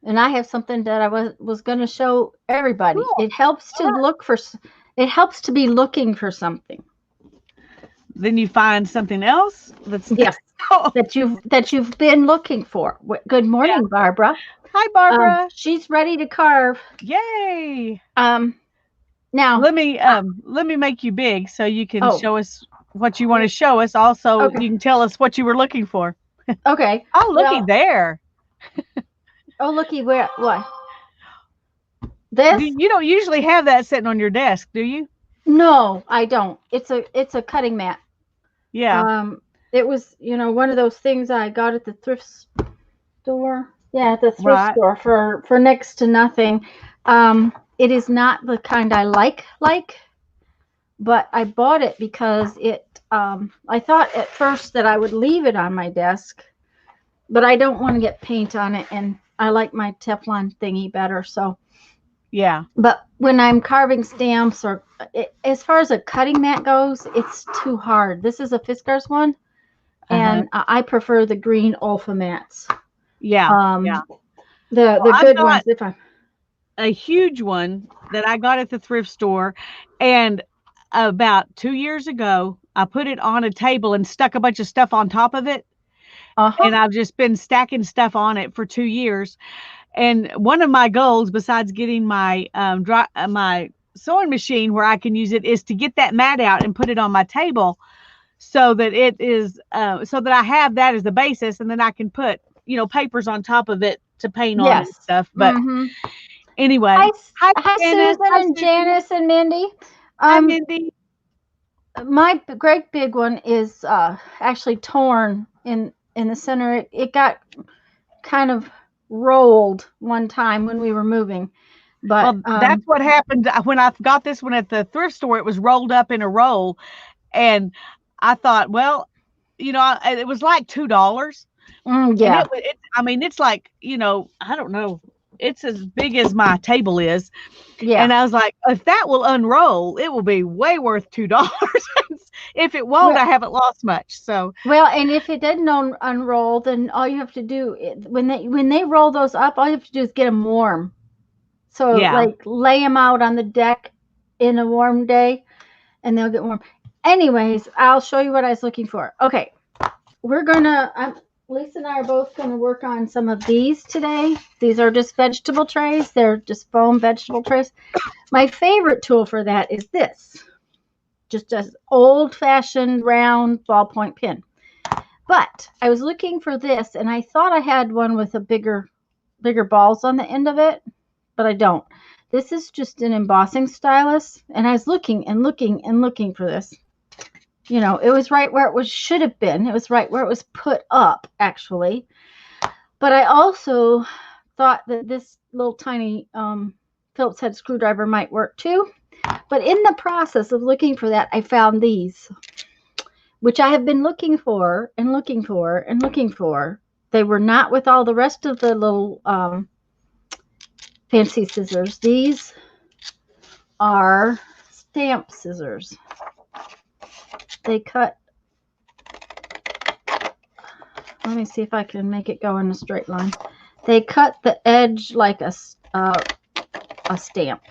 and I have something that I was going to show everybody. Cool. It helps All to right. look for. It helps to be looking for something. Then you find something else that's Yes, oh, that you've been looking for. Good yeah. morning, Barbara. Hi, Barbara. She's ready to carve. Yay. Um, now, Let me make you big so you can oh, show us what you want to show us. Also, okay, you can tell us what you were looking for. okay. Oh, looky Well, there. oh, looky where what this? You don't usually have that sitting on your desk, do you? No, I don't. It's a cutting mat. Yeah. Um, it was one of those things I got at the thrift store. Yeah, at the thrift Right. store for next to nothing. It is not the kind I like, but I bought it because I thought at first that I would leave it on my desk, but I don't want to get paint on it, and I like my Teflon thingy better. So, Yeah. but when I'm carving stamps or as far as a cutting mat goes, it's too hard. This is a Fiskars one, Uh-huh. and I prefer the green Olfa mats. Yeah. Yeah. Um, the I've good ones. got If I a huge one that I got at the thrift store, and about 2 years ago, I put it on a table and stuck a bunch of stuff on top of it. uh-huh. And I've just been stacking stuff on it for 2 years. And one of my goals, besides getting my my sewing machine where I can use it, is to get that mat out and put it on my table so that it is so that I have that as the basis, and then I can put papers on top of it to paint on and Yes. stuff. But Mm-hmm. anyway, hi Hi, Janice, Susan hi and Susan, Janice and Mindy. hi Um, Mindy. my great big one is actually torn in the center. It got kind of rolled one time when we were moving, but Well, that's what happened when I got this one at the thrift store. It was rolled up in a roll, and I thought, well, it was like $2. And yeah, I mean, it's like, I don't know, it's as big as my table is. yeah. And I was like, if that will unroll, it will be way worth $2. If it won't, Well, I haven't lost much. So, and if it didn't unroll, then all you have to do when they roll those up, all you have to do is get them warm. So yeah. like lay them out on the deck in a warm day, and they'll get warm. Anyways, I'll show you what I was looking for. Okay, Lisa and I are both gonna work on some of these today. These are just vegetable trays. They're just foam vegetable trays. My favorite tool for that is this, just an old fashioned round ballpoint pen. But I was looking for this, and I thought I had one with a bigger balls on the end of it, but I don't. This is just an embossing stylus, and I was looking and looking and looking for this. It was right where it was should have been. It was right where it was put up, actually. But I also thought that this little tiny Phillips head screwdriver might work too. But in the process of looking for that, I found these, which I have been looking for and looking for and looking for. They were not with all the rest of the little fancy scissors. These are stamp scissors. They cut. Let me see if I can make it go in a straight line. They cut the edge like a stamp.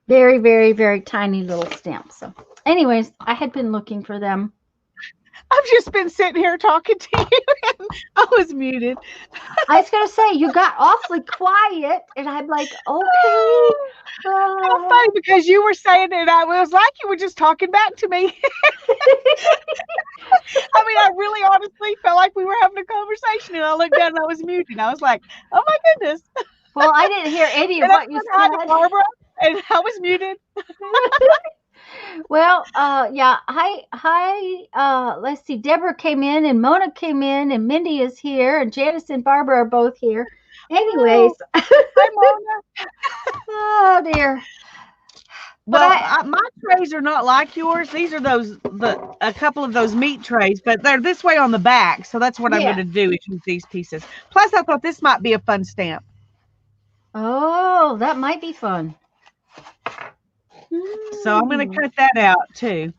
Very, very, very tiny little stamp. So, anyways, I had been looking for them. I've just been sitting here talking to you and I was muted. I was gonna say you got awfully quiet, and I'm like, okay. How funny, because you were saying it, I was like you were just talking back to me. I mean, I really honestly felt like we were having a conversation, and I looked down and I was muted. I was like, oh my goodness. Well, I didn't hear any of And I what you said hi to said. Barbara, and I was muted. Well, yeah. Hi. Let's see. Deborah came in, and Mona came in, and Mindy is here, and Janice and Barbara are both here. Anyways, Oh, hi, Mona. oh dear. But Well, my trays are not like yours. These are a couple of those meat trays, but they're this way on the back. So that's what I'm going yeah. to do is use these pieces. Plus, I thought this might be a fun stamp. Oh, that might be fun. So I'm going to Hmm. cut that out too.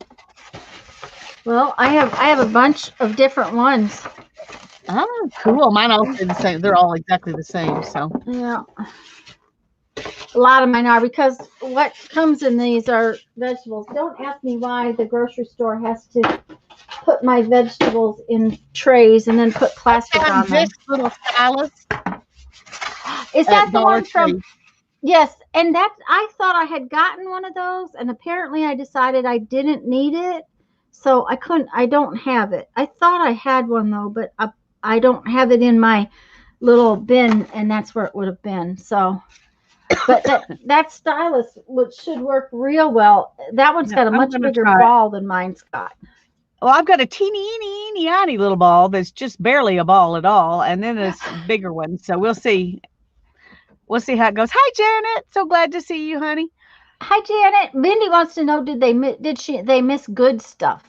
Well, I have a bunch of different ones. Oh, cool. Mine all say the same. They're all exactly the same. So Yeah. A lot of mine are because what comes in these are vegetables. Don't ask me why the grocery store has to put my vegetables in trays and then put plastic found on them. this little stylus Is at that the Dollar one from? Tree. Yes, and that I thought I had gotten one of those, and apparently I decided I didn't need it, so I couldn't. I don't have it. I thought I had one though, but I don't have it in my little bin, and that's where it would have been. So, but that stylus should work real well. That one's Yeah, got a I'm much gonna bigger try it. ball than mine's got. Well, I've got a teeny tiny little ball that's just barely a ball at all, and then this bigger one. So we'll see. We'll see how it goes. Hi, Janet. So glad to see you, honey. Hi, Janet. Mindy wants to know they miss good stuff?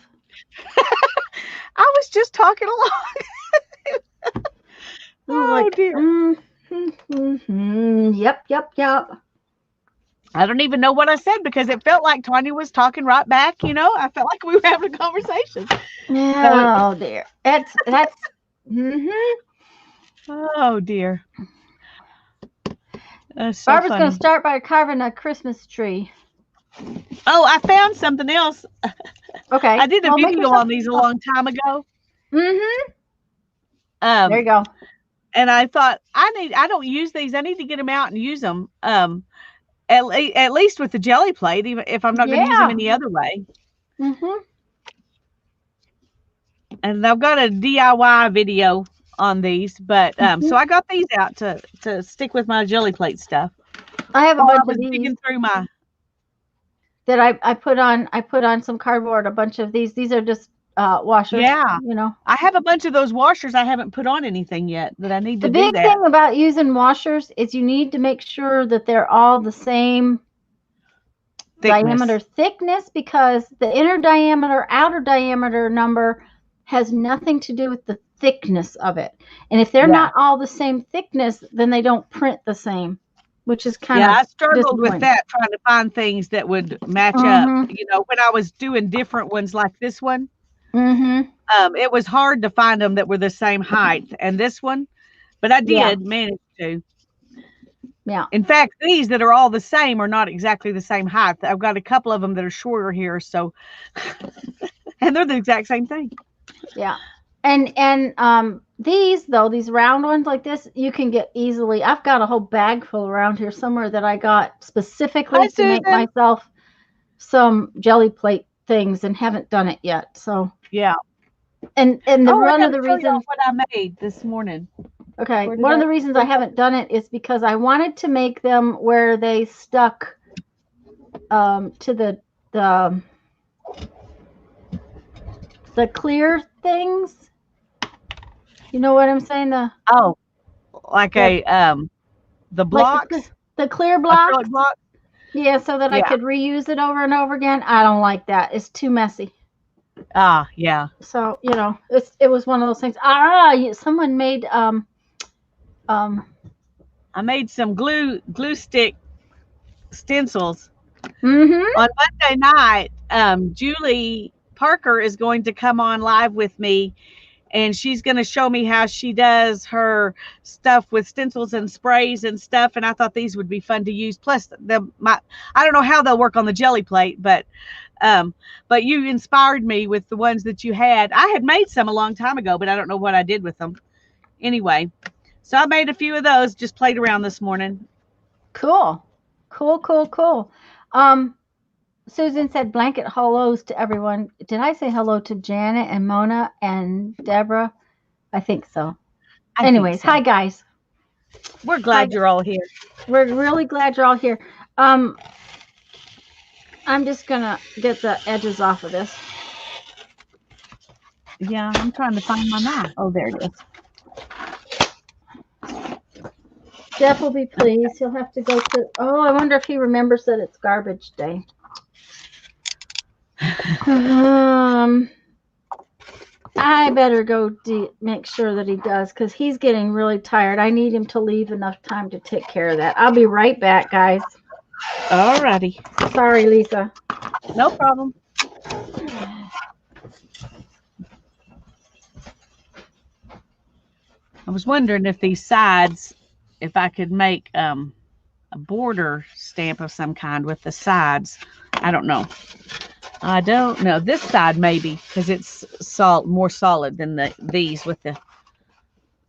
I was just talking along. Oh Like, dear. Yep. I don't even know what I said because it felt like Tanya was talking right back. You know, I felt like we were having a conversation. Oh dear. That's Oh dear. That's so Barbara's funny. gonna start by carving a Christmas tree. Oh, I found something else. Okay. I did a Well, make video yourself. on these a long time ago. There you go. And I thought I don't use these. I need to get them out and use them. At least with the jelly plate, even if I'm not going to use them Yeah. any other way. And I've got a DIY video on these, but so I got these out to stick with my jelly plate stuff. I have a While I bunch was of these digging through my that I put on some cardboard. A bunch of these. These are just washers. yeah. You know. I have a bunch of those washers I haven't put on anything yet that I need to The do big that. thing about using washers is you need to make sure that they're all the same diameter thickness, because the inner diameter, outer diameter number has nothing to do with the thickness of it. And if they're not all the same thickness, then they don't print the same, which is kind of I struggled with disappointing. that, trying to find things that would match up. You know, when I was doing different ones like this one, it was hard to find them that were the same height and this one, but I did manage to. Yeah. In fact, these that are all the same are not exactly the same height. I've got a couple of them that are shorter here, so and they're the exact same thing. Yeah. And these round ones like this, you can get easily. I've got a whole bag full around here somewhere that I got specifically to make myself some jelly plate things and haven't done it yet. So yeah. And one of the reasons what I made this morning. Okay, one of the reasons I haven't done it is because I wanted to make them where they stuck to the clear things. You know what I'm saying? The blocks, the clear blocks. Yeah, so that I could reuse it over and over again. I don't like that. It's too messy. Yeah. So, you know, it was one of those things. Someone made I made some glue stick stencils. On Monday night, Julie Parker is going to come on live with me, and she's going to show me how she does her stuff with stencils and sprays and stuff. And I thought these would be fun to use. Plus, I don't know how they'll work on the jelly plate, but you inspired me with the ones that you had. I had made some a long time ago, but I don't know what I did with them. Anyway, so I made a few of those, just played around this morning. Cool. Susan said blanket hellos to everyone. Did I say hello to Janet and Mona and Deborah? I think so. Anyways, hi guys. We're glad you're all here. We're really glad you're all here. I'm just gonna get the edges off of this. Yeah, I'm trying to find my knife. Oh, there it is. Jeff will be pleased. He'll have to go to. Oh, I wonder if he remembers that it's garbage day. I better go make sure that he does, because he's getting really tired. I need him to leave enough time to take care of that. I'll be right back, guys. Alrighty. Sorry, Lisa. No problem. I was wondering if these sides, if I could make a border stamp of some kind with the sides. I don't know. I don't know. This side maybe because it's more solid than these with the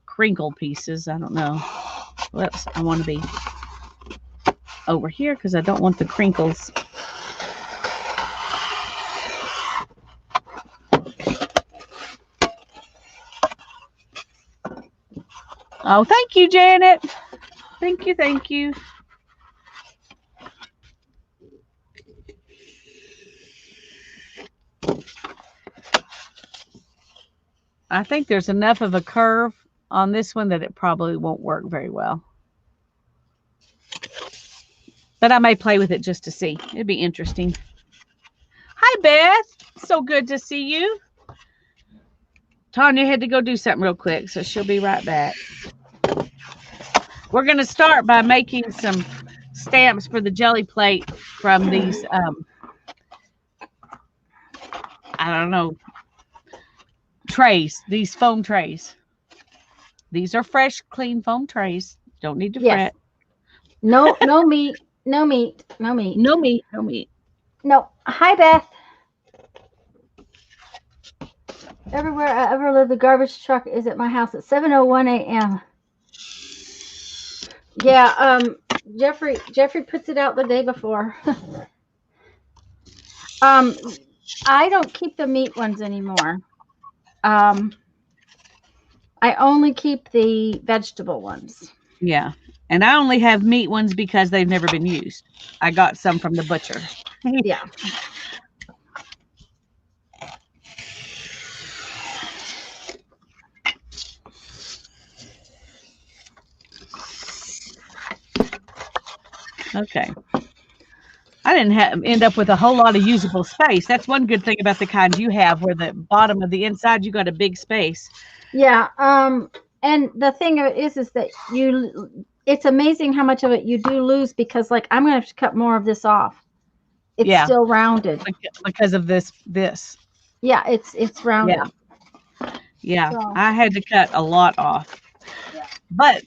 crinkle pieces. I don't know. Whoops, I want to be over here because I don't want the crinkles. Oh, thank you, Janet. Thank you, thank you. I think there's enough of a curve on this one that it probably won't work very well. But I may play with it just to see. It'd be interesting. Hi, Beth. So good to see you. Tanya had to go do something real quick, so she'll be right back. We're going to start by making some stamps for the jelly plate from these, I don't know, trays, these foam trays. These are fresh, clean foam trays. Don't need to fret. No meat. No meat. No meat. No meat. No meat. No. Hi, Beth. Everywhere I ever live, the garbage truck is at my house at 7:01 a.m. Yeah, Jeffrey puts it out the day before. I don't keep the meat ones anymore. I only keep the vegetable ones. Yeah. And I only have meat ones because they've never been used. I got some from the butcher. Yeah. Okay. I didn't end up with a whole lot of usable space. That's one good thing about the kinds you have, where the bottom of the inside, you got a big space. Yeah. And the thing of it is that it's amazing how much of it you do lose because, like, I'm going to have to cut more of this off. It's still rounded because of this. Yeah, it's rounded. Yeah. So, I had to cut a lot off. Yeah. But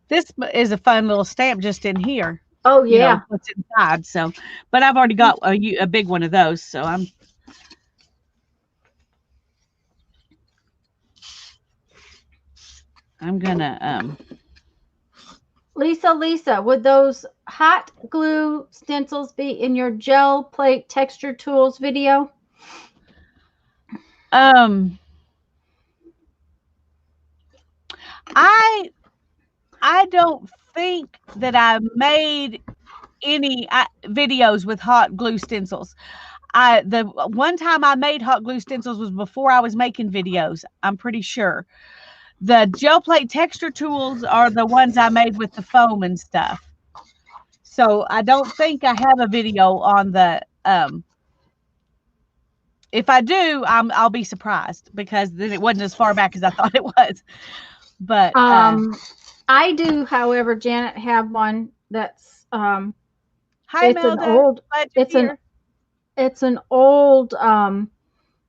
this is a fun little stamp just in here. Oh yeah. You know, what's inside. So, but I've already got a big one of those. So I'm gonna Lisa, would those hot glue stencils be in your gel plate texture tools video? I don't think that I made any videos with hot glue stencils. The one time I made hot glue stencils was before I was making videos. I'm pretty sure. The gel plate texture tools are the ones I made with the foam and stuff. So I don't think I have a video on the. If I do, I'll be surprised because then it wasn't as far back as I thought it was. But I do, however, Janet, have one that's Hi, it's Melda. an old it's an old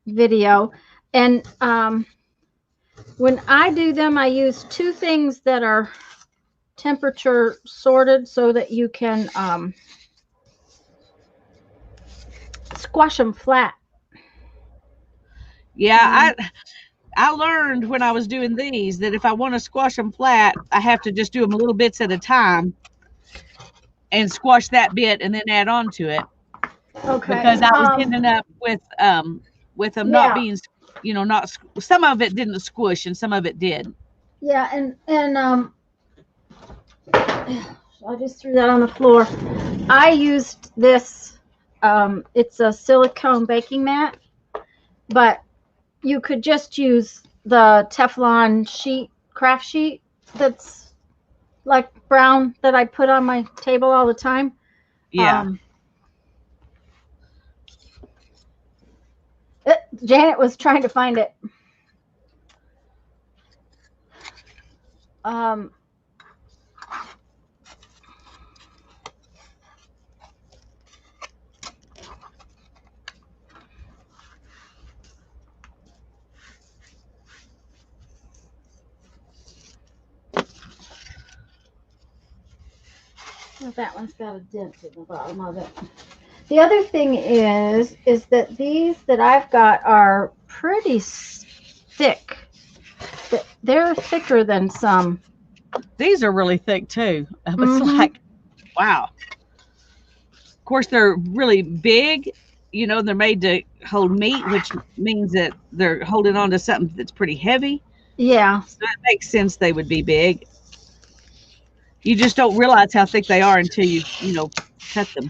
video, and when I do them, I use two things that are temperature sorted so that you can squash them flat. Yeah, I learned when I was doing these that if I want to squash them flat, I have to just do them little bits at a time and squash that bit and then add on to it. Okay. Because I was ending up with them not being, not some of it didn't squish and some of it did. Yeah, and I just threw that on the floor. I used this. It's a silicone baking mat, but you could just use the Teflon sheet, craft sheet that's like brown that I put on my table all the time. Yeah. Janet was trying to find it. That one's got a dent in the bottom of it. The other thing is that these that I've got are pretty thick. They're thicker than some. These are really thick too. It's Mhm. like, wow. Of course, they're really big. You know, they're made to hold meat, which means that they're holding on to something that's pretty heavy. Yeah. So it makes sense they would be big. You just don't realize how thick they are until you cut them.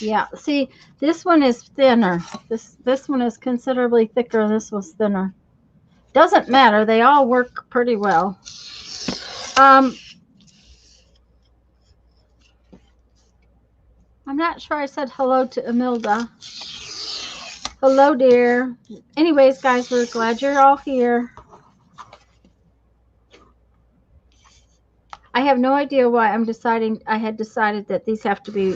Yeah. See, this one is thinner. This one is considerably thicker. This was thinner. Doesn't matter. They all work pretty well. I'm not sure I said hello to Emilda. Hello, dear. Anyways, guys, we're glad you're all here. I have no idea why I had decided that these have to be,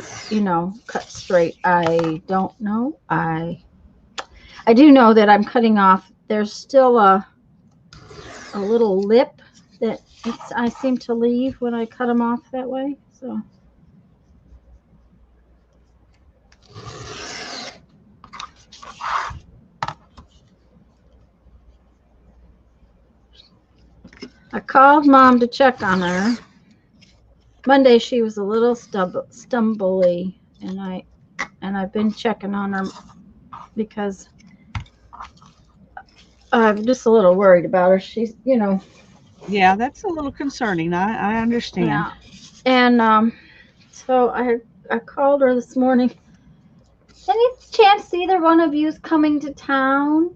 cut straight. I don't know. I do know that I'm cutting off. There's still a little lip that I seem to leave when I cut them off that way. So. I called Mom to check on her. Monday she was a little stumbly, and I've been checking on her because I'm just a little worried about her. She's, Yeah, that's a little concerning. I understand. yeah. And so I called her this morning. Any chance either one of you is coming to town?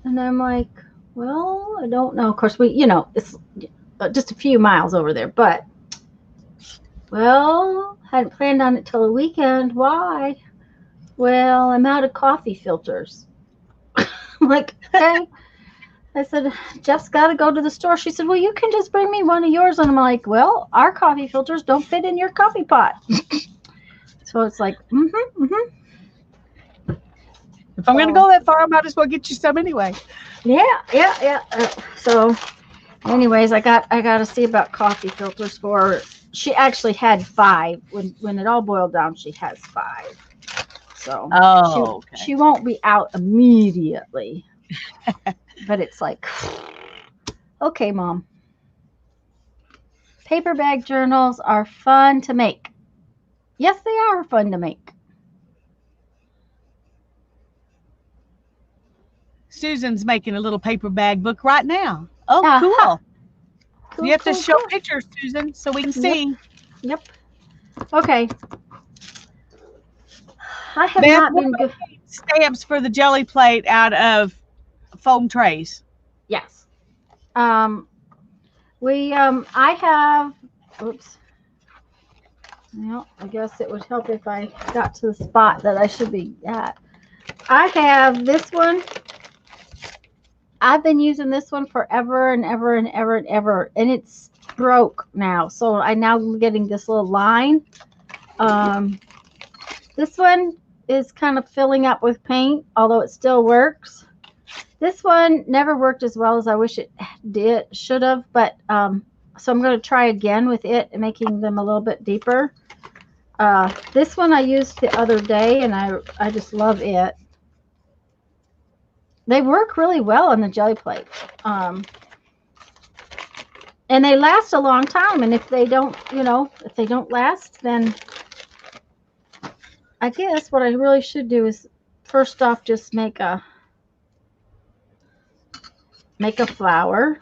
And I'm like, well, I don't know. Of course, it's just a few miles over there, but well, hadn't planned on it till the weekend. Why? Well, I'm out of coffee filters. I'm like, okay. I said, Jeff's got to go to the store. She said, well, you can just bring me one of yours. And I'm like, well, our coffee filters don't fit in your coffee pot. So it's like, If I'm going to go that far, I might as well get you some anyway. Yeah. So, anyways, I got to see about coffee filters for her. She actually had 5. When it all boiled down, she has 5. So she won't be out immediately. But it's like, okay, Mom. Paper bag journals are fun to make. Yes, they are fun to make. Susan's making a little paper bag book right now. Oh, cool. You have to show pictures, Susan, so we can see. Yep. Okay. I have not been good. Stamps for the jelly plate out of foam trays. Yes. I have. Oops. Well, I guess it would help if I got to the spot that I should be at. I have this one. I've been using this one forever and ever and ever and ever, and it's broke now. So I'm now getting this little line. This one is kind of filling up with paint, although it still works. This one never worked as well as I wish it should have, but so I'm going to try again with it and making them a little bit deeper. This one I used the other day, and I just love it. They work really well on the jelly plate. And they last a long time. And if they don't, last, then I guess what I really should do is first off just make a flower,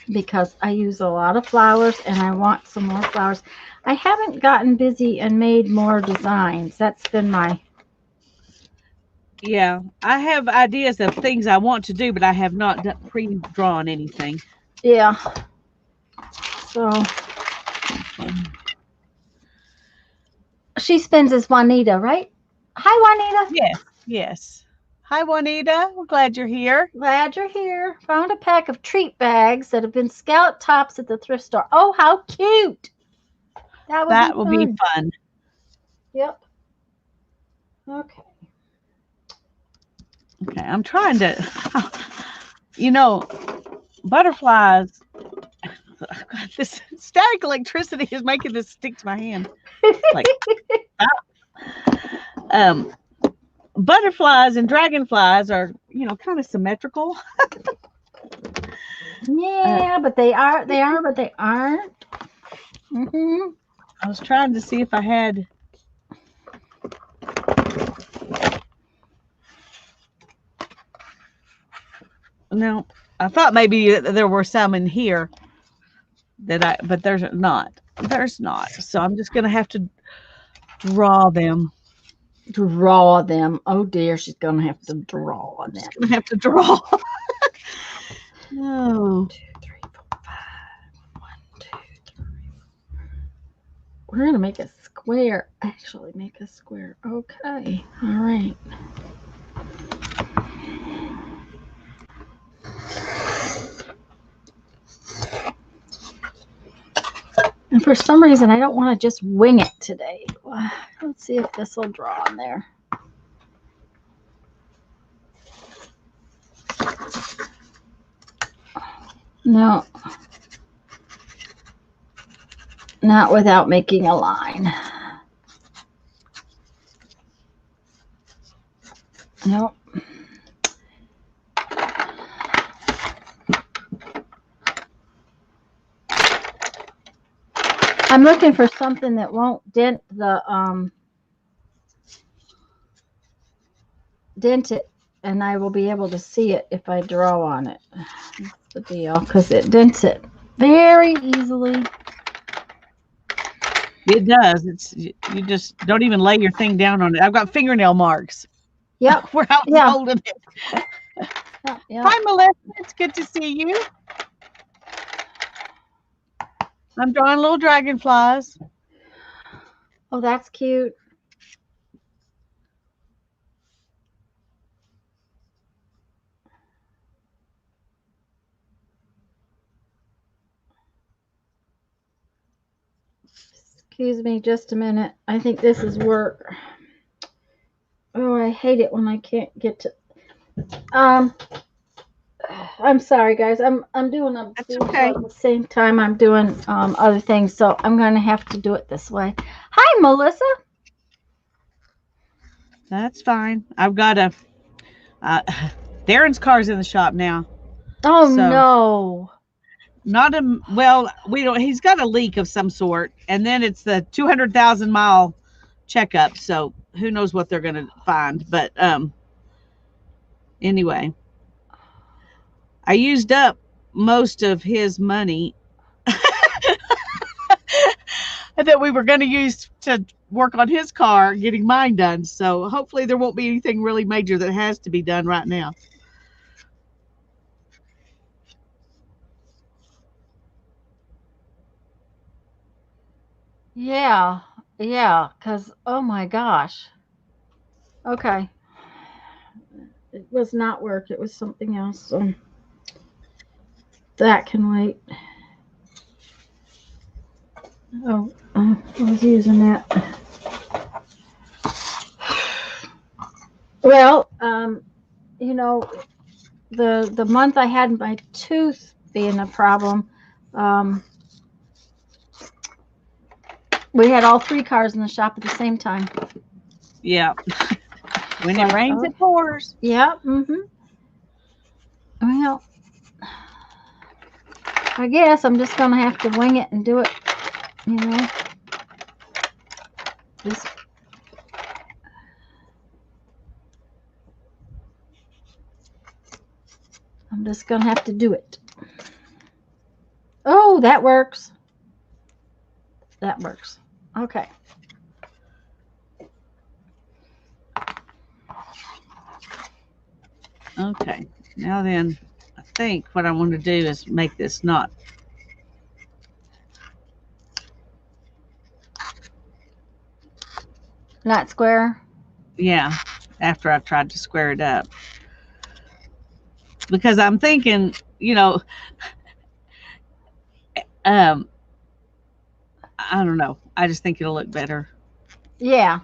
because I use a lot of flowers and I want some more flowers. I haven't gotten busy and made more designs. That's been my... Yeah, I have ideas of things I want to do, but I have not pre-drawn anything. Yeah. So she spins as Juanita, right? Hi, Juanita. Yes. Hi, Juanita. We're glad you're here. Glad you're here. Found a pack of treat bags that have been scallop tops at the thrift store. Oh, how cute! That will be fun. Yep. Okay. Okay, I'm trying to, butterflies, this static electricity is making this stick to my hand. Like, butterflies and dragonflies are, kind of symmetrical. Yeah, but they are, but they aren't. I was trying to see if I had. No, I thought maybe there were some in here but there's not. There's not. So I'm just going to have to draw them. Draw them. Oh dear, she's going to have to draw them. Going to have to draw. No. 1, 2, 3, 4, 5. 1, 2, 3. We're going to make a square. Actually, make a square. Okay. All right. And for some reason, I don't want to just wing it today. Let's see if this will draw on there. No. Not without making a line. Nope. I'm looking for something that won't dent it, and I will be able to see it if I draw on it. That's the deal, because it dents it very easily. It does. You just don't even lay your thing down on it. I've got fingernail marks. Yep. Where I was holding it. Yep. Hi, Melissa. It's good to see you. I'm drawing little dragonflies. Oh, that's cute. Excuse me just a minute. I think this is work. Oh, I hate it when I can't get to. I'm sorry, guys. I'm doing a food okay. at the same time I'm doing other things, so I'm going to have to do it this way. Hi, Melissa. That's fine. I've got Darren's car's in the shop now. Oh, so, no. Not we don't. He's got a leak of some sort, and then it's the 200,000 mile checkup. So who knows what they're going to find? But anyway, I used up most of his money that we were going to use to work on his car, getting mine done. So hopefully there won't be anything really major that has to be done right now. Yeah, because, oh my gosh. Okay. It was not work. It was something else. So that can wait. Oh, I was using that. Well, the month I had my tooth being a problem, we had all 3 cars in the shop at the same time. Yeah. When it rains, it pours. Yeah. Well, I guess I'm just going to have to wing it and do it, I'm just going to have to do it. Oh, that works. That works. Okay. Okay. Now then, I think what I want to do is make this not square. Yeah, after I've tried to square it up. Because I'm thinking, I don't know. I just think it'll look better. Yeah.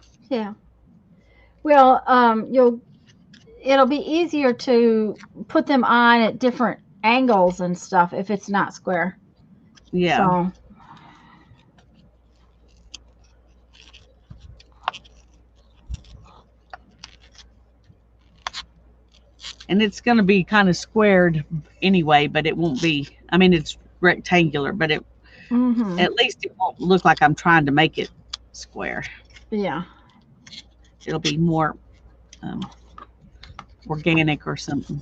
Well, it'll be easier to put them on at different angles and stuff if it's not square. Yeah. So, And it's going to be kind of squared anyway, but it won't be. I mean, it's rectangular, but it mm-hmm. at least it won't look like I'm trying to make it square. Yeah. It'll be more um, organic or something.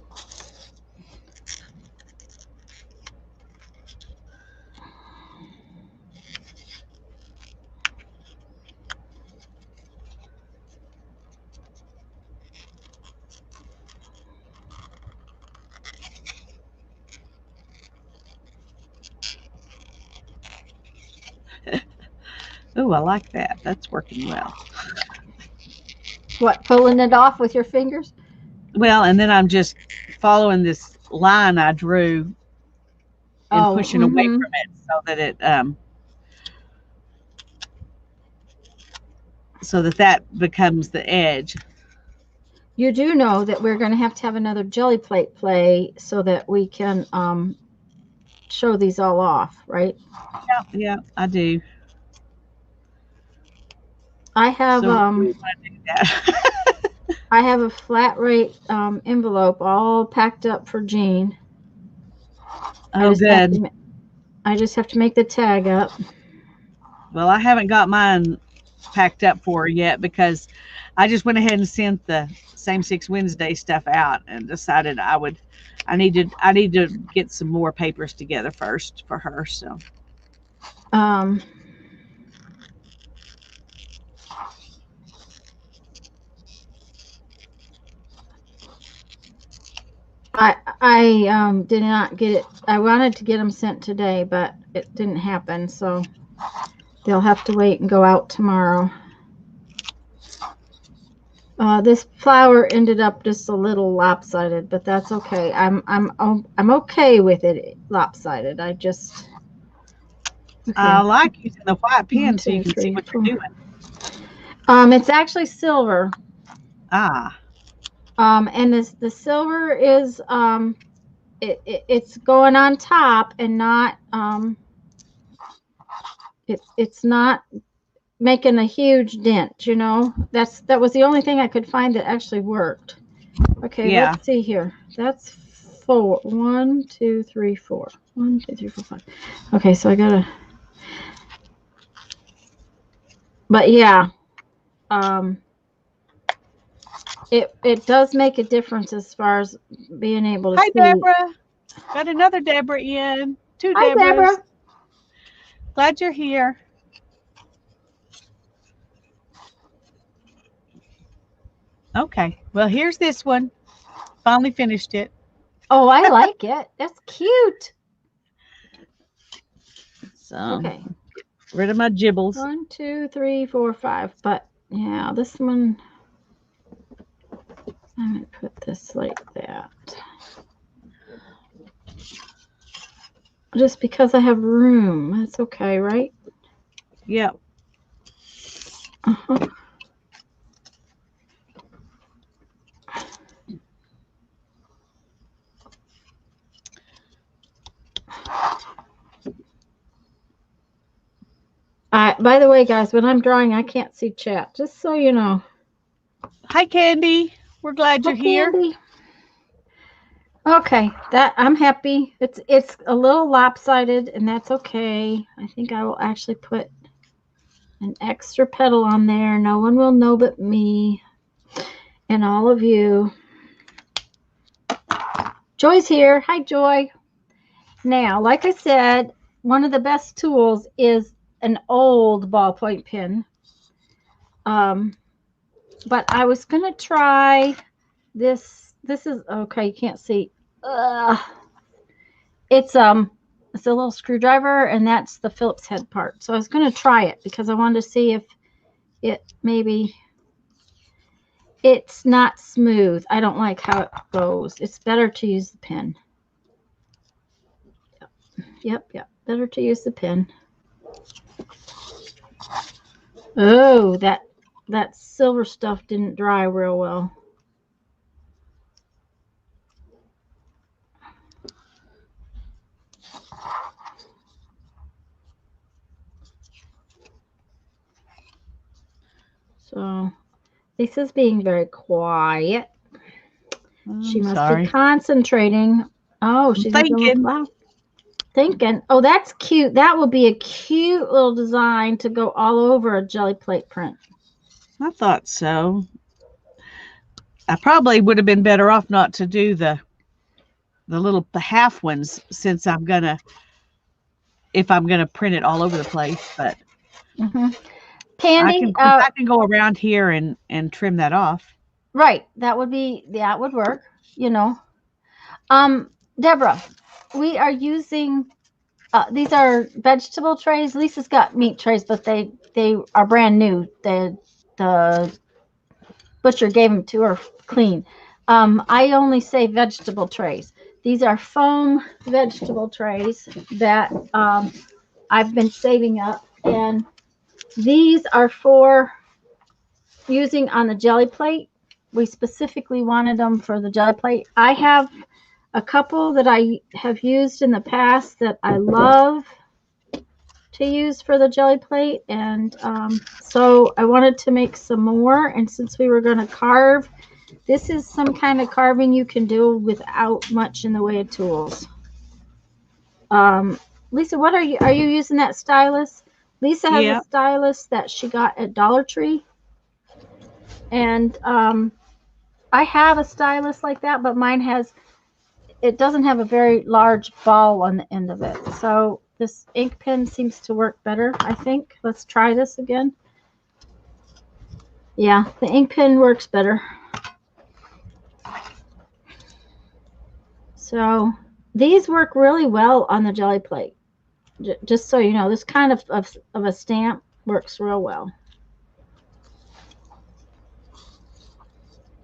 Oh, I like that. That's working well. What, pulling it off with your fingers? Well, and then I'm just following this line I drew and Oh, pushing away mm-hmm. from it so that it so that that becomes the edge. You do know that we're going to have another jelly plate play so that we can show these all off, right? Yeah, yeah, I do. I have So when do we um want to do that? I have a flat rate envelope all packed up for Jean. I Oh, just have good. to I just have to make the tag up. Well, I haven't got mine packed up for her yet because I just went ahead and sent the same Six Wednesday stuff out and decided I need to get some more papers together first for her. So Um, I did not get it. I wanted to get them sent today, but it didn't happen. So they'll have to wait and go out tomorrow. This flower ended up just a little lopsided, but that's okay. I'm okay with it lopsided. I just I okay. like using the white One, pen so you two, can see three, what four. you're doing. It's actually silver. Ah, And this the silver is it's going on top and not it's not making a huge dent, you know. That was the only thing I could find that actually worked. Okay, yeah. let's see here. That's four. One, two, three, four. One, two, three, four, five. Okay, so I gotta. But yeah, um, it does make a difference as far as being able to Hi, see. Deborah. Got another Deborah in. Two Hi, Deborahs. Deborah. Glad you're here. Okay. Well, here's this one. Finally finished it. Oh, I like it. That's cute. So, Okay, rid of my gibbles. one, two, three, four, five. But yeah, this one. I'm gonna put this like that. Just because I have room. That's okay, right? Yep. Uh-huh. By the way, guys, when I'm drawing, I can't see chat. Just so you know. Hi, Candy. We're glad Hi, you're here. Candy. Okay, that I'm happy. It's a little lopsided, and that's okay. I think I will actually put an extra petal on there. No one will know but me and all of you. Joy's here. Hi, Joy. Now, like I said, one of the best tools is an old ballpoint pen. But I was gonna try this. This is okay. You can't see. Uh, it's it's a little screwdriver, and that's the Phillips head part. So I was gonna try it because I wanted to see if it maybe it's not smooth. I don't like how it goes. It's better to use the pen. Yep. Better to use the pen. Oh, that silver stuff didn't dry real well. So Lisa's being very quiet. She I'm must sorry. be concentrating. Oh, I'm she's making a little thinking. flower. Thinking. Oh, that's cute. That will be a cute little design to go all over a jelly plate print. I thought so. I probably would have been better off not to do the half ones since if I'm gonna print it all over the place. But Hmm. I Candy. can, of course, I can go around here and trim that off. Right. That would work. You know. Deborah, we are using. These are vegetable trays. Lisa's got meat trays, but they are brand new. The butcher gave them to her clean. I only say vegetable trays. These are foam vegetable trays that I've been saving up, and these are for using on the jelly plate. We specifically wanted them for the jelly plate. I have a couple that I have used in the past that I love to use for the jelly plate, and so I wanted to make some more. And since we were going to carve, this is some kind of carving you can do without much in the way of tools. Lisa, what are you using that stylus? Lisa has a Yeah. stylus that she got at Dollar Tree, and I have a stylus like that, but it doesn't have a very large ball on the end of it. So this ink pen seems to work better, I think. Let's try this again. Yeah, the ink pen works better. So these work really well on the jelly plate. Just so you know, this kind of a stamp works real well.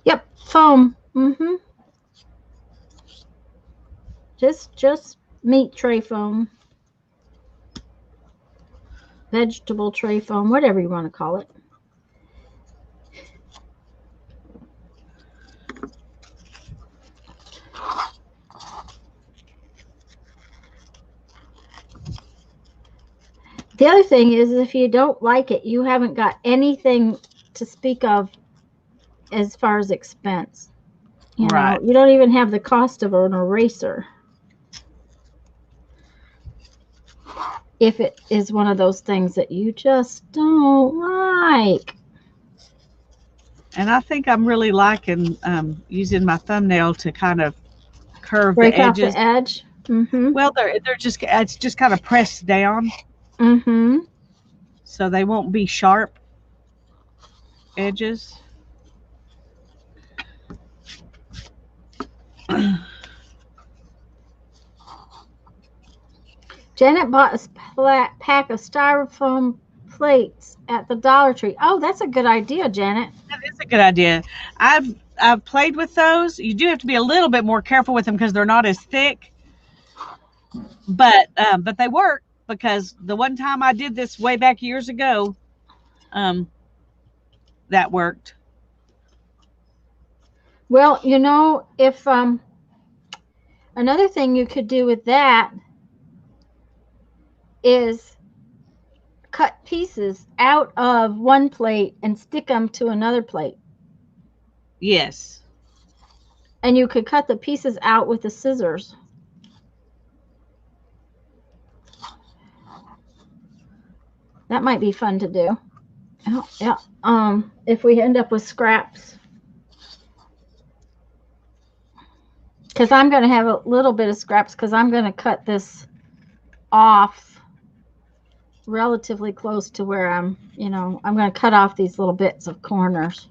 Yep, foam. Just meat tray foam, vegetable tray foam, whatever you want to call it. The other thing is, if you don't like it, you haven't got anything to speak of as far as expense. You know, Right. you don't even have the cost of an eraser. If it is one of those things that you just don't like. And I think I'm really liking using my thumbnail to kind of curve the Break off edges. the edge. Mm-hmm. Well, they're just it's just kind of pressed down, Mm-hmm. so they won't be sharp edges. Janet bought a pack of styrofoam plates at the Dollar Tree. Oh, that's a good idea, Janet. That is a good idea. I've played with those. You do have to be a little bit more careful with them because they're not as thick, but they work because the one time I did this way back years ago, um, that worked. Well, you know, if another thing you could do with that is cut pieces out of one plate and stick them to another plate. Yes. And you could cut the pieces out with the scissors. That might be fun to do. Oh, yeah. If we end up with scraps. Because I'm going to have a little bit of scraps because I'm going to cut this off relatively close to where I'm going to cut off these little bits of corners.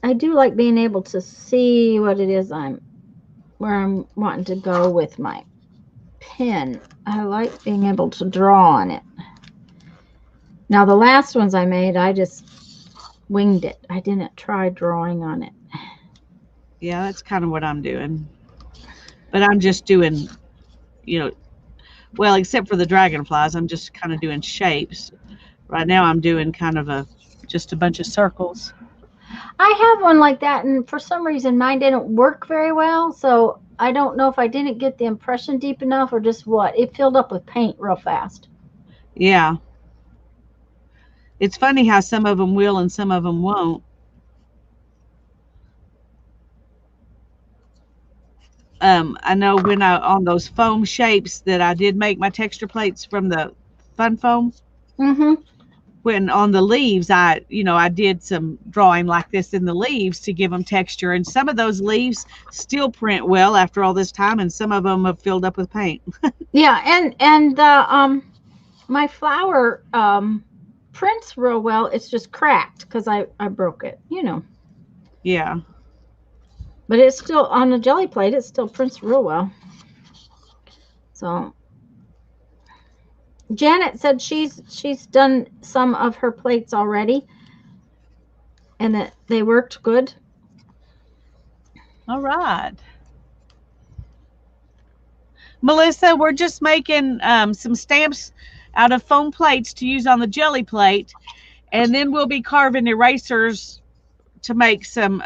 I do like being able to see what it is where I'm wanting to go with my pen. I like being able to draw on it. Now the last ones I made, I just winged it. I didn't try drawing on it. Yeah, that's kind of what I'm doing. But I'm just doing, you know, Well, except for the dragonflies, I'm just kind of doing shapes. Right now I'm doing kind of just a bunch of circles. I have one like that, and for some reason mine didn't work very well. So I don't know if I didn't get the impression deep enough or just what. It filled up with paint real fast. Yeah. It's funny how some of them will and some of them won't. I know when I on those foam shapes that I did make my texture plates from the fun foam. Mm-hmm. When on the leaves, I did some drawing like this in the leaves to give them texture, and some of those leaves still print well after all this time, and some of them have filled up with paint. Yeah, and my flower prints real well. It's just cracked because I broke it, Yeah. But it's still on the jelly plate. It still prints real well. So Janet said she's done some of her plates already, and that they worked good. All right. Melissa, we're just making some stamps out of foam plates to use on the jelly plate, and then we'll be carving erasers to make some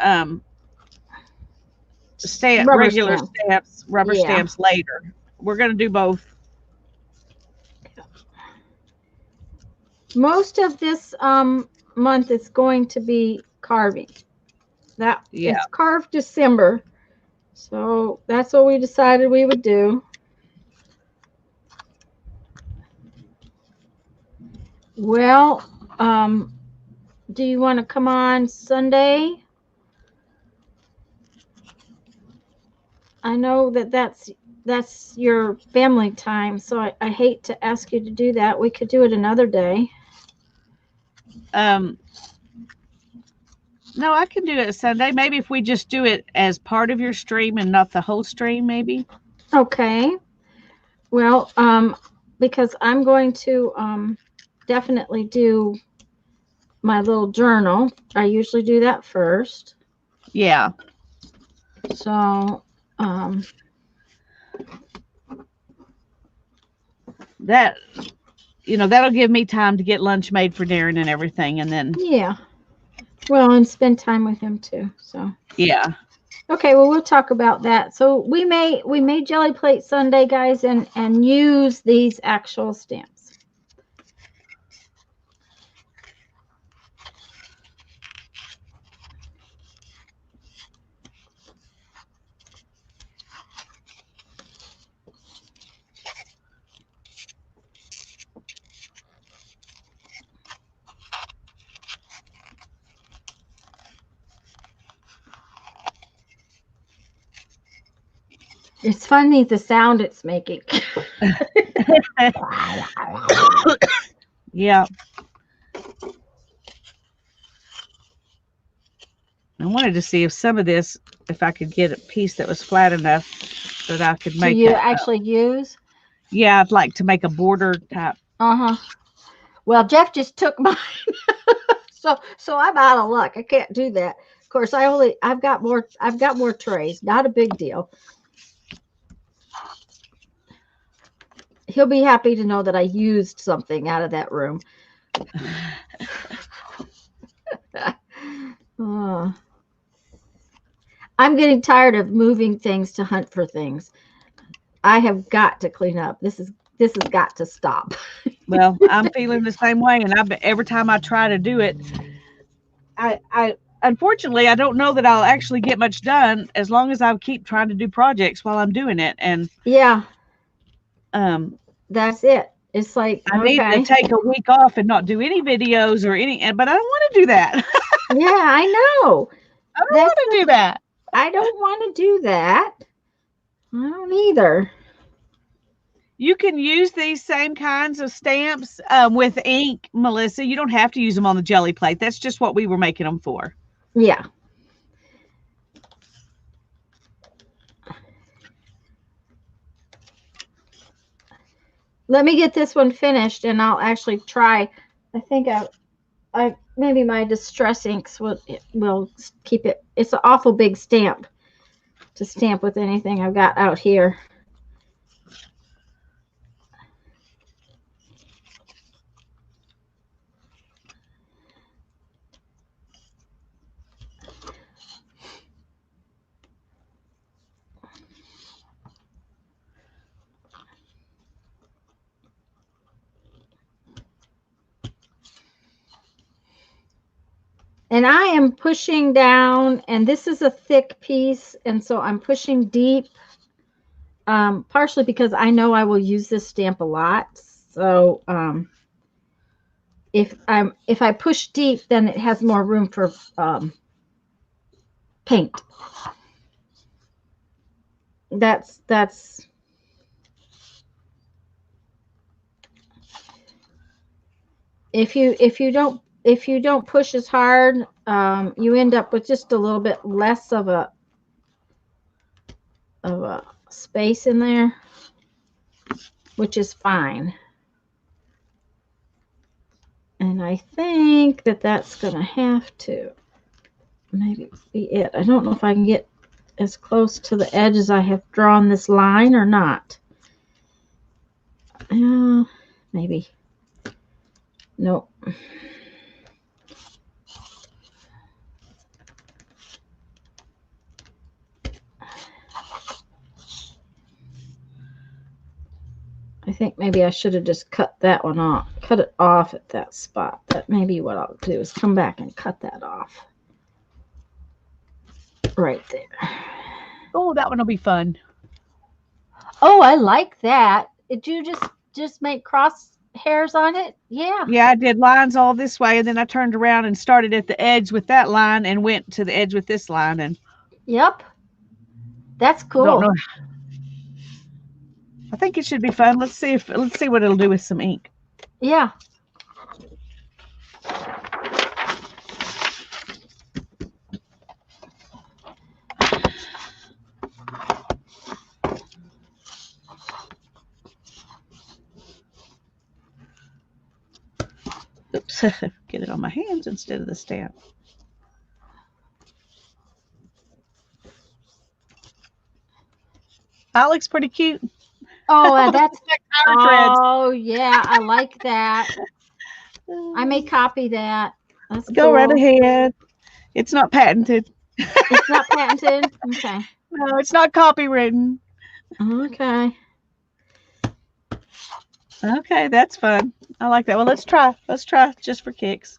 Rubber regular stamp. stamps, rubber Yeah. stamps later. We're going to do both. Most of this month is going to be carving. That Yeah. it's carved December. So that's what we decided we would do. Well, do you want to come on Sunday? I know that's your family time, so I hate to ask you to do that. We could do it another day. Um, no, I can do it Sunday. Maybe if we just do it as part of your stream and not the whole stream, maybe. Okay. Well, because I'm going to definitely do my little journal. I usually do that first. Yeah. So, That that'll give me time to get lunch made for Darren and everything, and then yeah. Well, and spend time with him too. So. yeah. Okay, well we'll talk about that. So we made jelly plate Sunday, guys, and use these actual stamps. It's funny the sound it's making. Yeah. I wanted to see if some of this, if I could get a piece that was flat enough that I could Do make you a. actually use? Yeah, I'd like to make a border type. Uh-huh. Well, Jeff just took mine. So I'm out of luck. I can't do that. Of course, I've got more trays. Not a big deal. He'll be happy to know that I used something out of that room. Uh, I'm getting tired of moving things to hunt for things. I have got to clean up. This has got to stop. Well, I'm feeling the same way, and every time I try to do it, I unfortunately I don't know that I'll actually get much done as long as I keep trying to do projects while I'm doing it, and Yeah, um, that's it. It's like, I need to okay. take a week off and not do any videos or but I don't want to do that. Yeah, I know. I don't want to do that. I don't want to do that. I don't either. You can use these same kinds of stamps with ink, Melissa. You don't have to use them on the jelly plate. That's just what we were making them for. Yeah. Let me get this one finished and I'll actually try. I think I maybe my distress inks will keep it. It's an awful big stamp to stamp with anything I've got out here. And I am pushing down, and this is a thick piece, and so I'm pushing deep, partially because I know I will use this stamp a lot. So if I push deep, then it has more room for paint. That's if you don't push as hard, you end up with just a little bit less of a space in there, which is fine. And I think that that's going to have to maybe be it. I don't know if I can get as close to the edge as I have drawn this line or not. Maybe. Nope. I think maybe I should have just cut that one off. Cut it off at that spot. That may be what I'll do, is come back and cut that off. Right there. Oh, that one will be fun. Oh, I like that. Did you just make cross hairs on it? Yeah. Yeah, I did lines all this way, and then I turned around and started at the edge with that line and went to the edge with this line. And yep. That's cool. Don't know. I think it should be fun. Let's see what it'll do with some ink. Yeah. Oops, get it on my hands instead of the stamp. That looks pretty cute. Oh, that's oh yeah, I like that. I may copy that. That's Go cool. right ahead. It's not patented. It's not patented. Okay. No, it's not copywritten. Okay. Okay, that's fun. I like that. Well, let's try. Let's try just for kicks.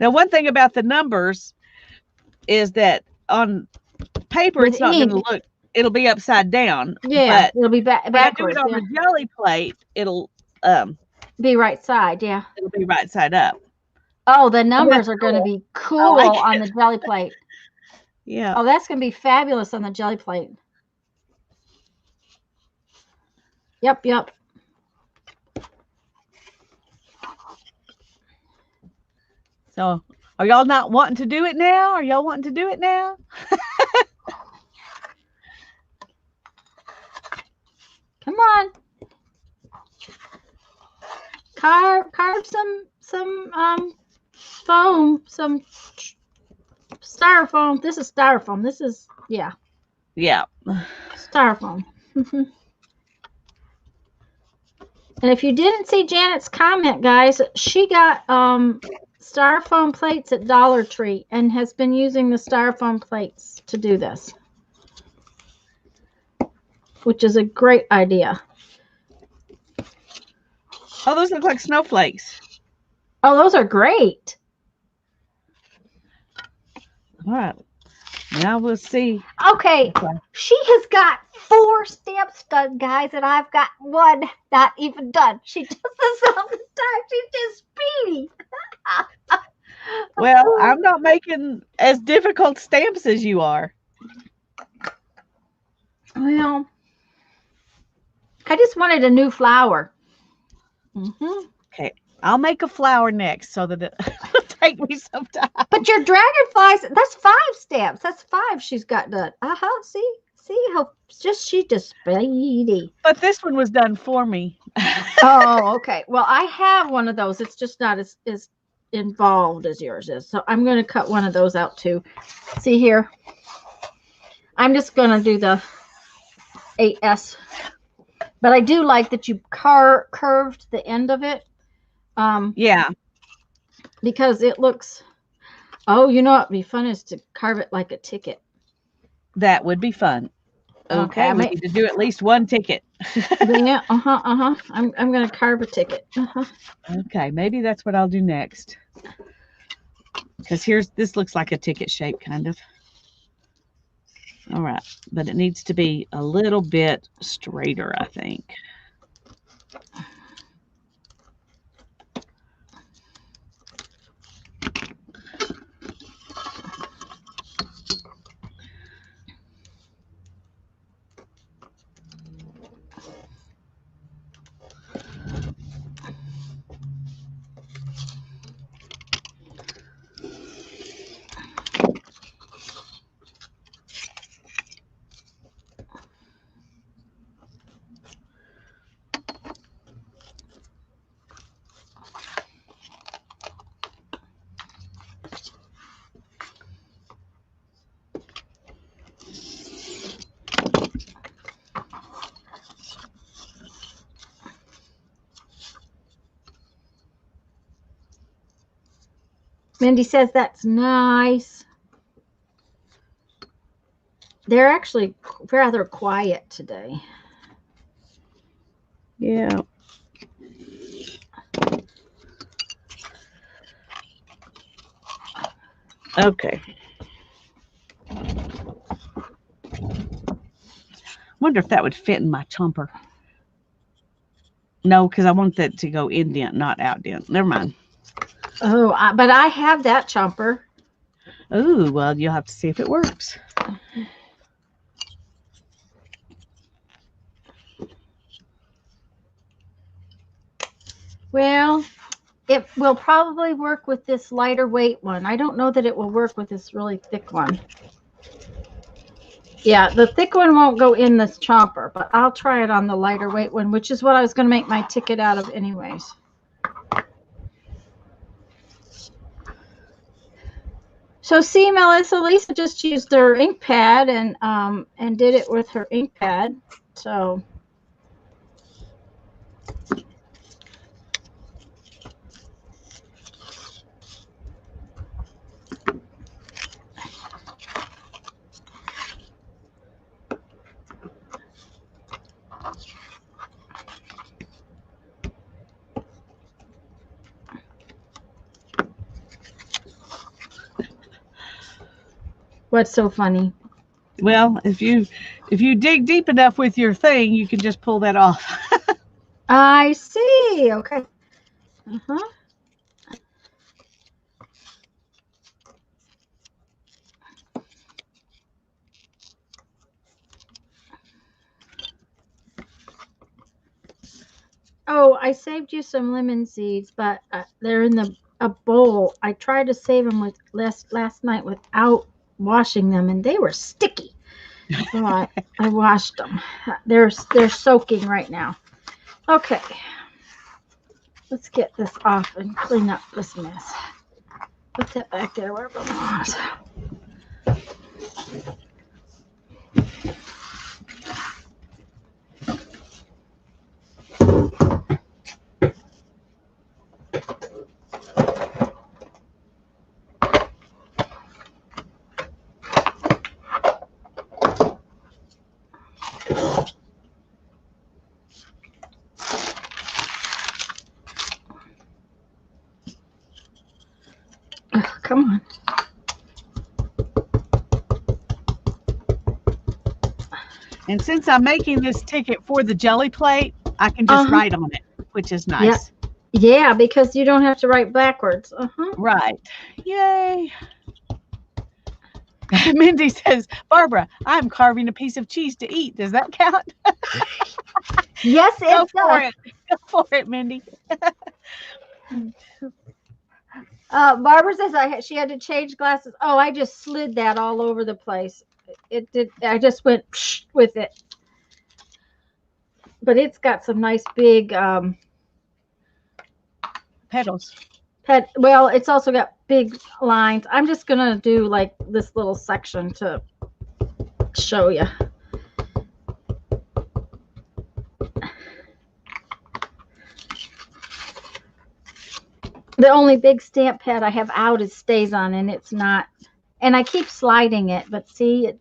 Now, one thing about the numbers is that on paper, it's not going to look. It'll be upside down. Yeah, but it'll be backwards. When I do it on the jelly plate, it'll be right side. Yeah, it'll be right side up. Oh, the numbers are going to be cool on the jelly plate. Yeah. Oh, that's going to be fabulous on the jelly plate. Yep. So, are y'all not wanting to do it now? Are y'all wanting to do it now? Come on. Carve some foam, some styrofoam. This is styrofoam. This is yeah. Styrofoam. And if you didn't see Janet's comment, guys, she got styrofoam plates at Dollar Tree and has been using the styrofoam plates to do this, which is a great idea. Oh, those look like snowflakes. Oh, those are great. All right. Now we'll see. Okay. She has got 4 stamps done, guys, and I've got 1 not even done. She does this all the time. She's just speedy. Well, I'm not making as difficult stamps as you are. Well, I just wanted a new flower. Okay, I'll make a flower next so that it'll take me some time. But your dragonflies, that's 5 stamps. That's 5 she's got done. See how she's just speedy. But this one was done for me. Oh, okay. Well, I have one of those. It's just not as involved as yours is. So I'm going to cut one of those out too. See here. I'm just going to do the 8S. But I do like that you curved the end of it. Yeah. Because it looks, oh, you know what would be fun is to carve it like a ticket. That would be fun. Okay, we need to do at least 1 ticket. Yeah, I'm going to carve a ticket. Okay, maybe that's what I'll do next. Because this looks like a ticket shape, kind of. All right, but it needs to be a little bit straighter, I think. Mindy says that's nice. They're actually rather quiet today. Yeah. Okay. Wonder if that would fit in my chomper. No, because I want that to go indent, not outdent. Never mind. Oh, but I have that chomper. Oh, well, you'll have to see if it works. Well, it will probably work with this lighter weight one. I don't know that it will work with this really thick one. Yeah, the thick one won't go in this chomper, but I'll try it on the lighter weight one, which is what I was going to make my ticket out of anyways. So see, Melissa, Lisa just used her ink pad and did it with her ink pad. So what's so funny? Well, if you dig deep enough with your thing, you can just pull that off. I see. Okay. Uh-huh. Oh, I saved you some lemon seeds, but they're in a bowl. I tried to save them with last night without washing them, and they were sticky. So I washed them. They're soaking right now. Okay, let's get this off and clean up this mess. Put that back there where it belongs. Come on. And since I'm making this ticket for the jelly plate, I can just write on it, which is nice. Yeah, because you don't have to write backwards. Right. Yay. Mindy says, Barbara, I'm carving a piece of cheese to eat. Does that count? Yes, it does. Go for it, Mindy. Barbara says she had to change glasses. Oh, I just slid that all over the place. It did. I just went with it. But it's got some nice big petals. Well, it's also got big lines. I'm just gonna do like this little section to show you. The only big stamp pad I have out is stays on, and it's not. And I keep sliding it, but see,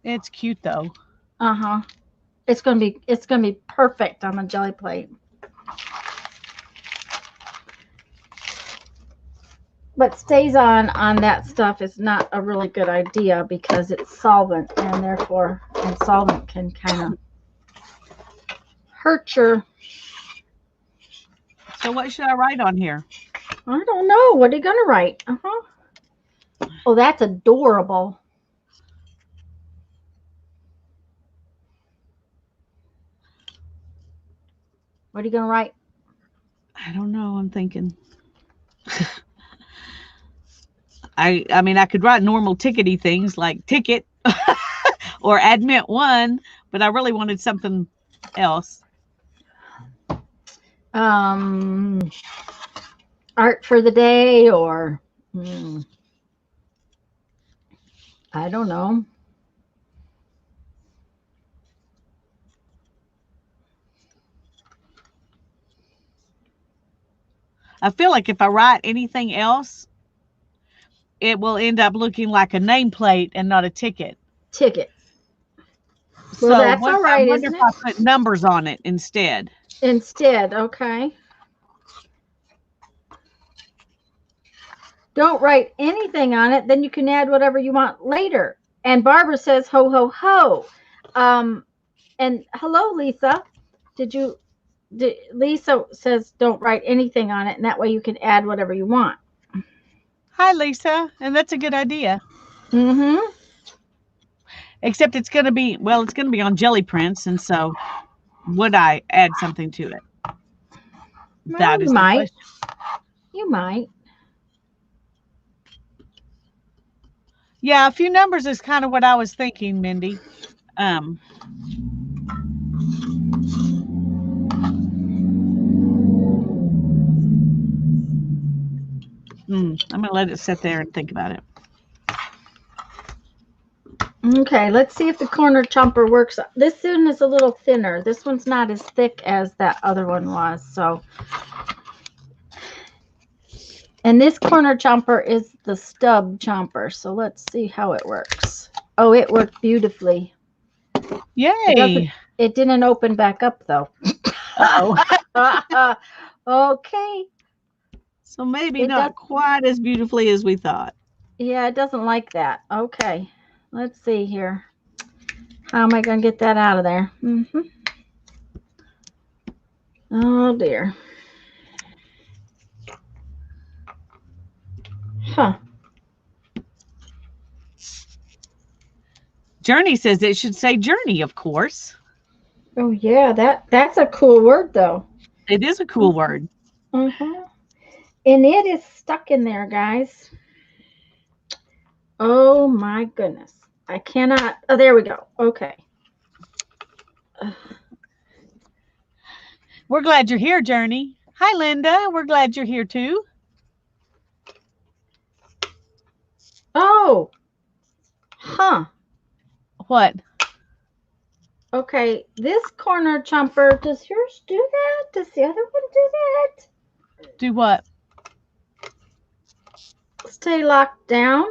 it's cute though. It's gonna be perfect on the jelly plate. but stays on that stuff is not a really good idea because it's solvent, and therefore, and solvent can kind of hurt your. So what should I write on here? I don't know. What are you gonna write? Oh, that's adorable. What are you gonna write? I don't know. I'm thinking. I mean, I could write normal tickety things like ticket or admit one, but I really wanted something else. Art for the day, or I don't know. I feel like if I write anything else, it will end up looking like a nameplate and not a ticket. Ticket. So Well, that's what, all right, I wonder isn't if I it? put numbers on it instead. Instead, okay. Don't write anything on it, then you can add whatever you want later. And Barbara says, ho, ho, ho. And hello, Lisa. Lisa says, don't write anything on it, and that way you can add whatever you want. Hi, Lisa. And that's a good idea. Mm-hmm. Except it's going to be, well, it's going to be on jelly prints. And so would I add something to it? Well, That is you the might. question. You might. Yeah, a few numbers is kind of what I was thinking, Mindy. I'm going to let it sit there and think about it. Okay, let's see if the corner chomper works. This one is a little thinner. This one's not as thick as that other one was. So, and this corner chomper is the stub chomper. So let's see how it works. Oh, it worked beautifully. Yay. It didn't open back up though. Uh-oh. Okay. So maybe not quite as beautifully as we thought. Yeah, it doesn't like that. Okay. Let's see here. How am I going to get that out of there? Oh, dear. Huh. Journey says it should say journey, of course. Oh, yeah. That's a cool word, though. It is a cool word. Uh-huh. And it is stuck in there, guys. Oh, my goodness. I cannot. Oh, there we go. Okay. We're glad you're here, Journey. Hi, Linda. We're glad you're here, too. Oh. Huh. What? Okay. This corner chomper, does yours do that? Does the other one do that? Do what? Stay locked down.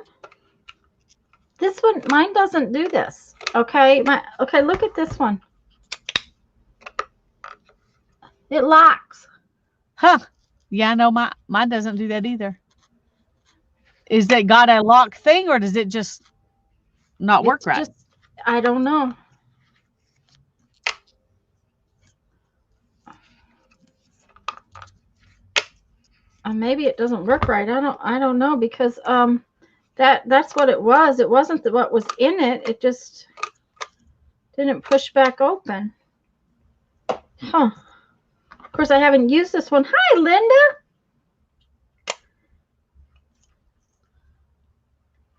This one, mine doesn't do this. Okay. Okay, look at this one. It locks. Huh. Yeah, no, mine doesn't do that either. Is that got a lock thing, or does it just not work right? I don't know. Maybe it doesn't work right. I don't know, because that's what it was. It wasn't what was in it. It just didn't push back open. Huh. Of course, I haven't used this one. Hi, Linda.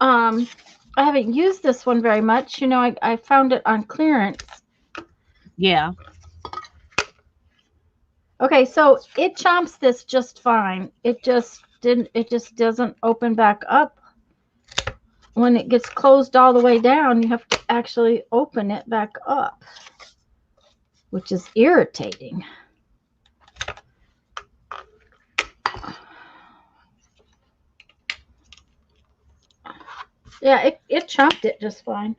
I haven't used this one very much. You know, I found it on clearance. Yeah. Okay, so it chomps this just fine. It just doesn't open back up. When it gets closed all the way down, you have to actually open it back up, which is irritating. Yeah, it chomped it just fine.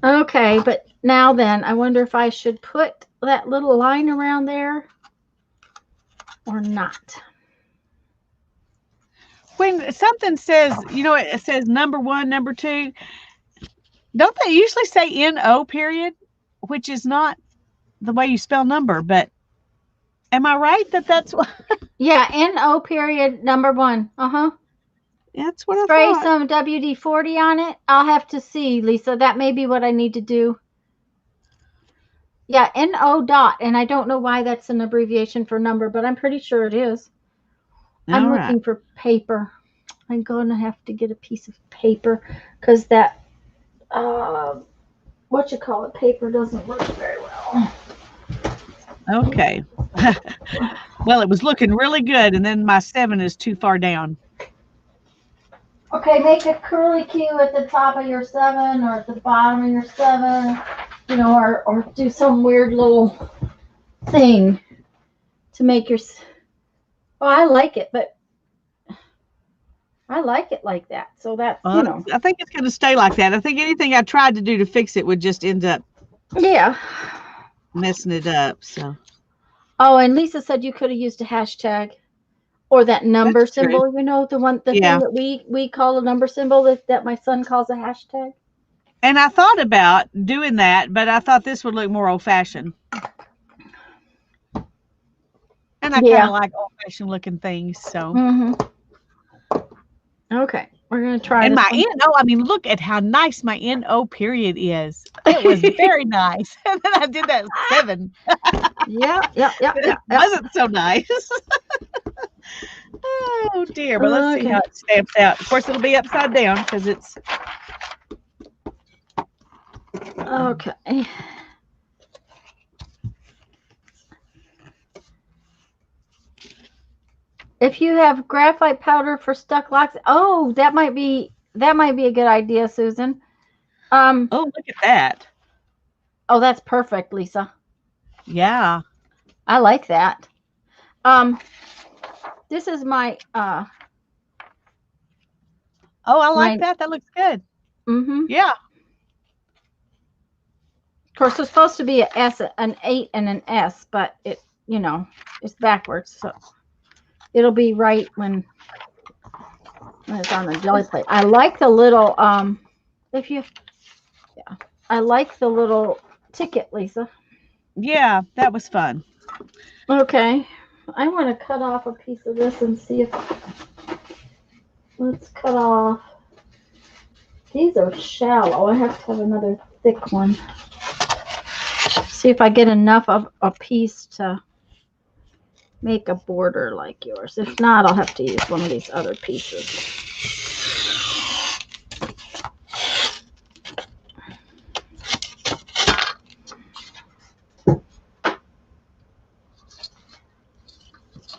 Okay, but now then, I wonder if I should put that little line around there. or not. When something says, it says number 1, number 2, don't they usually say N-O period, which is not the way you spell number, but am I right that that's what? Yeah, N-O period number 1. That's what I Spray thought. some WD-40 on it. I'll have to see, Lisa. That may be what I need to do. Yeah, N-O dot. And I don't know why that's an abbreviation for number, but I'm pretty sure it is. I'm All right. looking for paper. I'm going to have to get a piece of paper because that, paper doesn't work very well. Okay. Well, it was looking really good, and then my 7 is too far down. Okay, make a curly Q at the top of your 7 or at the bottom of your 7, or do some weird little thing to make your. Oh, I like it, but I like it like that. So that's, I think it's going to stay like that. I think anything I tried to do to fix it would just end up messing it up. So. Oh, and Lisa said you could have used a hashtag or that number That's true. symbol, the thing that we call a number symbol that my son calls a hashtag. And I thought about doing that, but I thought this would look more old-fashioned. And I kind of like old-fashioned looking things, so. Okay, we're going to try and this my one. N-O, I mean, look at how nice my N-O period is. It was very nice. And then I did that 7. Yeah. It wasn't so nice. Oh, dear. But let's see how it stamps out. Of course, it'll be upside down because it's. Okay. If you have graphite powder for stuck locks, that might be a good idea, Susan. Oh, look at that. Oh, that's perfect, Lisa. Yeah. I like that. This is my Oh, I like that. That looks good. Yeah. Of course, it's supposed to be an 8 and an S, but it, it's backwards, so it'll be right when it's on the jelly plate. I like the little I like the little ticket, Lisa. Yeah, that was fun. Okay, I want to cut off a piece of this and see if. Let's cut off. These are shallow. I have to have another thick one. See if I get enough of a piece to make a border like yours. If not, I'll have to use one of these other pieces.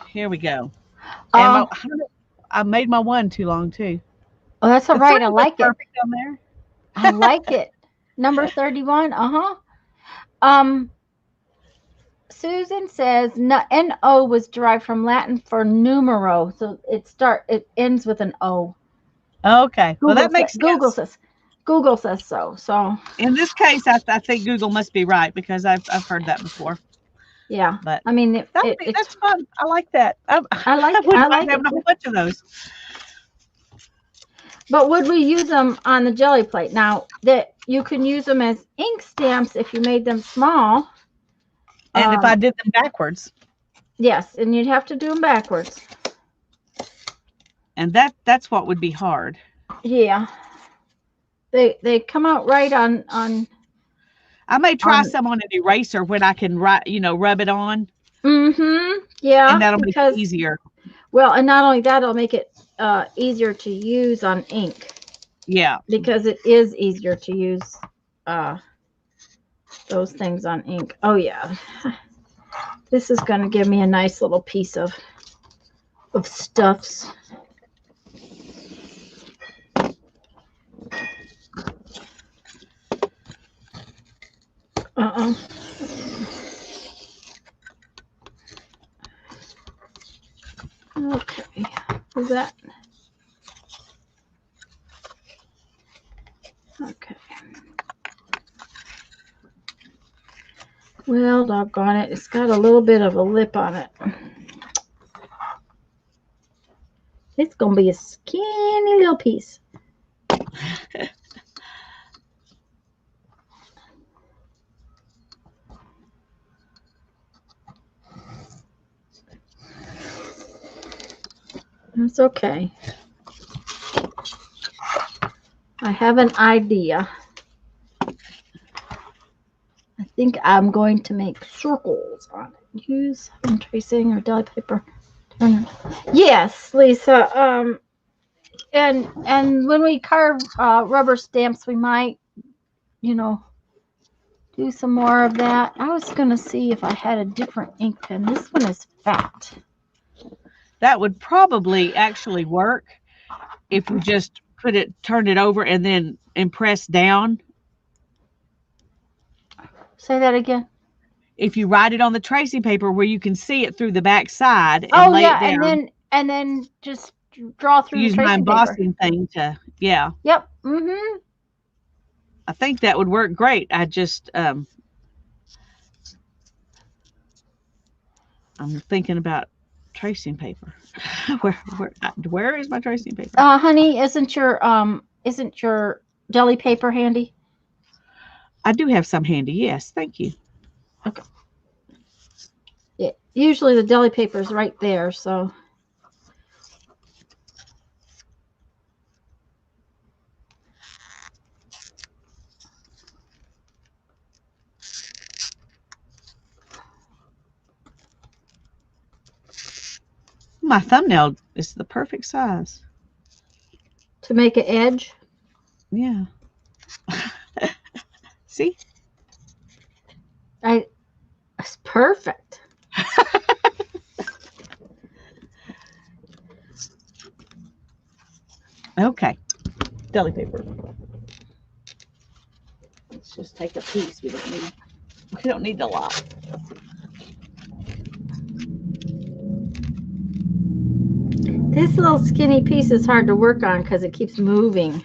Here we go. And I made my 1 too long too. Oh, that's all right. I like it. Perfect on there. I like it. Number 31. Susan says N-O was derived from Latin for numero, so it ends with an O. Okay. Well, that makes sense. Google says so. So in this case, I think Google must be right because I've heard that before. Yeah, but I mean that's fun. I like that. I like having a whole bunch of those. But would we use them on the jelly plate? Now that you can use them as ink stamps if you made them small. And if I did them backwards. Yes, and you'd have to do them backwards. And that's what would be hard. Yeah. They come out right on. I may try some on an eraser when I can rub it on. Yeah. And that'll make it easier. Well, and not only that, it'll make it easier to use on ink. Yeah. Because it is easier to use those things on ink. Oh yeah. This is going to give me a nice little piece of stuffs. Okay. Is that? Okay. Well, doggone it. It's got a little bit of a lip on it. It's going to be a skinny little piece. That's okay. I have an idea. I think I'm going to make circles on it. Use tracing or dye paper. Yes, Lisa. And when we carve rubber stamps, we might, you know, do some more of that. I was gonna see if I had a different ink pen. This one is fat. That would probably actually work if you just turn it over and then impress down. Say that again. If you write it on the tracing paper where you can see it through the back side and Oh lay yeah, it down. and then just draw through the Use my tracing paper. embossing thing to, yeah. Yep. Mm-hmm. I think that would work great. I just, I'm thinking about tracing paper. Where is my tracing paper? Honey, isn't your deli paper handy? I do have some handy. Yes, thank you. Okay. Yeah, usually the deli paper is right there, so. My thumbnail is the perfect size. To make an edge? Yeah. See? It's perfect. Okay. Deli paper. Let's just take a piece. We don't need a lot. This little skinny piece is hard to work on because it keeps moving.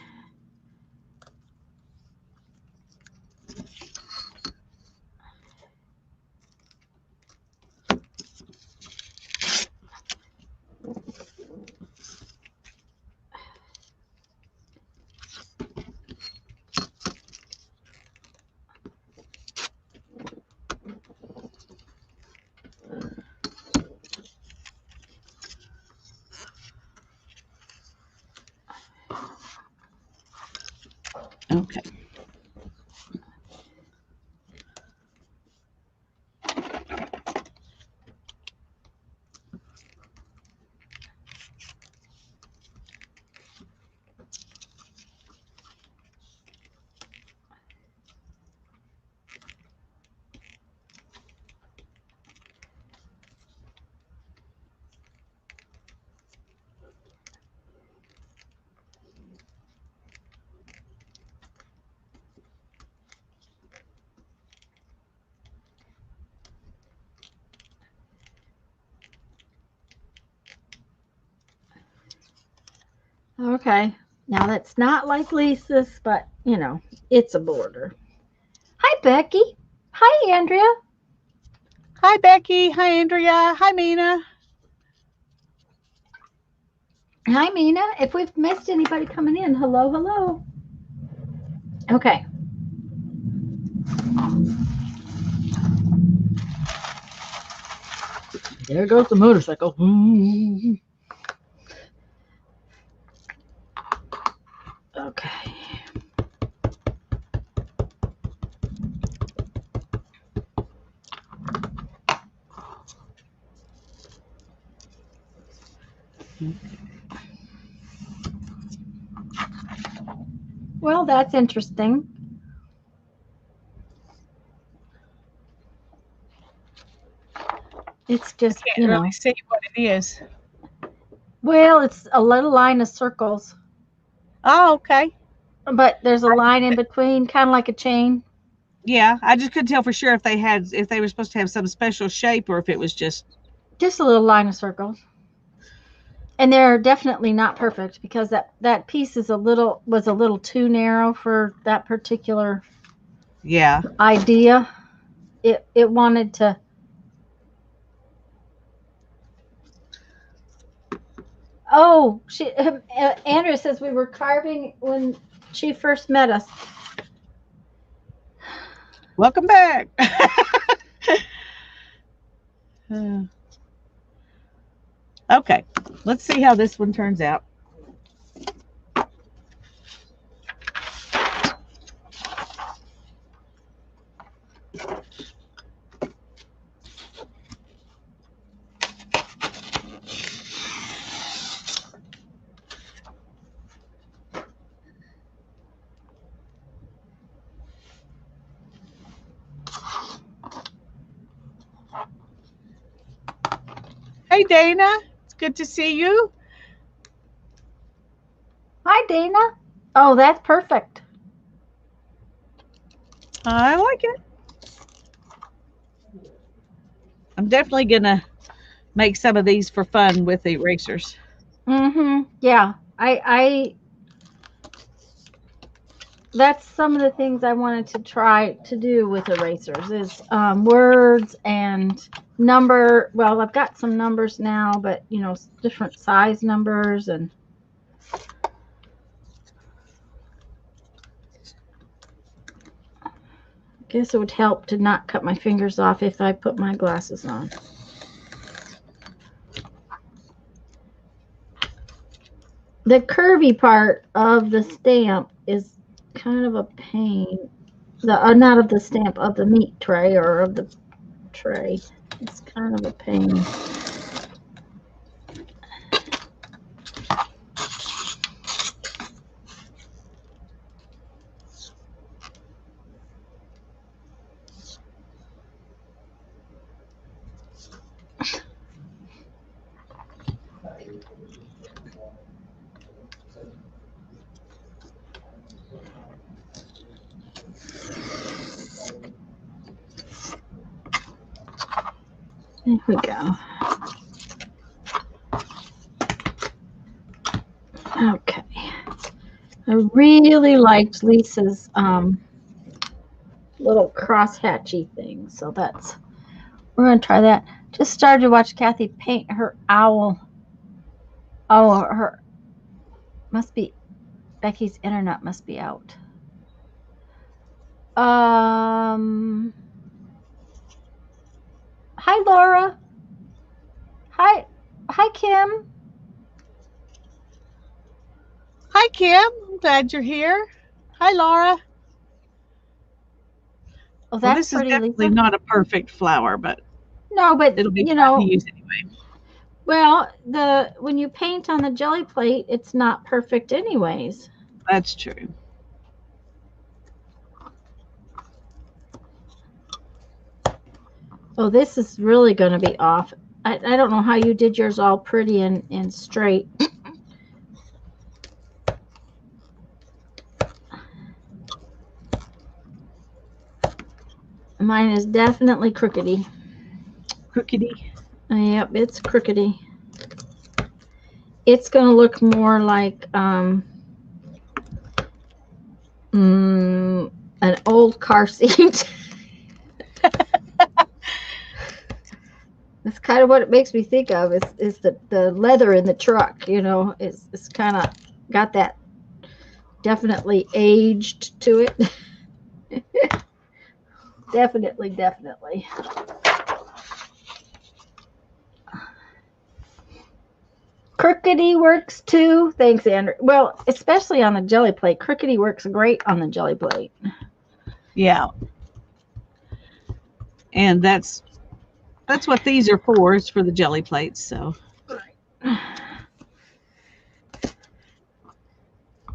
Okay. Okay. Now that's not like Lisa's, but you know, it's a border. Hi, Becky. Hi, Andrea. Hi, Becky. Hi, Andrea. Hi, Mina. Hi, Mina. If we've missed anybody coming in, hello, hello. Okay. There goes the motorcycle. Okay. Well, that's interesting. It's just, Can't really see what it is. Well, it's a little line of circles, Oh, okay. but there's a line in between, kind of like a chain. Yeah, I just couldn't tell for sure if they were supposed to have some special shape or if it was just a little line of circles. And they're definitely not perfect because that piece was a little too narrow for that particular idea. It wanted to. Oh, Andrea says we were carving when she first met us. Welcome back. Okay, let's see how this one turns out. Hey, Dana. It's good to see you. Hi, Dana. Oh, that's perfect. I like it. I'm definitely going to make some of these for fun with erasers. Yeah. I that's some of the things I wanted to try to do with erasers is words and number. Well, I've got some numbers now, but different size numbers and I guess it would help to not cut my fingers off if I put my glasses on. The curvy part of the stamp is kind of a pain. The not of the stamp, of the meat tray or of the tray. It's kind of a pain. There we go. Okay. I really liked Lisa's little crosshatchy thing, so we're gonna try that. Just started to watch Kathy paint her owl. Oh, her must be Becky's internet must be out. Hi Laura. Hi Kim. Hi, Kim. I'm glad you're here. Hi, Laura. Oh, Well, that's this is pretty, definitely Lisa. not a perfect flower, but No, but it'll be fun to use anyway. well, when you paint on the jelly plate, it's not perfect anyways. That's true. Oh, this is really going to be off. I don't know how you did yours all pretty and straight. Mine is definitely crookedy. Crookedy. Yep, it's crookedy. It's going to look more like an old car seat. That's kind of what it makes me think of is the leather in the truck, it's kind of got that definitely aged to it. Definitely. Crookedy works too. Thanks, Andrew. Well, especially on the jelly plate. Crookedy works great on the jelly plate. Yeah. And that's what these are for, is for the jelly plates, so.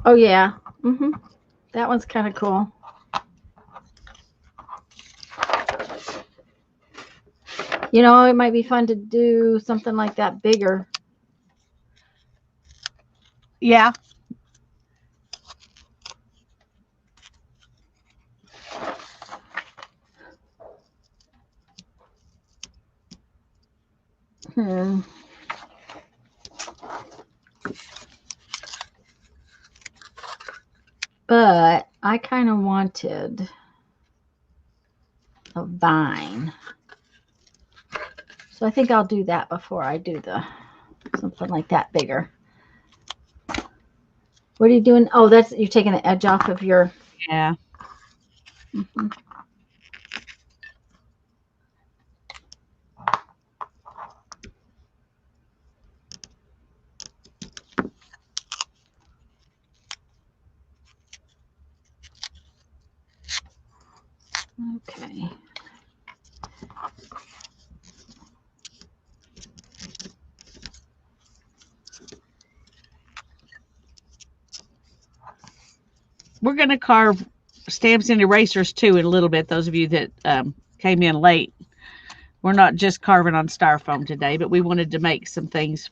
Oh yeah. That one's kind of cool. It might be fun to do something like that bigger. Yeah. But I kind of wanted a vine. So I think I'll do that before I do something like that bigger. What are you doing? Oh, that's you're taking the edge off of your. Yeah. Mhm. Okay. We're going to carve stamps and erasers too in a little bit. Those of you that came in late, we're not just carving on styrofoam today, but we wanted to make some things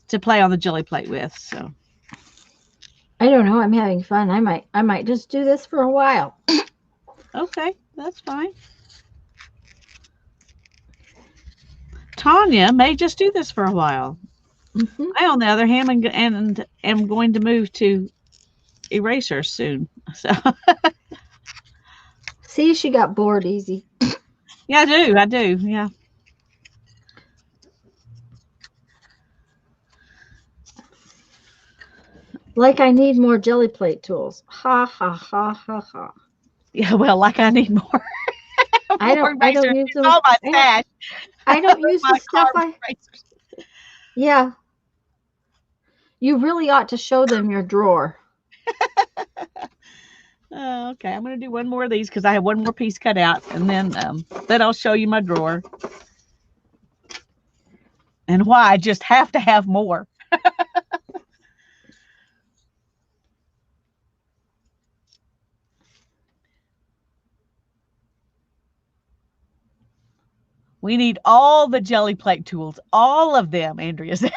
to play on the jelly plate with. So I don't know. I'm having fun. I might just do this for a while. okay, that's fine. Tanya may just do this for a while. Hmm. I, on the other hand, am going to move to erasers soon. So See, she got bored easy. yeah, I do. Yeah. Like I need more jelly plate tools. Ha ha ha ha ha. Yeah, well, like I need more more I don't erasers. use It's them. all my stash. I don't use the My stuff carved I. erasers. Yeah, you really ought to show them your drawer. Oh, okay, I'm gonna do one more of these because I have one more piece cut out, and then I'll show you my drawer and why I just have to have more. We need all the jelly plate tools, all of them. Andrea says.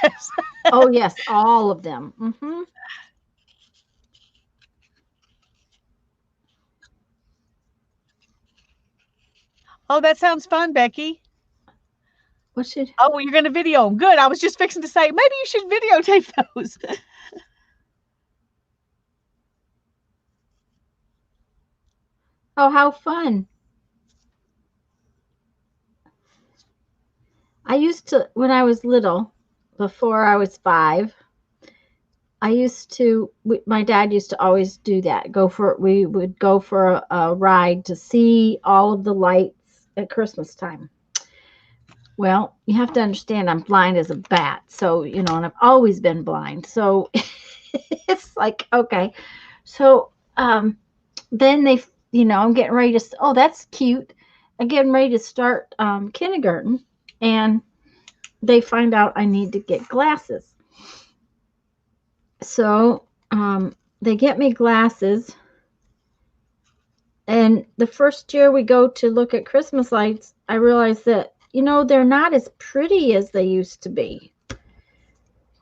Oh yes, all of them. Oh, that sounds fun, Becky. What should? Oh, well, you're going to video them. Good. I was just fixing to say, maybe you should videotape those. Oh, how fun! I used to when I was little, before I was 5. I used to. My dad used to always do that. We would go for a ride to see all of the lights at Christmas time. Well, you have to understand I'm blind as a bat. So, and I've always been blind. So it's like, okay. So then I'm getting ready to, oh, that's cute. I'm getting ready to start kindergarten. And they find out I need to get glasses. So they get me glasses. And the first year we go to look at Christmas lights, I realized that, they're not as pretty as they used to be.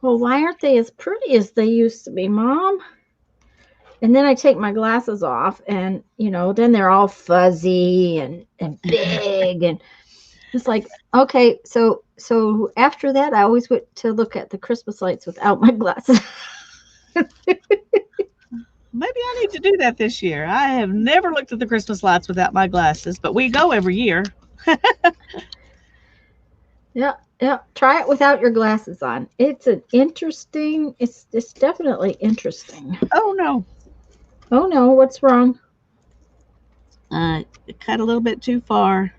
Well, why aren't they as pretty as they used to be, Mom? And then I take my glasses off and, then they're all fuzzy and big. And it's like, okay, so after that, I always went to look at the Christmas lights without my glasses. Maybe I need to do that this year. I have never looked at the Christmas lights without my glasses, but we go every year. Yeah, yeah. Try it without your glasses on. It's it's definitely interesting. Oh, no. Oh no, what's wrong? Cut a little bit too far.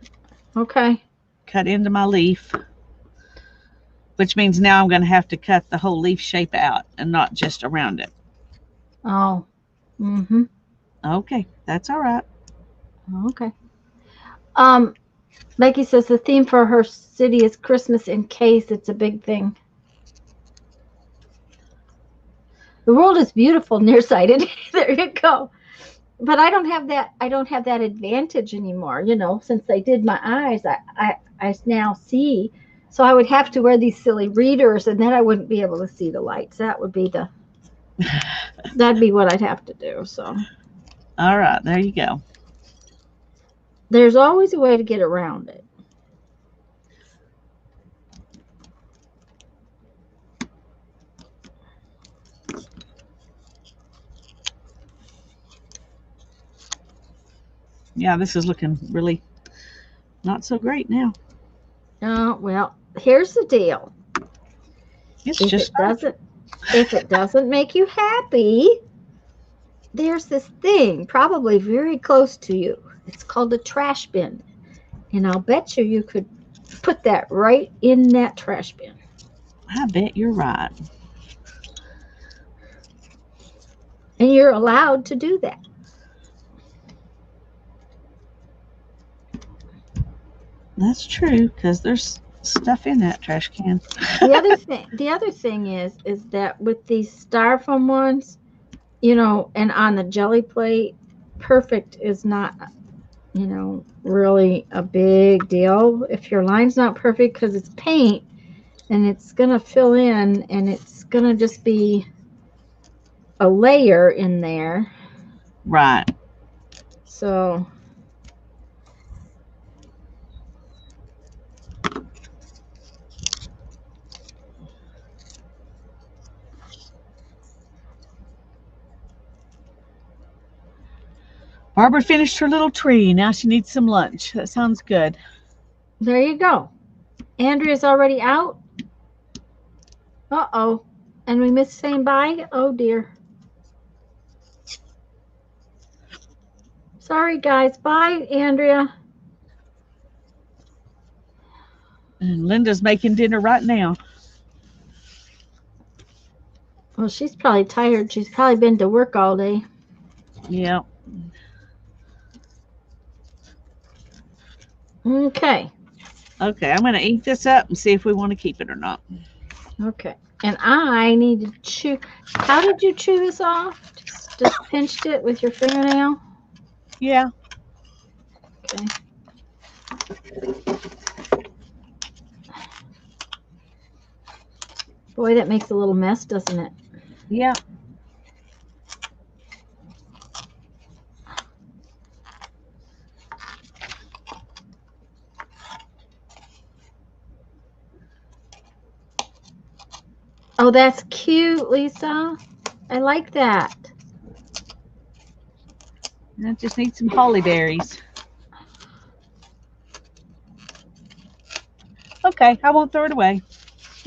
Okay. Cut into my leaf, which means now I'm going to have to cut the whole leaf shape out and not just around it. Oh. Mm-hmm. Okay, that's all right. Okay. Becky says the theme for her city is Christmas in case it's a big thing. The world is beautiful, nearsighted. There you go. But I don't have that. I don't have that advantage anymore. Since they did my eyes, I now see. So I would have to wear these silly readers, and then I wouldn't be able to see the lights. That'd be what I'd have to do. So. All right, there you go. There's always a way to get around it. Yeah, this is looking really not so great now. Well, here's the deal. It's If just it doesn't, If it doesn't make you happy, there's this thing probably very close to you. It's called a trash bin. And I'll bet you could put that right in that trash bin. I bet you're right. And you're allowed to do that. That's true, because there's stuff in that trash can. The other thing is that with these styrofoam ones, and on the jelly plate, perfect is not, really a big deal. If your line's not perfect because it's paint, and it's gonna fill in, and it's gonna just be a layer in there. Right. So Barbara finished her little tree. Now she needs some lunch. That sounds good. there you go. Andrea's already out. Uh-oh. And we missed saying bye? Oh, dear. Sorry, guys. Bye, Andrea. And Linda's making dinner right now. Well, she's probably tired. She's probably been to work all day. Yeah. Okay. Okay, I'm going to eat this up and see if we want to keep it or not. Okay. And I need to chew. How did you chew this off? Just pinched it with your fingernail? Yeah. Okay. Boy, that makes a little mess, doesn't it? Yeah. Oh, that's cute, Lisa. I like that. I just need some holly berries. Okay, I won't throw it away.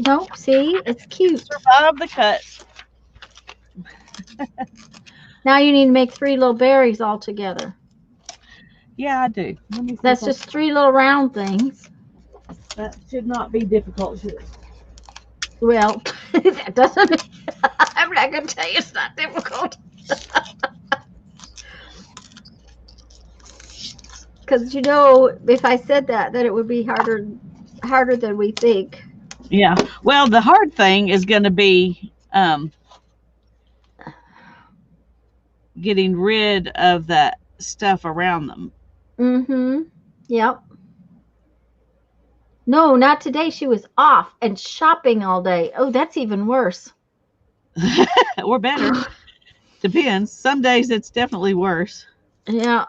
No, see? It's cute. Survive the cut. Now you need to make 3 little berries all together. Yeah, I do. Let me see That's if I- just 3 little round things. That should not be difficult, should it? Well, that doesn't mean I'm not going to tell you it's not difficult. Because if I said that it would be harder than we think. Yeah. Well, the hard thing is going to be getting rid of that stuff around them. Mm-hmm. Yep. No, not today. She was off and shopping all day. Oh, that's even worse. Or better. Depends. Some days it's definitely worse. Yeah.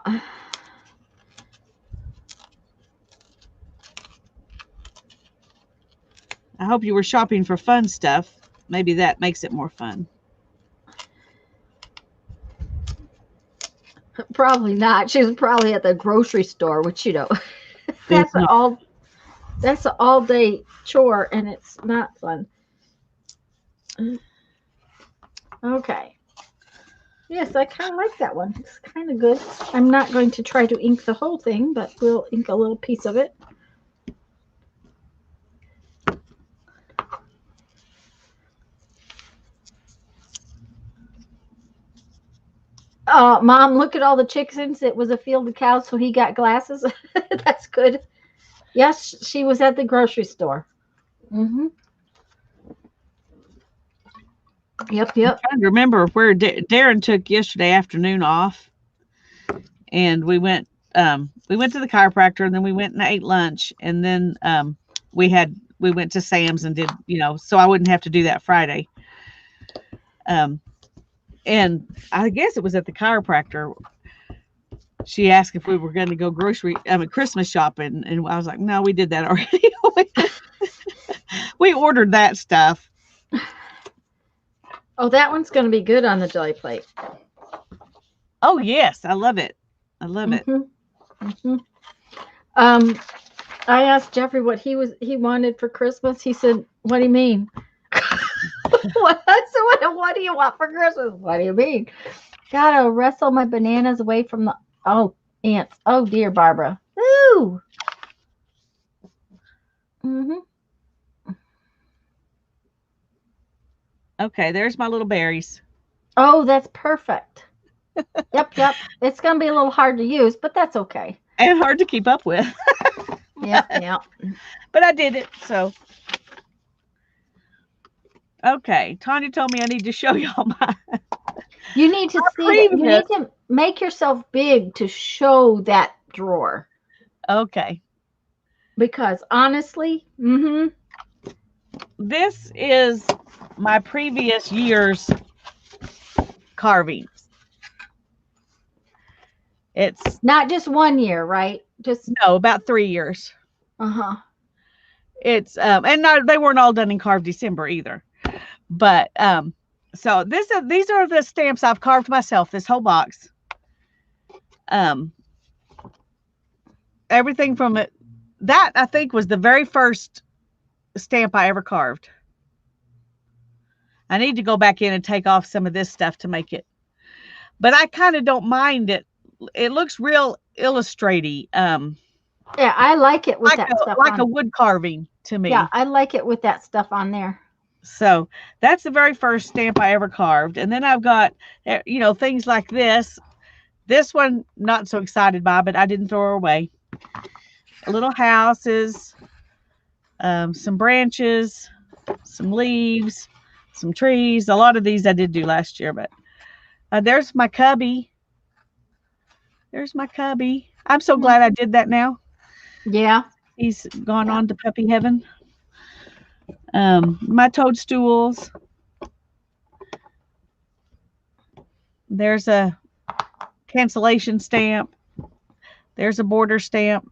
I hope you were shopping for fun stuff. Maybe that makes it more fun. Probably not. She was probably at the grocery store, which It's not. that's an all day chore, and it's not fun. Okay. Yes, I kind of like that one. It's kind of good. I'm not going to try to ink the whole thing, but we'll ink a little piece of it. Mom, look at all the chickens. It was a field of cows, so he got glasses. That's good. Yes, she was at the grocery store. Mm-hmm. Yep. I'm trying to remember where Darren took yesterday afternoon off, and we went to the chiropractor, and then we went and ate lunch, and then we went to Sam's and did, so I wouldn't have to do that Friday. And I guess it was at the chiropractor. She asked if we were going to go Christmas shopping, and I was like, no, we did that already. We ordered that stuff. Oh, that one's going to be good on the jelly plate. Oh yes, I love it. I love it. Mm-hmm. I asked Jeffrey what he wanted for Christmas. He said, "What do you mean?" What do you want for Christmas? What do you mean? Gotta wrestle my bananas away from the ants. Oh dear, Barbara. Ooh. Mhm. Okay, there's my little berries. Oh, that's perfect. Yep. It's gonna be a little hard to use, but that's okay. And hard to keep up with. Yep. But I did it, so. Okay, Tanya told me I need to show y'all my You need to see that. You need to make yourself big to show that drawer. Okay. Because honestly, This is my previous year's carvings. It's not just 1 year, right? Just no, about 3 years. It's and no, they weren't all done in carved December either. But so these are the stamps I've carved myself, this whole box. Everything from it, that I think was the very first stamp I ever carved. I need to go back in and take off some of this stuff to make it. But I kind of don't mind it. It looks real illustraty. Yeah, I like it with that stuff. Like a wood carving to me. Yeah, I like it with that stuff on there. So that's the very first stamp I ever carved. And then I've got, things like this. This one, not so excited by, but I didn't throw her away. Little houses, some branches, some leaves, some trees. A lot of these I did do last year, but there's my cubby. There's my cubby. I'm so glad I did that now. Yeah. He's gone on to puppy heaven. My toadstools. There's a cancellation stamp. There's a border stamp.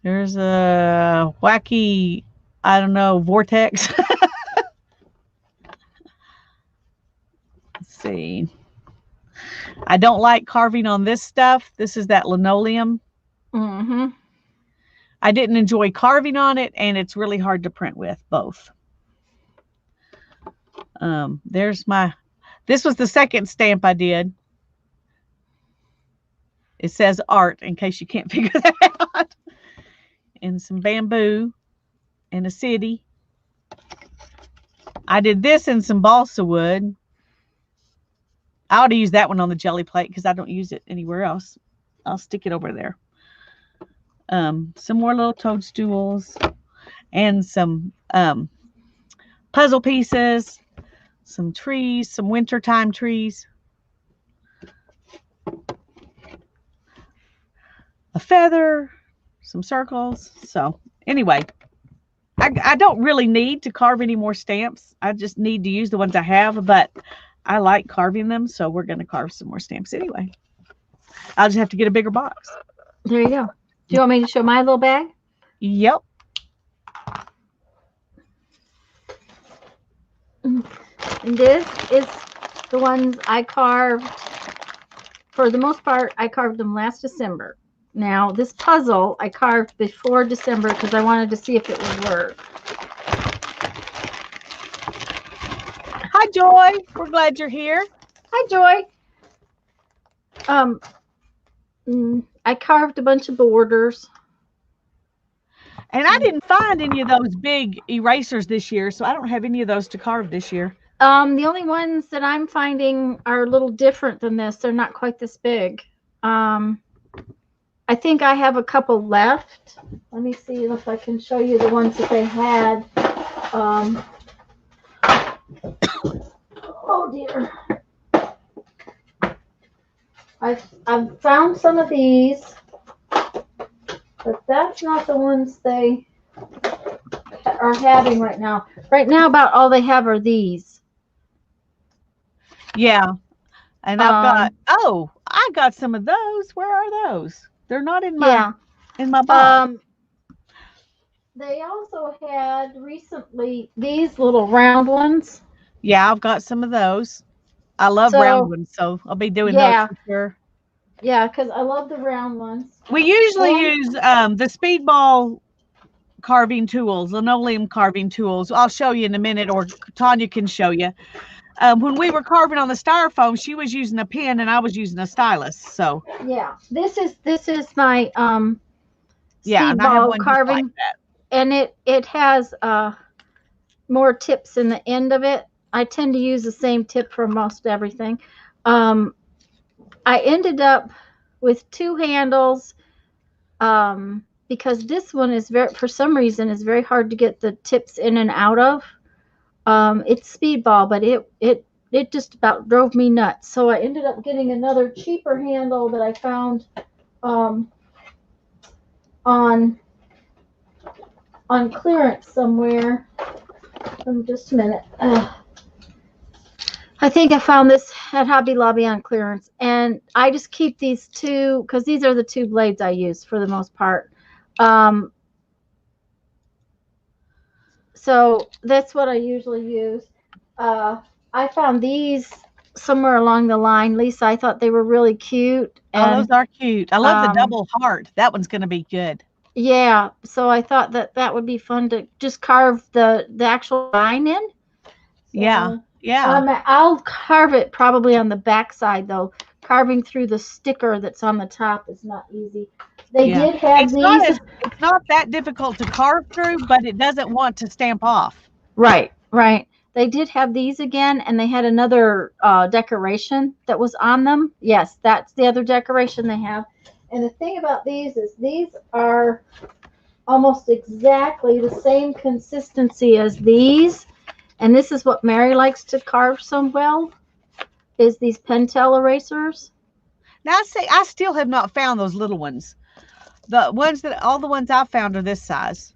There's a wacky, I don't know, vortex. Let's see. I don't like carving on this stuff. This is that linoleum. I didn't enjoy carving on it, and it's really hard to print with both. This was the second stamp I did. It says art, in case you can't figure that out. And some bamboo and a city. I did this in some balsa wood. I ought to use that one on the jelly plate because I don't use it anywhere else. I'll stick it over there. Some more little toadstools and some puzzle pieces, some trees, some wintertime trees, a feather, some circles. So anyway, I don't really need to carve any more stamps. I just need to use the ones I have, but I like carving them, so we're going to carve some more stamps anyway. I'll just have to get a bigger box. There you go. Do you want me to show my little bag? Yep. And this is the ones I carved. For the most part, I carved them last December. Now, this puzzle I carved before December because I wanted to see if it would work. Hi, Joy. We're glad you're here. Hi, Joy. I carved a bunch of borders. And I didn't find any of those big erasers this year, so I don't have any of those to carve this year. The only ones that I'm finding are a little different than this. They're not quite this big. I think I have a couple left. Let me see if I can show you the ones that they had. Oh dear. I've found some of these, but that's not the ones they are having right now. Right now, about all they have are these. Yeah. And I've I got some of those. Where are those? They're not in my box. They also had recently these little round ones. Yeah, I've got some of those. I love round ones, so I'll be doing those for sure. Yeah, because I love the round ones. We usually use the speedball carving tools, linoleum carving tools. I'll show you in a minute, or Tanya can show you. When we were carving on the styrofoam, she was using a pen and I was using a stylus. So Yeah, this is my yeah, and I have speedball one just like carving, that. and it has more tips in the end of it. I tend to use the same tip for most everything. Um, I ended up with two handles because this one is very, for some reason, is very hard to get the tips in and out of. It's speedball, but it just about drove me nuts. So I ended up getting another cheaper handle that I found um, on clearance somewhere. Just a minute. I think I found this at Hobby Lobby on clearance, and I just keep these two because these are the two blades I use for the most part. So that's what I usually use. I found these somewhere along the line, Lisa. I thought they were really cute, Oh, those and are cute. I love the double heart. That one's going to be good. yeah. So I thought that would be fun to just carve the actual line in. Yeah, So, yeah, I'll carve it probably on the back side though. Carving through the sticker that's on the top is not easy. They yeah. did have these. It's not that difficult to carve through, but it doesn't want to stamp off. Right, right. They did have these again, and they had another decoration that was on them. Yes, that's the other decoration they have. And the thing about these is these are almost exactly the same consistency as these. And this is what Mary likes to carve so well, is these Pentel erasers. Now I still have not found those little ones. All the ones I've found are this size.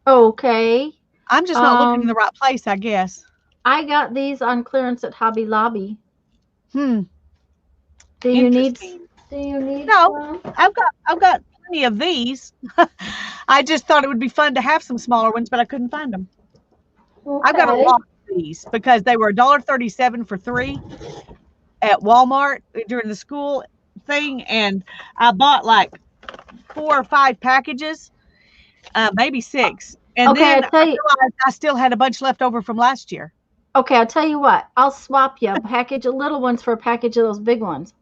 Okay. I'm just not looking in the right place, I guess. I got these on clearance at Hobby Lobby. Do Do you need No, some? I've got plenty of these. I just thought it would be fun to have some smaller ones, but I couldn't find them. Okay. I've got a lot of these because they were $1.37 for 3 at Walmart during the school thing, and I bought like 4 or 5 packages, maybe 6. And Okay, then I realized I still had a bunch left over from last year. Okay, I'll tell you what. I'll swap you a package of little ones for a package of those big ones.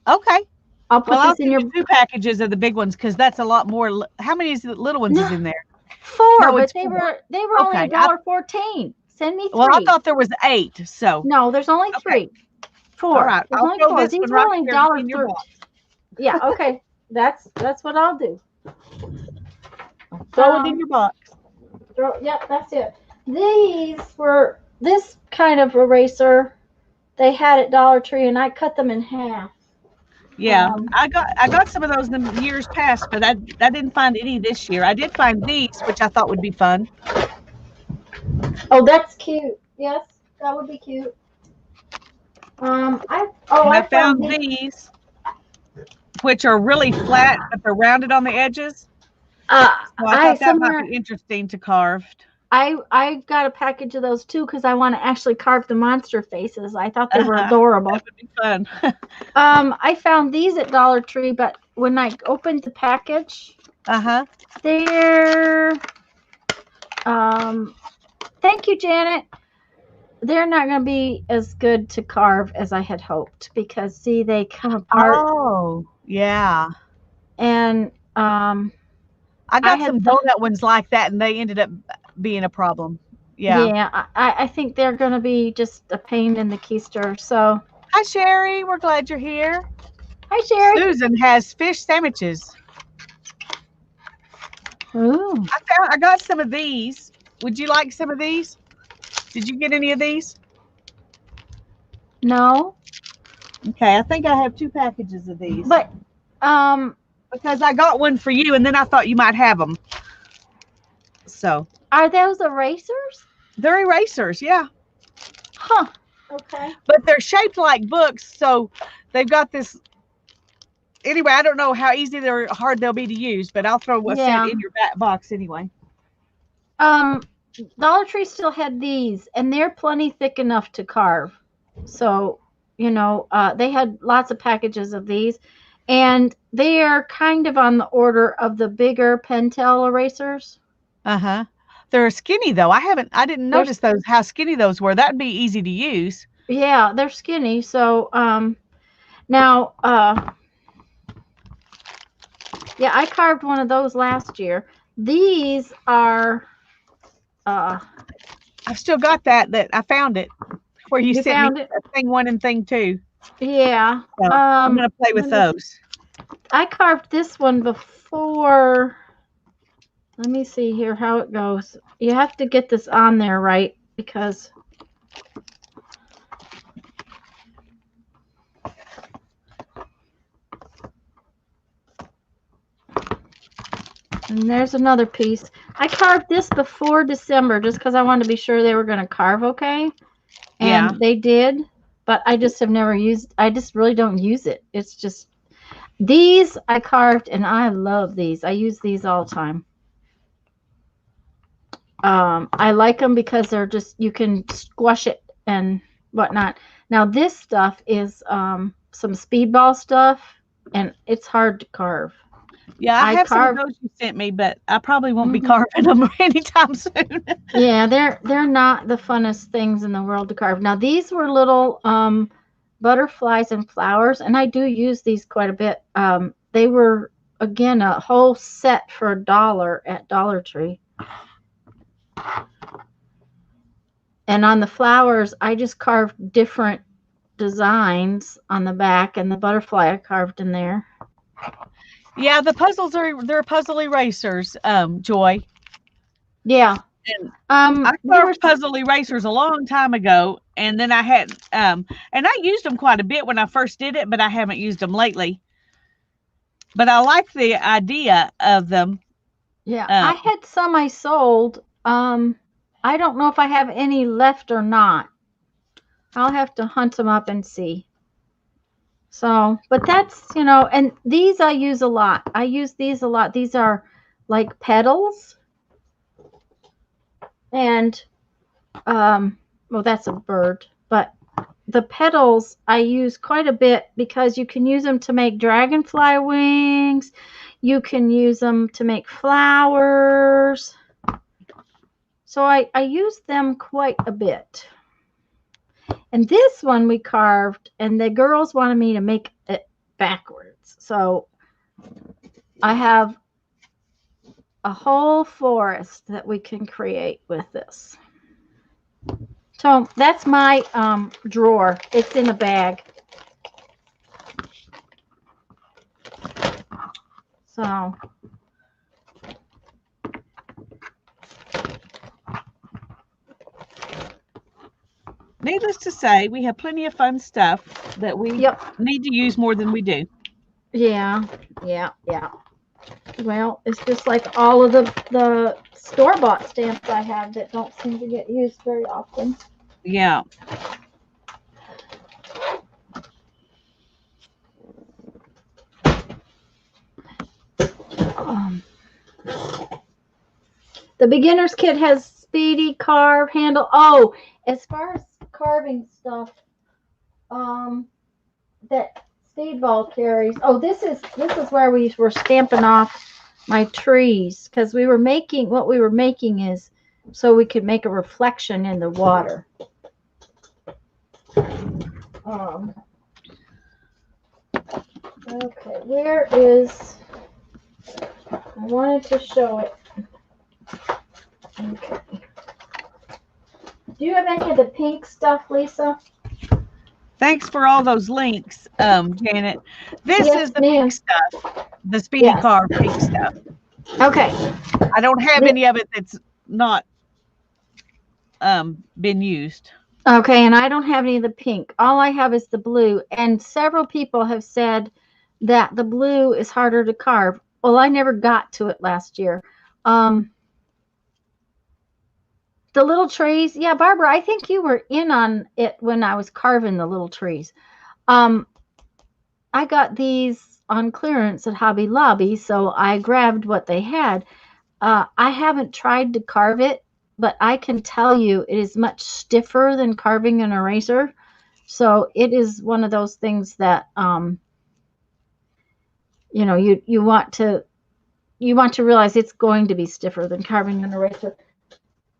Okay. I'll put this in your 2 packages of the big ones because that's a lot more. How many little ones is in there? 4, No, but it's they 4. were only Okay. $1.14. Send me 3. Well, I thought there was 8. So no, there's only 3. 4. all right, There's I'll only throw 4. this These one were right only here in your box. Yeah, okay. That's what I'll do. Throw it in your box. Yep, that's it. These were this kind of eraser they had at Dollar Tree, and I cut them in half. Yeah, I got some of those in the years past, but I didn't find any this year. I did find these, which I thought would be fun. Oh, that's cute. Yes, that would be cute. I found these, which are really flat, but they're rounded on the edges. So I thought that might be interesting to carve. I got a package of those too because I want to actually carve the monster faces. I thought they were adorable. That would be fun. I found these at Dollar Tree, but when I opened the package, they're thank you, Janet. They're not going to be as good to carve as I had hoped because see, they come apart. Oh, yeah. And I got some donut ones like that, and they ended up being a problem. Yeah. Yeah, I think they're going to be just a pain in the keister. So, hi, Sherry. We're glad you're here. Hi, Sherry. Susan has fish sandwiches. Ooh. I got some of these. Would you like some of these? Did you get any of these? No. Okay, I think I have 2 packages of these. But because I got one for you, and then I thought you might have them. So. Are those erasers? They're erasers, yeah. Huh. Okay. But they're shaped like books, so they've got this. Anyway, I don't know how easy or hard they'll be to use, but I'll throw a set in your back box anyway. Dollar Tree still had these, and they're plenty thick enough to carve. So, they had lots of packages of these. And they are kind of on the order of the bigger Pentel erasers. Uh-huh. They're skinny though. I didn't They're notice those how skinny those were. That'd be easy to use. Yeah, they're skinny. So now yeah, I carved one of those last year. These are uh I've still got that I found it where you you sent me found it? thing 1 and thing 2. Yeah. So I'm gonna play with those. I carved this one before. Let me see here how it goes. You have to get this on there right because and there's another piece. I carved this before December just because I wanted to be sure they were going to carve okay. And Yeah. they did, but I just have never used, I just really don't use it. It's just, these I carved and I love these. I use these all the time. I like them because they're just, you can squash it and whatnot. Now this stuff is some speedball stuff and it's hard to carve. Yeah, I I have some of carve. those you sent me, but I probably won't be Mhm. carving them anytime soon. Yeah, they're not the funnest things in the world to carve. Now these were little butterflies and flowers, and I do use these quite a bit. They were again a whole set for $1 at Dollar Tree. And on the flowers, I just carved different designs on the back, and the butterfly I carved in there. Yeah, they're puzzle erasers, Joy. Yeah. And I They were. carved puzzle erasers a long time ago, and then I had and I used them quite a bit when I first did it, but I haven't used them lately. But I like the idea of them. Yeah, Um, I had some I sold. I don't know if I have any left or not. I'll have to hunt them up and see. So, but that's, and these I use a lot. I use these a lot. These are like petals and, well, that's a bird, but the petals I use quite a bit because you can use them to make dragonfly wings. You can use them to make flowers. So I use them quite a bit. And this one we carved, and the girls wanted me to make it backwards. So I have a whole forest that we can create with this. So that's my drawer. It's in a bag. So needless to say, we have plenty of fun stuff that we yep. need to use more than we do. Yeah. Well, it's just like all of the store-bought stamps I have that don't seem to get used very often. Yeah. The beginner's kit has speedy carve handle. Oh, as far as carving stuff, that Steve Ball carries. Oh, this is where we were stamping off my trees because we were making what we were making is so we could make a reflection in the water. Okay, where is? I wanted to show it. Okay. Do you have any of the pink stuff, Lisa? Thanks for all those links, Janet. This Yes, is the ma'am. pink stuff, the Speedy Yes. Carve pink stuff. Okay. I don't have any of it that's not been used. Okay, and I don't have any of the pink. All I have is the blue. And several people have said that the blue is harder to carve. Well, I never got to it last year. The little trees, yeah, Barbara, I think you were in on it when I was carving the little trees. I got these on clearance at Hobby Lobby, so I grabbed what they had. I haven't tried to carve it, but I can tell you it is much stiffer than carving an eraser. So it is one of those things that you know, you want to realize it's going to be stiffer than carving an eraser.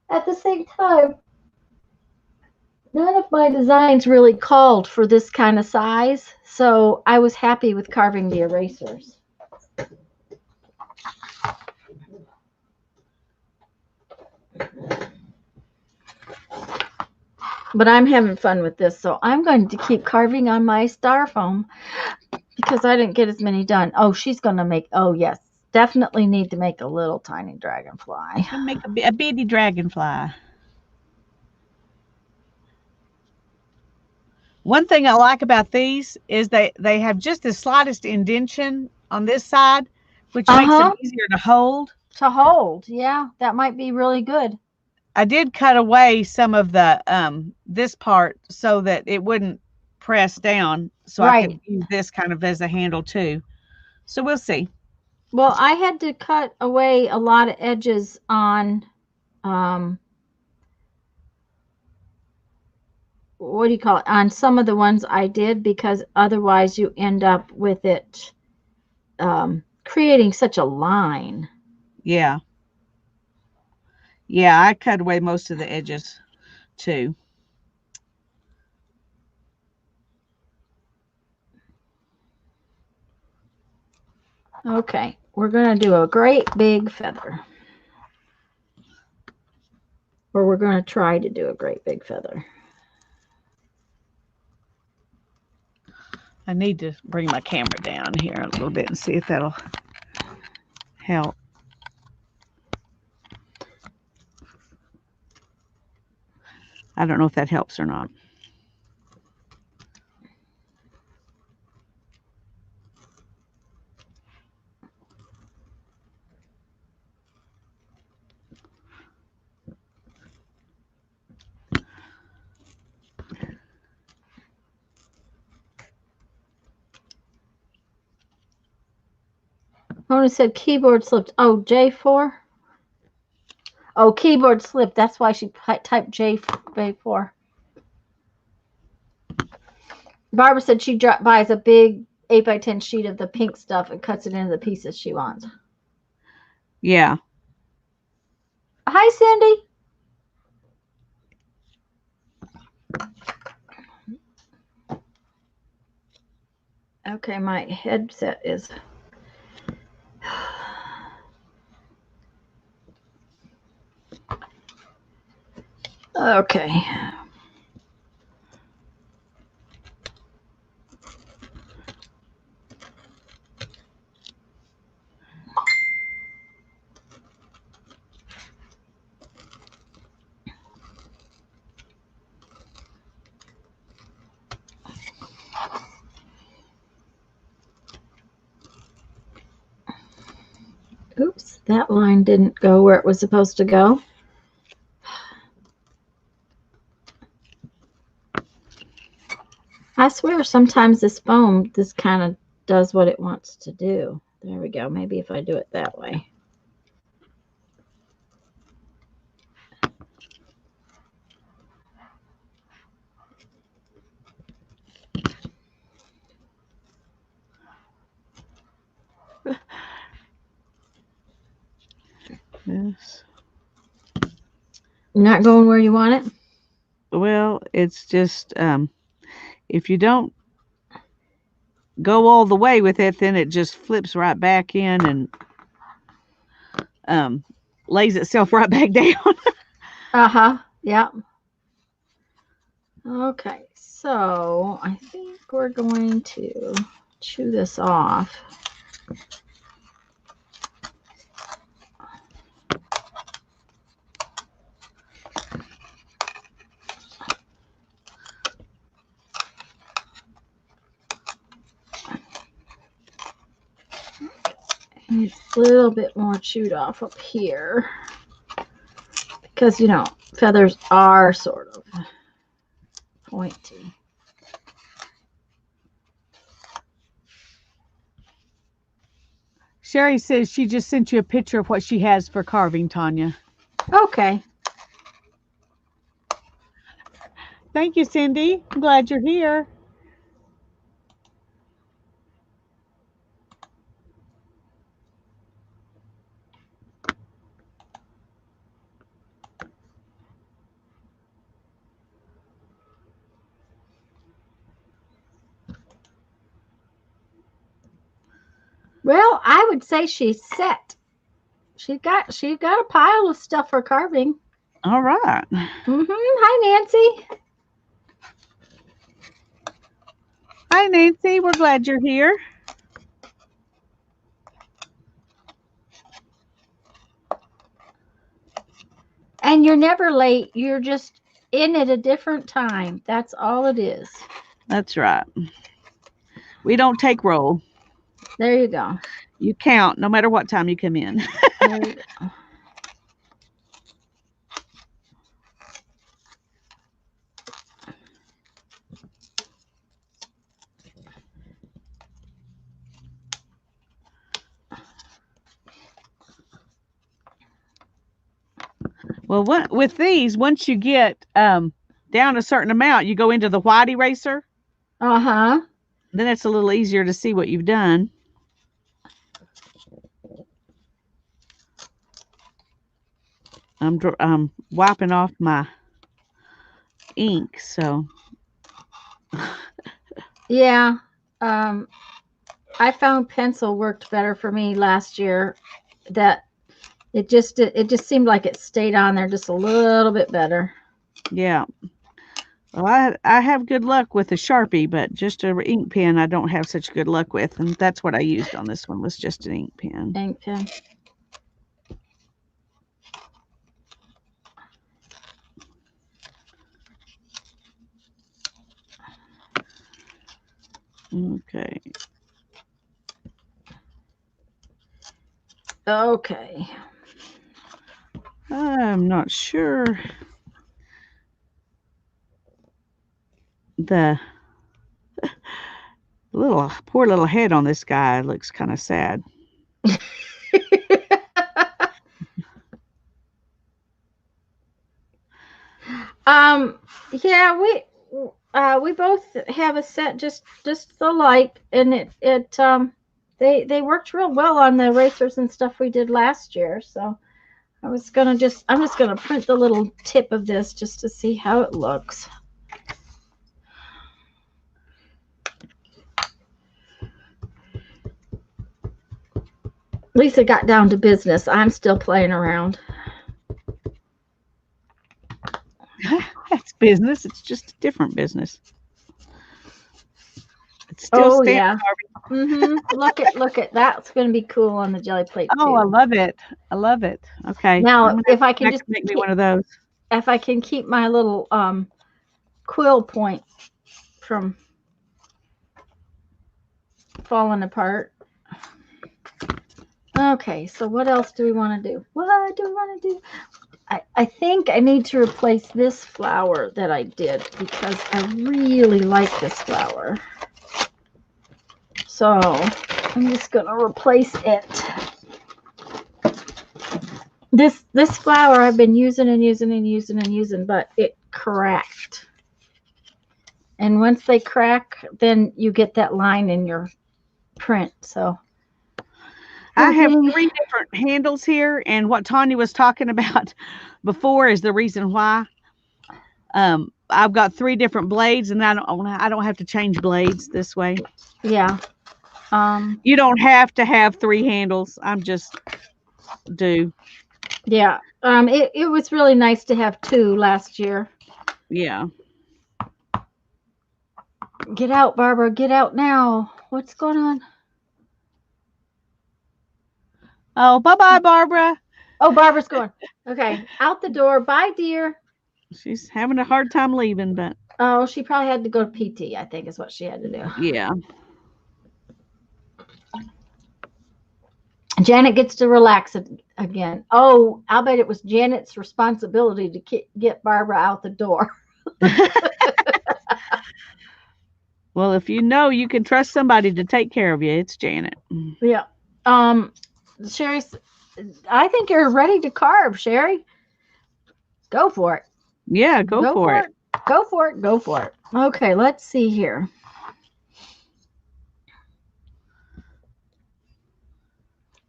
At the same time, none of my designs really called for this kind of size, so I was happy with carving the erasers. But I'm having fun with this, so I'm going to keep carving on my styrofoam because I didn't get as many done. Oh, she's going to make, oh yes, definitely need to make a little tiny dragonfly. And make a bitty dragonfly. One thing I like about these is they have just the slightest indentation on this side, which makes them easier to hold. To hold, yeah, that might be really good. I did cut away some of the this part so that it wouldn't press down, so I could use this kind of as a handle too. So we'll see. Well, I had to cut away a lot of edges on what do you call it, on some of the ones I did, because otherwise you end up with it creating such a line. Yeah. Yeah, I cut away most of the edges too. Okay, we're going to do a great big feather. Or we're going to try to do a great big feather. I need to bring my camera down here a little bit and see if that'll help. I don't know if that helps or not. Mona said keyboard slipped. Oh, J4? Oh, keyboard slipped. That's why she typed J4. Barbara said she buys a big 8x10 sheet of the pink stuff and cuts it into the pieces she wants. Yeah. Hi, Cindy. Okay, my headset is... Okay. Oops, that line didn't go where it was supposed to go. I swear sometimes this foam, this kind of does what it wants to do. There we go. Maybe if I do it that way. Yes. Not going where you want it? Well, it's just if you don't go all the way with it, then it just flips right back in and lays itself right back down. Uh-huh. Yeah. Okay, so I think we're going to chew this off. It's a little bit more chewed off up here because, you know, feathers are sort of pointy. Sherry says she just sent you a picture of what she has for carving, Tanya. Okay. Thank you, Cindy. I'm glad you're here. Well, I would say she's set. She got a pile of stuff for carving. All right. Hi, Nancy. Hi, Nancy. We're glad you're here. And you're never late. You're just in at a different time. That's all it is. That's right. We don't take roll. There you go. You count no matter what time you come in. There you go. Well, with these, once you get down a certain amount, you go into the white eraser. Uh-huh. Then it's a little easier to see what you've done. I'm wiping off my ink, so. Yeah. I found pencil worked better for me last year. That it just seemed like it stayed on there just a little bit better. Yeah. Well, I have good luck with a Sharpie, but just an ink pen I don't have such good luck with, and that's what I used on this one, was just an ink pen. Ink pen. Okay. Okay. I'm not sure. The poor little head on this guy looks kind of sad. Yeah, we both have a set just alike, and they worked real well on the erasers and stuff we did last year. So I'm just gonna print the little tip of this just to see how it looks. Lisa got down to business. I'm still playing around. That's business. It's just a different business. It's still yeah. Look at that's going to be cool on the jelly plate too. Oh, I love it. I love it. Okay. Now, if I can just make me one of those. If I can keep my little quill point from falling apart. Okay, so what else do we want to do? What do we want to do? I think I need to replace this flower that I did because I really like this flower. So I'm just going to replace it. This flower I've been using, but it cracked. And once they crack, then you get that line in your print. So I have 3 different handles here, and what Tanya was talking about before is the reason why. I've got 3 different blades, and I don't have to change blades this way. Yeah. You don't have to have 3 handles. I'm just do. Yeah. It was really nice to have 2 last year. Yeah. Get out, Barbara. Get out now. What's going on? Oh, bye-bye, Barbara. Oh, Barbara's going. Okay. Out the door. Bye, dear. She's having a hard time leaving, but. Oh, she probably had to go to PT, I think is what she had to do. Yeah. Janet gets to relax again. Oh, I'll bet it was Janet's responsibility to get Barbara out the door. Well, if you know you can trust somebody to take care of you, it's Janet. Yeah. Sherry, I think you're ready to carve, Sherry. Go for it. Yeah, go for it. Go for it. Go for it. Okay, let's see here.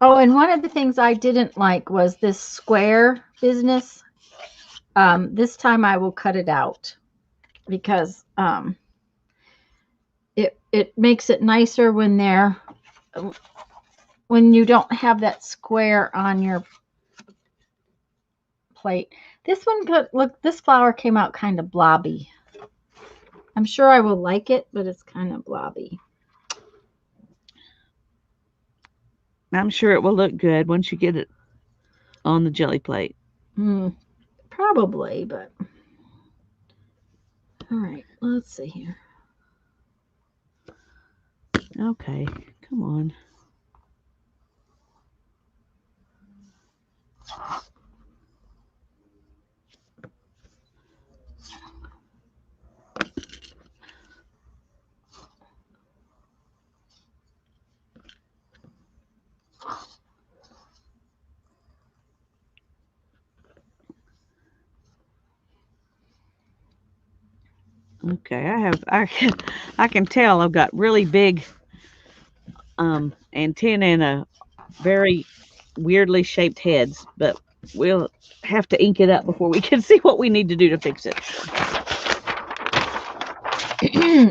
Oh, and one of the things I didn't like was this square business. This time I will cut it out because it makes it nicer when they're when you don't have that square on your plate. This one could look, this flower came out kind of blobby. I'm sure I will like it, but it's kind of blobby. I'm sure it will look good once you get it on the jelly plate. Probably, but all right, let's see here. Okay, come on. Okay, I can tell I've got really big antenna and a very weirdly shaped heads, but we'll have to ink it up before we can see what we need to do to fix it.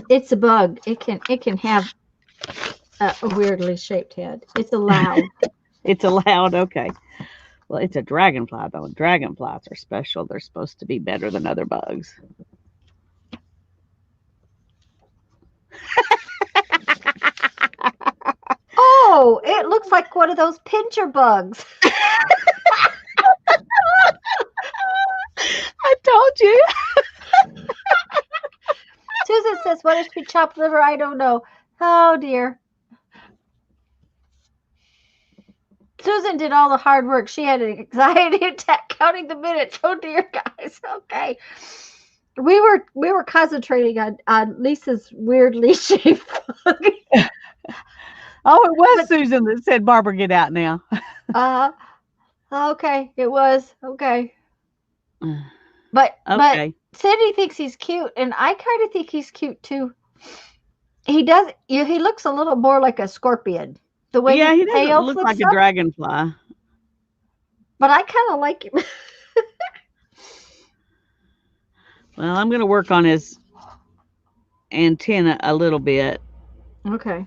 It's a bug. It can have a weirdly shaped head. It's allowed. It's allowed, okay. Well, it's a dragonfly though. Dragonflies are special. They're supposed to be better than other bugs. Oh, it looks like one of those pincher bugs. I told you. Susan says, "What is chopped liver? I don't know." Oh dear. Susan did all the hard work. She had an anxiety attack counting the minutes. Oh dear, guys. Okay. We were concentrating on Lisa's weirdly shaped bug. Oh, it was Susan that said, "Barbara, get out now." Okay, it was okay. But Okay. Cindy thinks he's cute, and I kind of think he's cute too. He does. He looks a little more like a scorpion. The way Yeah, his he doesn't tail look flips like a up, dragonfly. but I kind of like him. Well, I'm going to work on his antenna a little bit. Okay.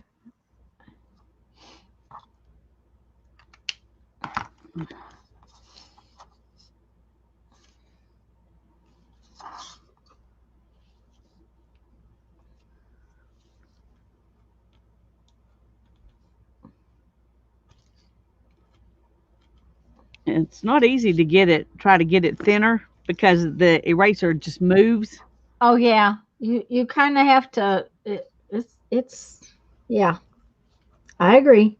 It's not easy to try to get it thinner because the eraser just moves. Oh yeah, you kind of have to. It's yeah. I agree.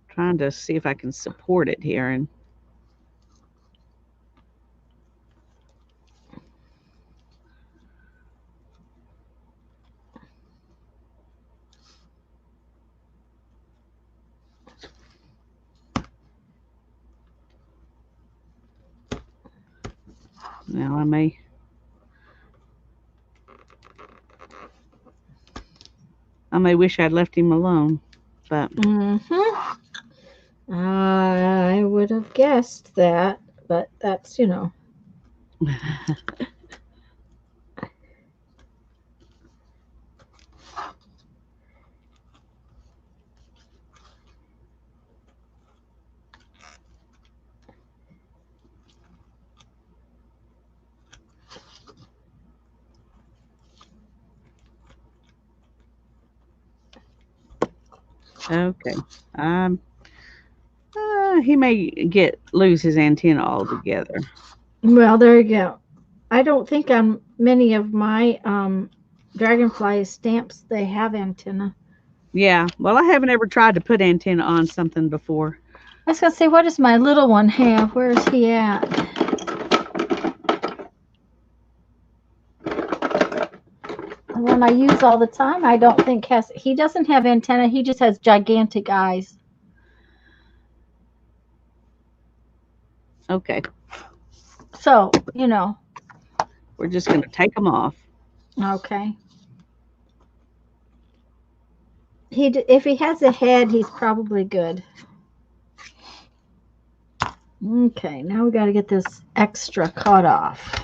Trying to see if I can support it here and now I may wish I'd left him alone, but I would have guessed that, but that's okay. He may lose his antenna altogether. Well, there you go. I don't think on many of my dragonfly stamps they have antenna. Yeah. Well, I haven't ever tried to put antenna on something before. I was gonna say, what does my little one have? Where is he at? The one I use all the time, I don't think he doesn't have antenna. He just has gigantic eyes. Okay. So, We're just going to take them off. Okay. If he has a head, he's probably good. Okay, now we got to get this extra cut off.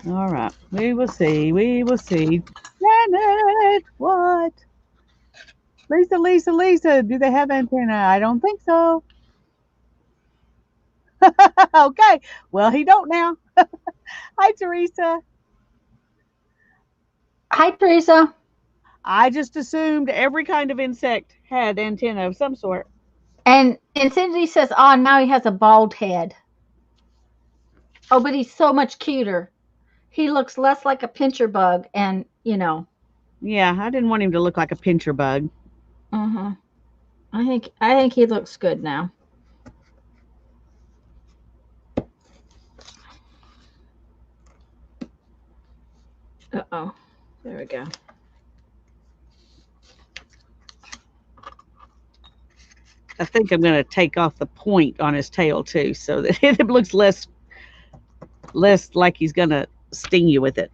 All right. We will see. We will see. Janet, what? Lisa, do they have antenna? I don't think so. Okay. Well, he don't now. Hi, Teresa. Hi, Teresa. I just assumed every kind of insect had antenna of some sort. And Cindy says, "Oh, now he has a bald head. Oh, but he's so much cuter. He looks less like a pincher bug, and Yeah, I didn't want him to look like a pincher bug. uh-huh. I think he looks good now. Uh-oh. There we go. I think I'm going to take off the point on his tail too, so that it looks less like he's going to sting you with it.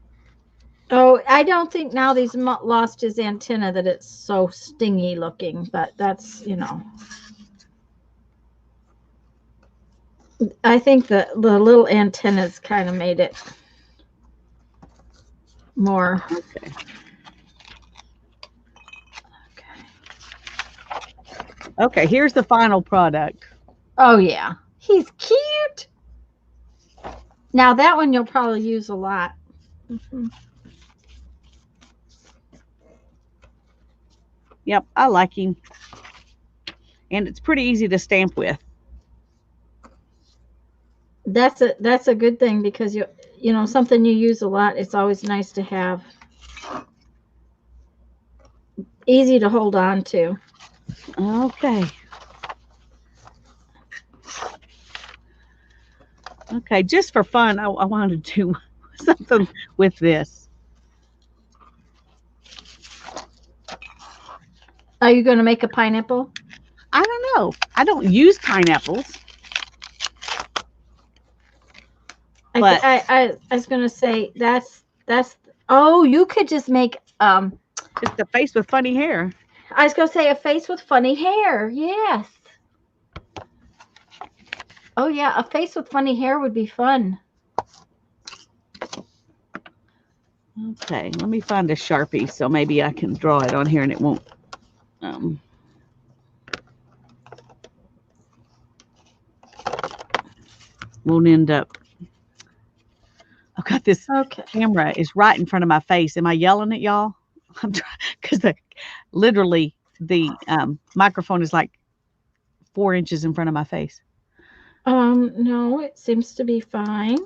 Oh, I don't think now that he's lost his antenna that it's so stingy looking, but that's. I think the little antennas kind of made it more. Okay. Okay, here's the final product. Oh yeah, he's cute. Now that one you'll probably use a lot. Mm-hmm. Yep, I like him. And it's pretty easy to stamp with. That's a good thing because something you use a lot. It's always nice to have. Easy to hold on to. Okay. Okay, just for fun, I wanted to do something with this. Are you going to make a pineapple? I don't know. I don't use pineapples. But I was going to say that's. Oh, you could just make just a face with funny hair. I was going to say a face with funny hair. Yes. Oh yeah, a face with funny hair would be fun. Okay, let me find a Sharpie so maybe I can draw it on here and it won't end up. I've got this camera is right in front of my face. Am I yelling at y'all? I'm trying because literally the microphone is like 4 inches in front of my face. No, it seems to be fine.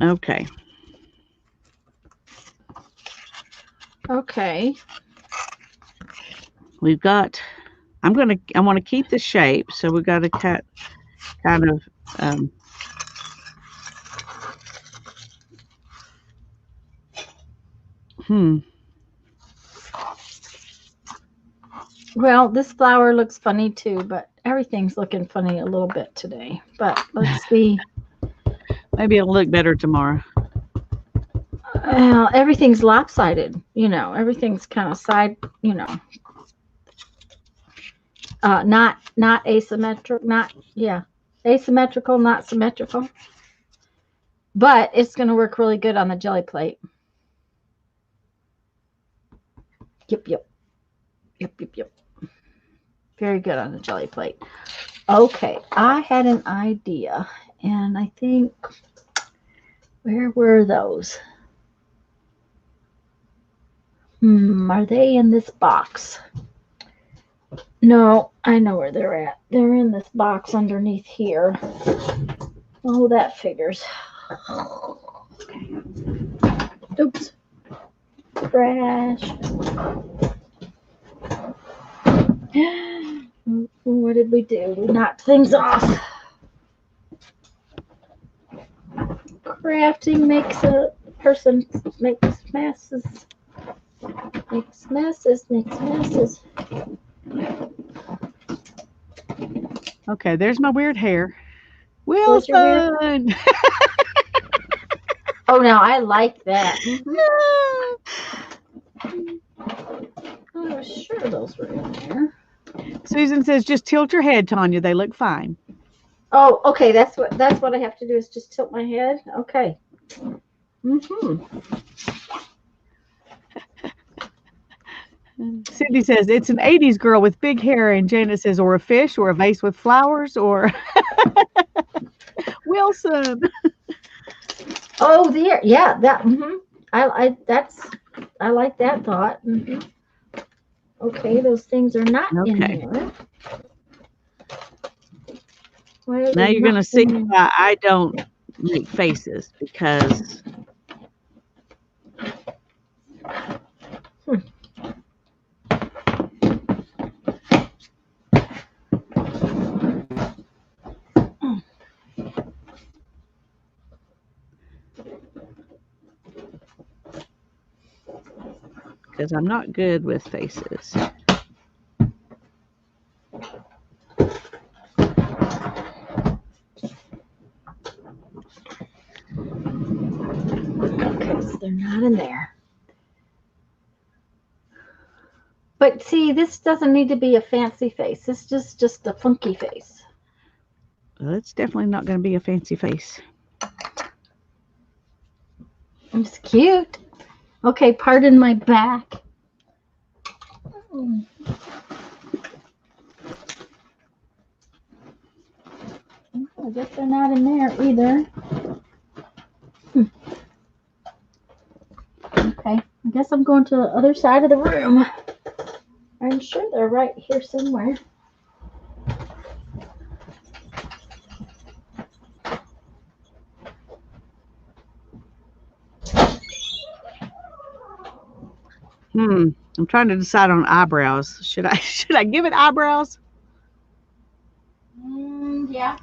Okay. Okay. We've got. I want to keep the shape, so we've got to cut kind of. Well, this flower looks funny too, but everything's looking funny a little bit today. But let's see. Maybe it'll look better tomorrow. Well, everything's lopsided. Everything's kind of side. Not asymmetric. Asymmetrical, not symmetrical. But it's going to work really good on the jelly plate. Yep. Very good on the jelly plate. Okay, I had an idea, and I think, where were those? Are they in this box? No, I know where they're at. They're in this box underneath here. Oh, that figures. Okay. Oops. Trash. What did we do? We knocked things off. Crafting makes a person makes messes. Makes messes. Okay, there's my weird hair. Wilson. Oh, now I like that. I was sure those were in there. Susan says, just tilt your head, Tanya. They look fine. Oh, okay. That's what I have to do is just tilt my head. Okay. Mm-hmm. Cindy says it's an 80s girl with big hair, and Janet says, or a fish, or a vase with flowers, or Wilson. Oh, there. Yeah. That. Mm-hmm. I like that thought. Mm-hmm. Okay, those things are not in Okay. there. Why are Now they you're not going to see in there? why I don't make faces because Hmm. I'm not good with faces. Okay, so they're not in there. But see, this doesn't need to be a fancy face. This is just a funky face. Well, it's definitely not going to be a fancy face. It's cute. Okay, pardon my back. I guess they're not in there either. Okay, I guess I'm going to the other side of the room. I'm sure they're right here somewhere. I'm trying to decide on eyebrows. Should I give it eyebrows? Yeah.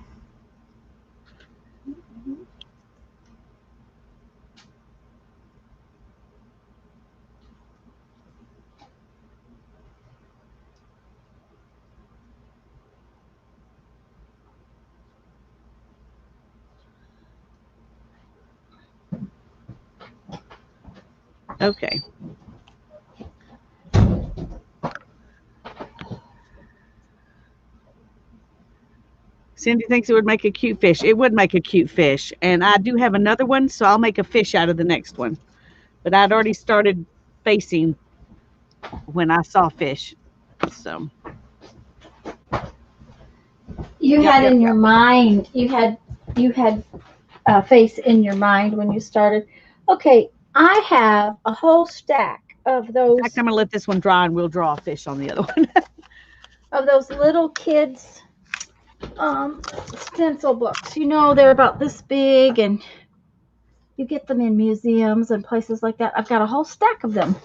Okay. Cindy thinks it would make a cute fish. It would make a cute fish. And I do have another one, so I'll make a fish out of the next one. But I'd already started facing when I saw fish. So You yep, had yep, in your yep. mind. You had a face in your mind when you started. Okay, I have a whole stack of In fact, those I'm gonna let this one dry and we'll draw a fish on the other one. little kids stencil books. You know, they're about this big and you get them in museums and places like that. I've got a whole stack of them.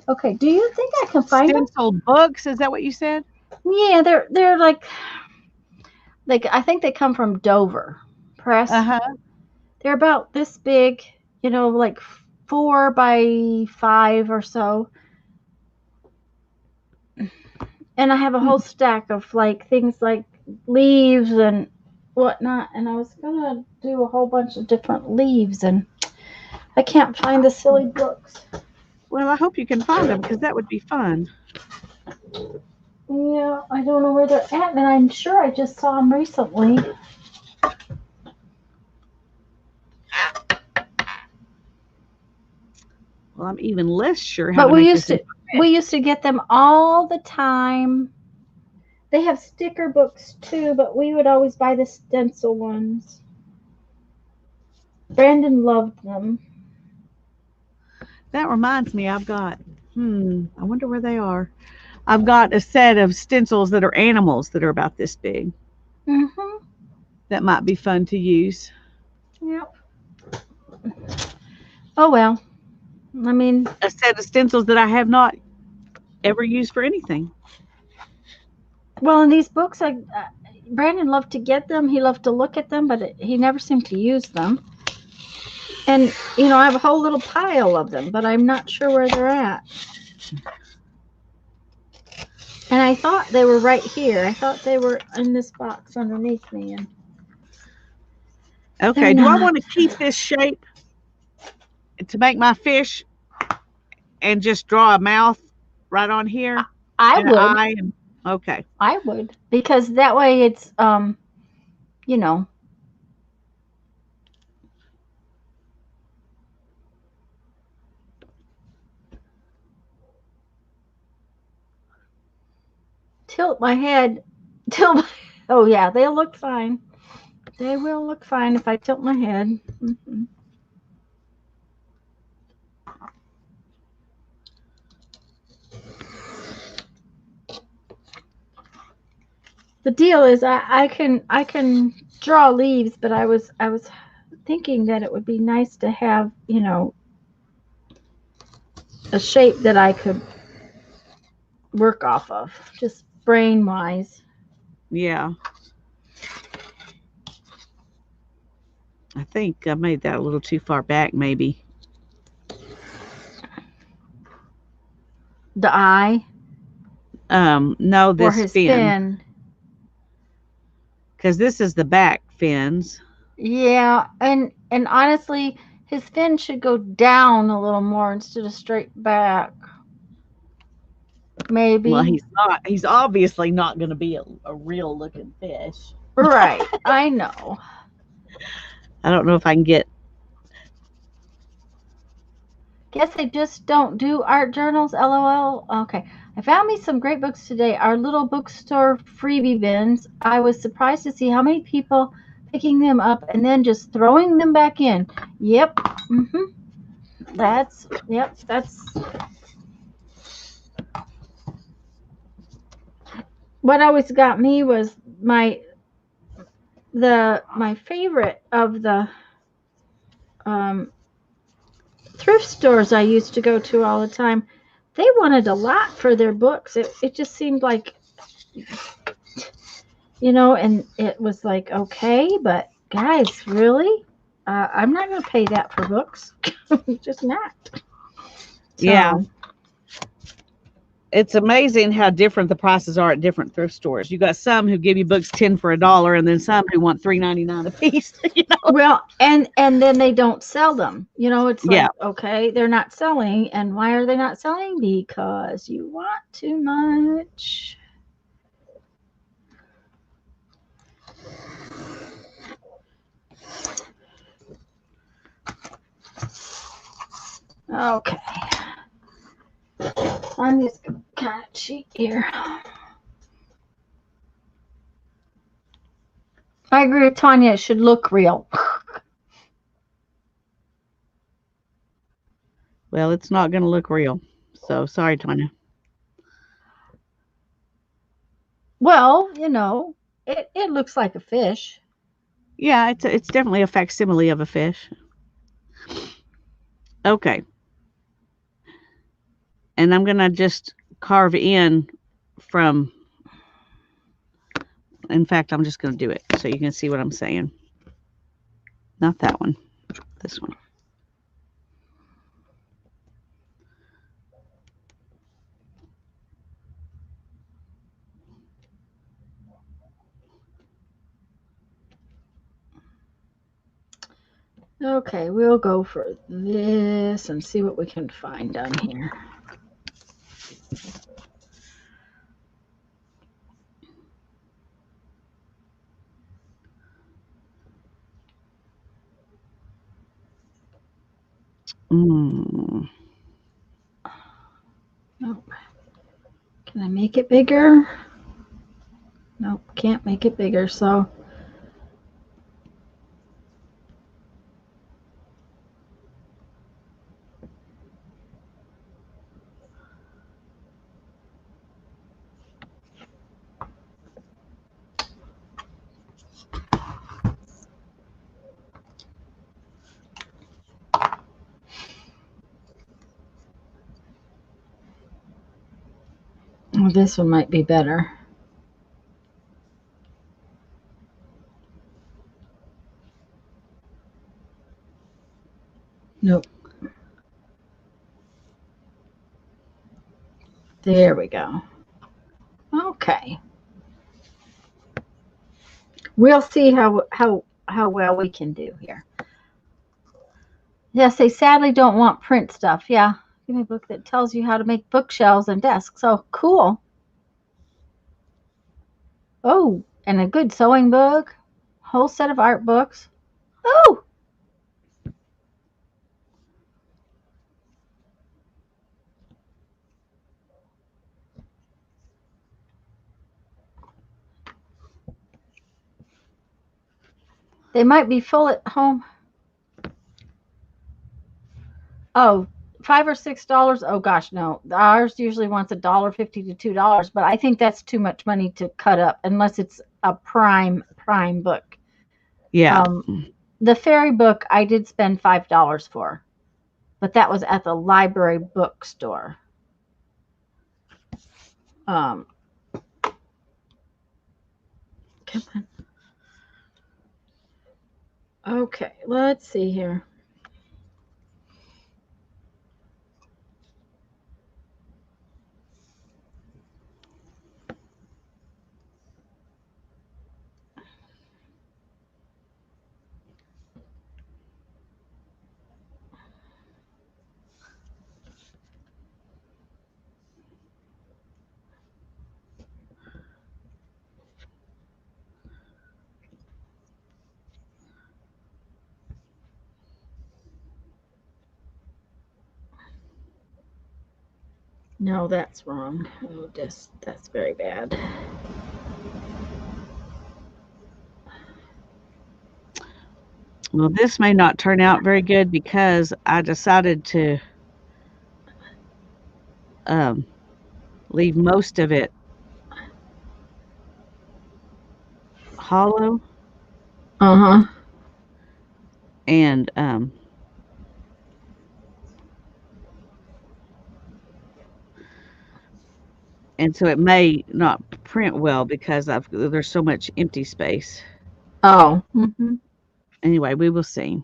Okay, do you think I can find them? Stencil books, is that what you said? Yeah, they're like I think they come from Dover Press. Uh-huh. They're about this big, you know, like 4 by 5 or so. And I have a whole stack of like things like leaves and whatnot. And I was gonna do a whole bunch of different leaves, and I can't find the silly books. Well, I hope you can find them because that would be fun. Yeah, I don't know where they're at, and I'm sure I just saw them recently. Well, I'm even less sure how But to make this into a we fish. used to get them all the time. They have sticker books too, but we would always buy the stencil ones. Brandon loved them. That reminds me, I wonder where they are. I've got a set of stencils that are animals that are about this big. Mhm. That might be fun to use. Yep. Oh well. I mean, A set of stencils that I have not ever used for anything. well, in these books, Brandon loved to get them. He loved to look at them, but he never seemed to use them. And you know, I have a whole little pile of them, but I'm not sure where they're at. And I thought they were right here. I thought they were in this box underneath me, and they're Okay, do I not. want to keep this shape to make my fish and just draw a mouth right on here I and an would. eye? And okay. I would, because that way it's you know, tilt my head. Oh, yeah, they'll look fine. They will look fine if I tilt my head. Mhm. The deal is I can draw leaves, but I was thinking that it would be nice to have, a shape that I could work off of, just brain wise. Yeah. I think I made that a little too far back, maybe. The eye No, or this his fin, fin. because this is the back fins. Yeah, and honestly, his fin should go down a little more instead of straight back. Well, Maybe. he's not. He's obviously not going to be a real looking fish. Right. I know. I don't know if I can get. Guess they just don't do art journals, lol. Okay. I found me some great books today. Our little bookstore freebie bins. I was surprised to see how many people picking them up and then just throwing them back in. Yep. That's what always got me was my favorite of the um, thrift stores I used to go to all the time. They wanted a lot for their books. It just seemed like, and it was like, okay, but guys, really? I'm not going to pay that for books. Just not. Yeah, So, it's amazing how different the prices are at different thrift stores. You got some who give you books 10 for $1, and then some who want 3.99 a piece. well, and then they don't sell them. It's Yeah, like, okay, they're not selling. And why are they not selling? Because you want too much. Okay. I'm just going to kind of cheat here. I agree with Tanya. It should look real. well, it's not going to look real. So sorry, Tanya. Well, it looks like a fish. Yeah, it's definitely a facsimile of a fish. Okay, and I'm gonna just carve in from. In fact, I'm just gonna do it so you can see what I'm saying. Not that one. This one. Okay, we'll go for this and see what we can find down here. Mm. Nope. Can I make it bigger? Nope, can't make it bigger. So, well, this one might be better. Nope. There we go. Okay. We'll see how well we can do here. Yes, they sadly don't want print stuff. Yeah. Give me a book that tells you how to make bookshelves and desks. Oh, cool. Oh, and a good sewing book. Whole set of art books. Oh, they might be full at home. Oh, $5 or $6. Oh gosh, no. Ours usually wants $1.50 to $2, but I think that's too much money to cut up unless it's a prime book. Yeah. The fairy book I did spend $5 for, but that was at the library bookstore. Um, come on. Okay, let's see here. No, that's wrong. Oh, that's very bad. Well, this may not turn out very good because I decided to um, leave most of it hollow, Uh-huh. and so it may not print well because there's so much empty space. Oh. Mm-hmm. Anyway, we will see.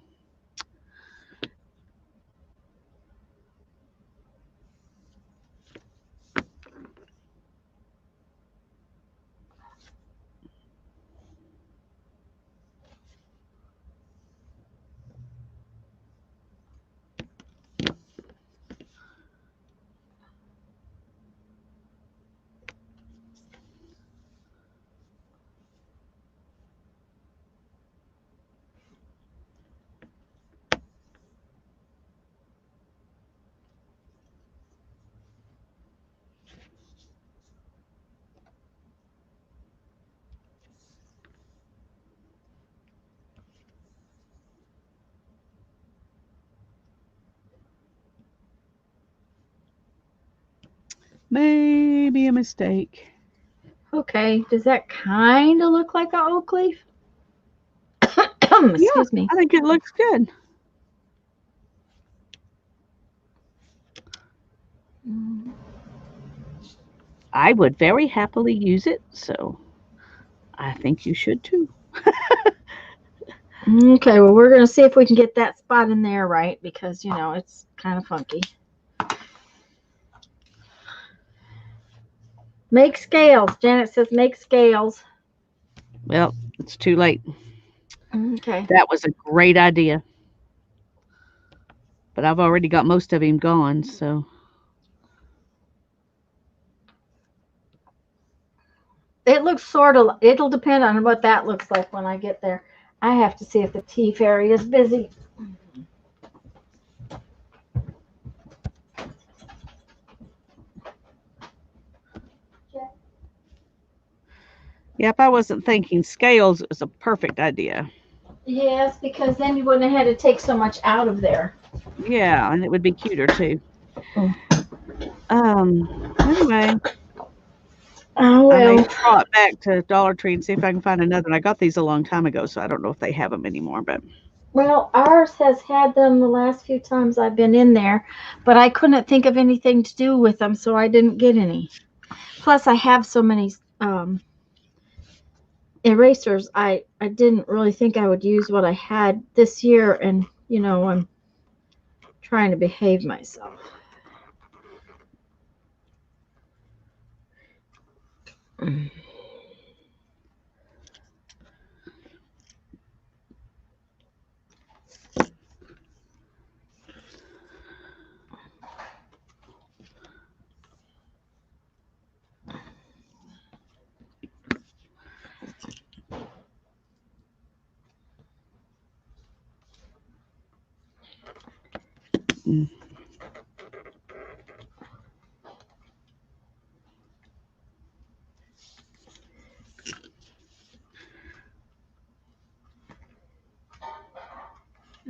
Maybe a mistake. Okay. Does that kind of look like an oak leaf? Yeah, Excuse me. I think it looks good. I would very happily use it, so I think you should too. Okay, well, we're going to see if we can get that spot in there right because, it's kind of funky. Make scales. Janet says make scales. Well, it's too late. Okay. That was a great idea, but I've already got most of him gone, so. It looks sort of, it'll depend on what that looks like when I get there. I have to see if the tea fairy is busy. Yep, I wasn't thinking scales is a perfect idea. Yes, because then you wouldn't have had to take so much out of there. Yeah, and it would be cuter too. Oh. Anyway, Oh, I may well. trot back to Dollar Tree and see if I can find another one. I got these a long time ago, so I don't know if they have them anymore, but Well, ours has had them the last few times I've been in there, but I couldn't think of anything to do with them, so I didn't get any. Plus, I have so many erasers. I didn't really think I would use what I had this year, and I'm trying to behave myself. Mm.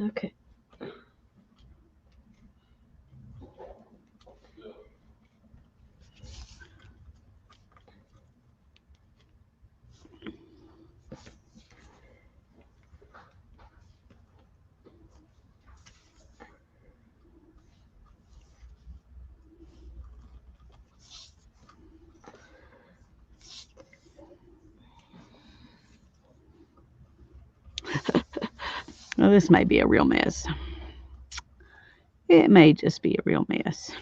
Okay. Well, this may be a real mess. It may just be a real mess.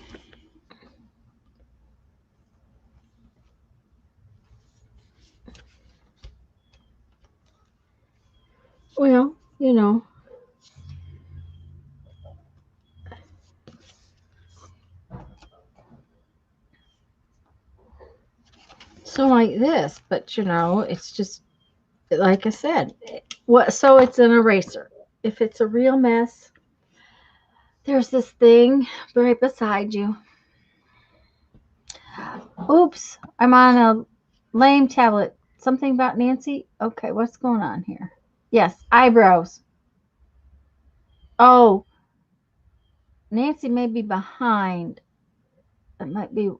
Well, you know. So like this, but you know, it's just like I said. What? So it's an eraser. If it's a real mess, there's this thing right beside you. Oops, I'm on a lame tablet. Something about Nancy? Okay, what's going on here? Yes, eyebrows. Oh, Nancy may be behind. It might be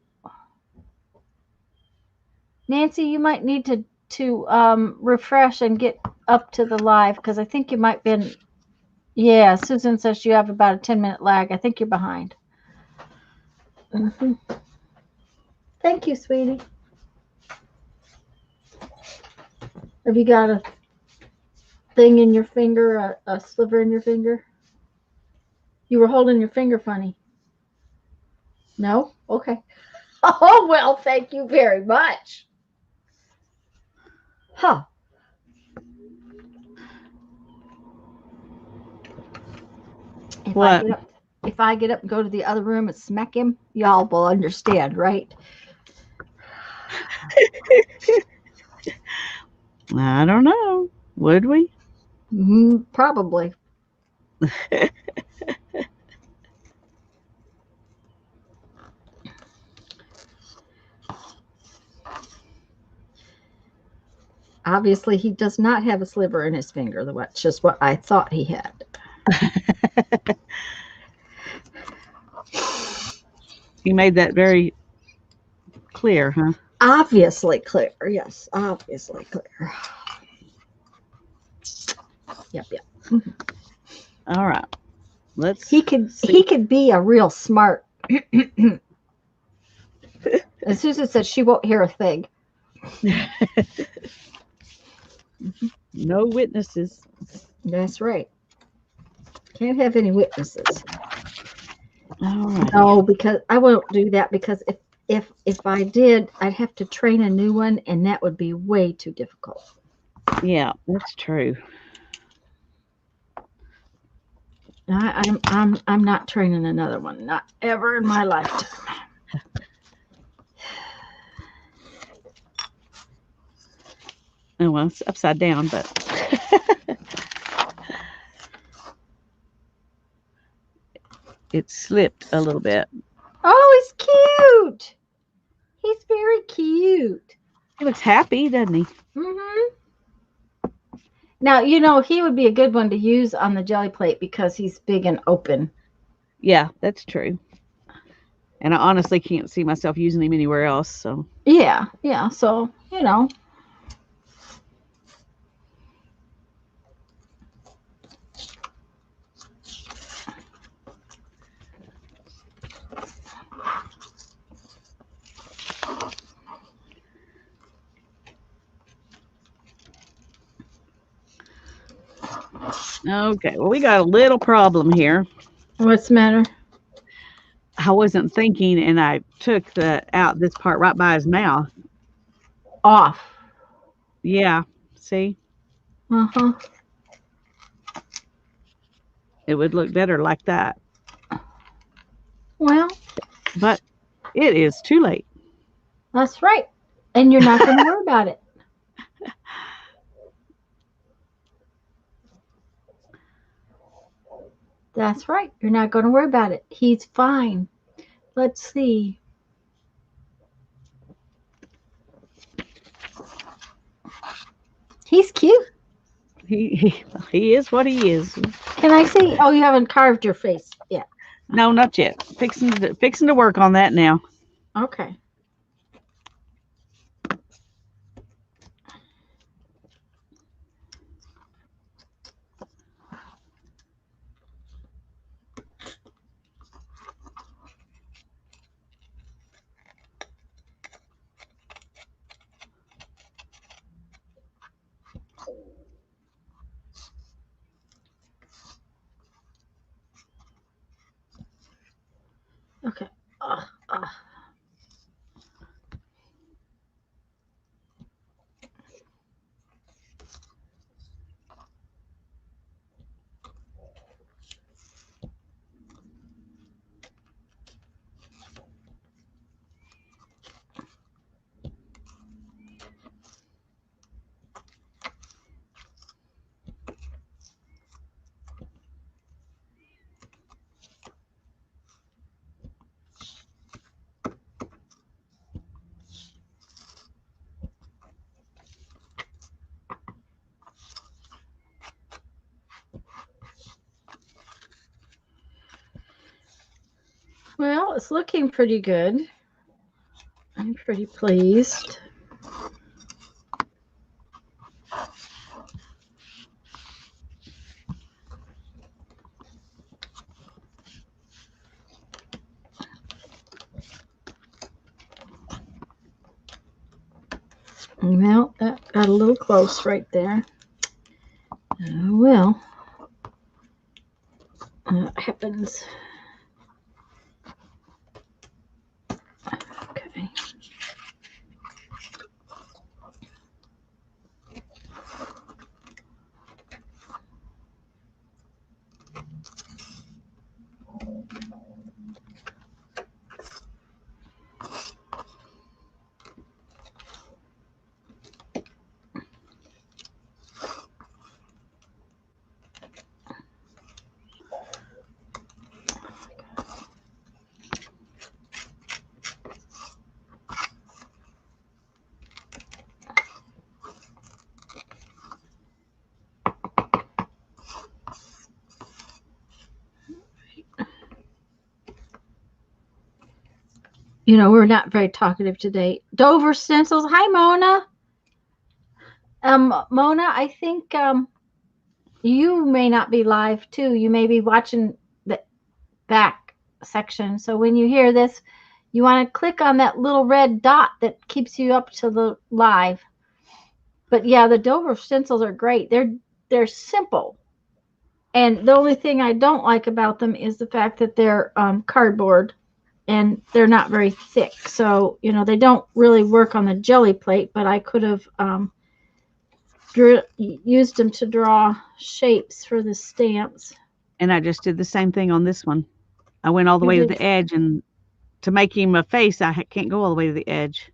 Nancy. You might need to refresh and get up to the live because I think you might been. Yeah, Susan says you have about a 10-minute lag. I think you're behind. Thank you, sweetie. Have you got a thing in your finger, a sliver in your finger? You were holding your finger funny. No? Okay. Oh, well, thank you very much. Huh. If What? I get up and go to the other room and smack him, y'all will understand, right? I don't know. Would we? Probably. Obviously, he does not have a sliver in his finger. That's just what I thought he had. You made that very clear, huh? Obviously clear. Yes, obviously clear. Yep. All right. Let's He could see. be a real smart. And Susan said she won't hear a thing. No witnesses. That's right. Can't have any witnesses. All right. No, because I won't do that because if I did, I'd have to train a new one and that would be way too difficult. Yeah, that's true. I'm not training another one. Not ever in my lifetime. Oh, well, it's upside down, but it slipped a little bit. Oh, he's cute. He's very cute. He looks happy, doesn't he? Now, you know, he would be a good one to use on the jelly plate because he's big and open. Yeah, that's true. And I honestly can't see myself using him anywhere else. So Yeah. So, you know. okay, well, we got a little problem here. What's the matter? I wasn't thinking, and I took this part right by his mouth. Off. Yeah, see, Uh-huh. it would look better like that. Well, But it is too late. that's right. And you're not going to worry about it. That's right. You're not going to worry about it. He's fine. Let's see. He's cute. He is what he is. Can I see? Oh, you haven't carved your face yet. No, not yet. Fixing to work on that now. Okay. Okay. Uh, uh. Well, it's looking pretty good. I'm pretty pleased. Well, that got a little close right there. Well, that happens. Okay. You know, we're not very talkative today. Dover stencils. Hi, Mona. Mona, I think you may not be live too. You may be watching the back section. So when you hear this, you want to click on that little red dot that keeps you up to the live. But yeah, the Dover stencils are great. They're simple, and the only thing I don't like about them is the fact that they're cardboard and they're not very thick. So you know they don't really work on the jelly plate. But I could have used them to draw shapes for the stamps. And I just did the same thing on this one. I went all the You way to did. the edge, and to make him a face, can't go all the way to the edge.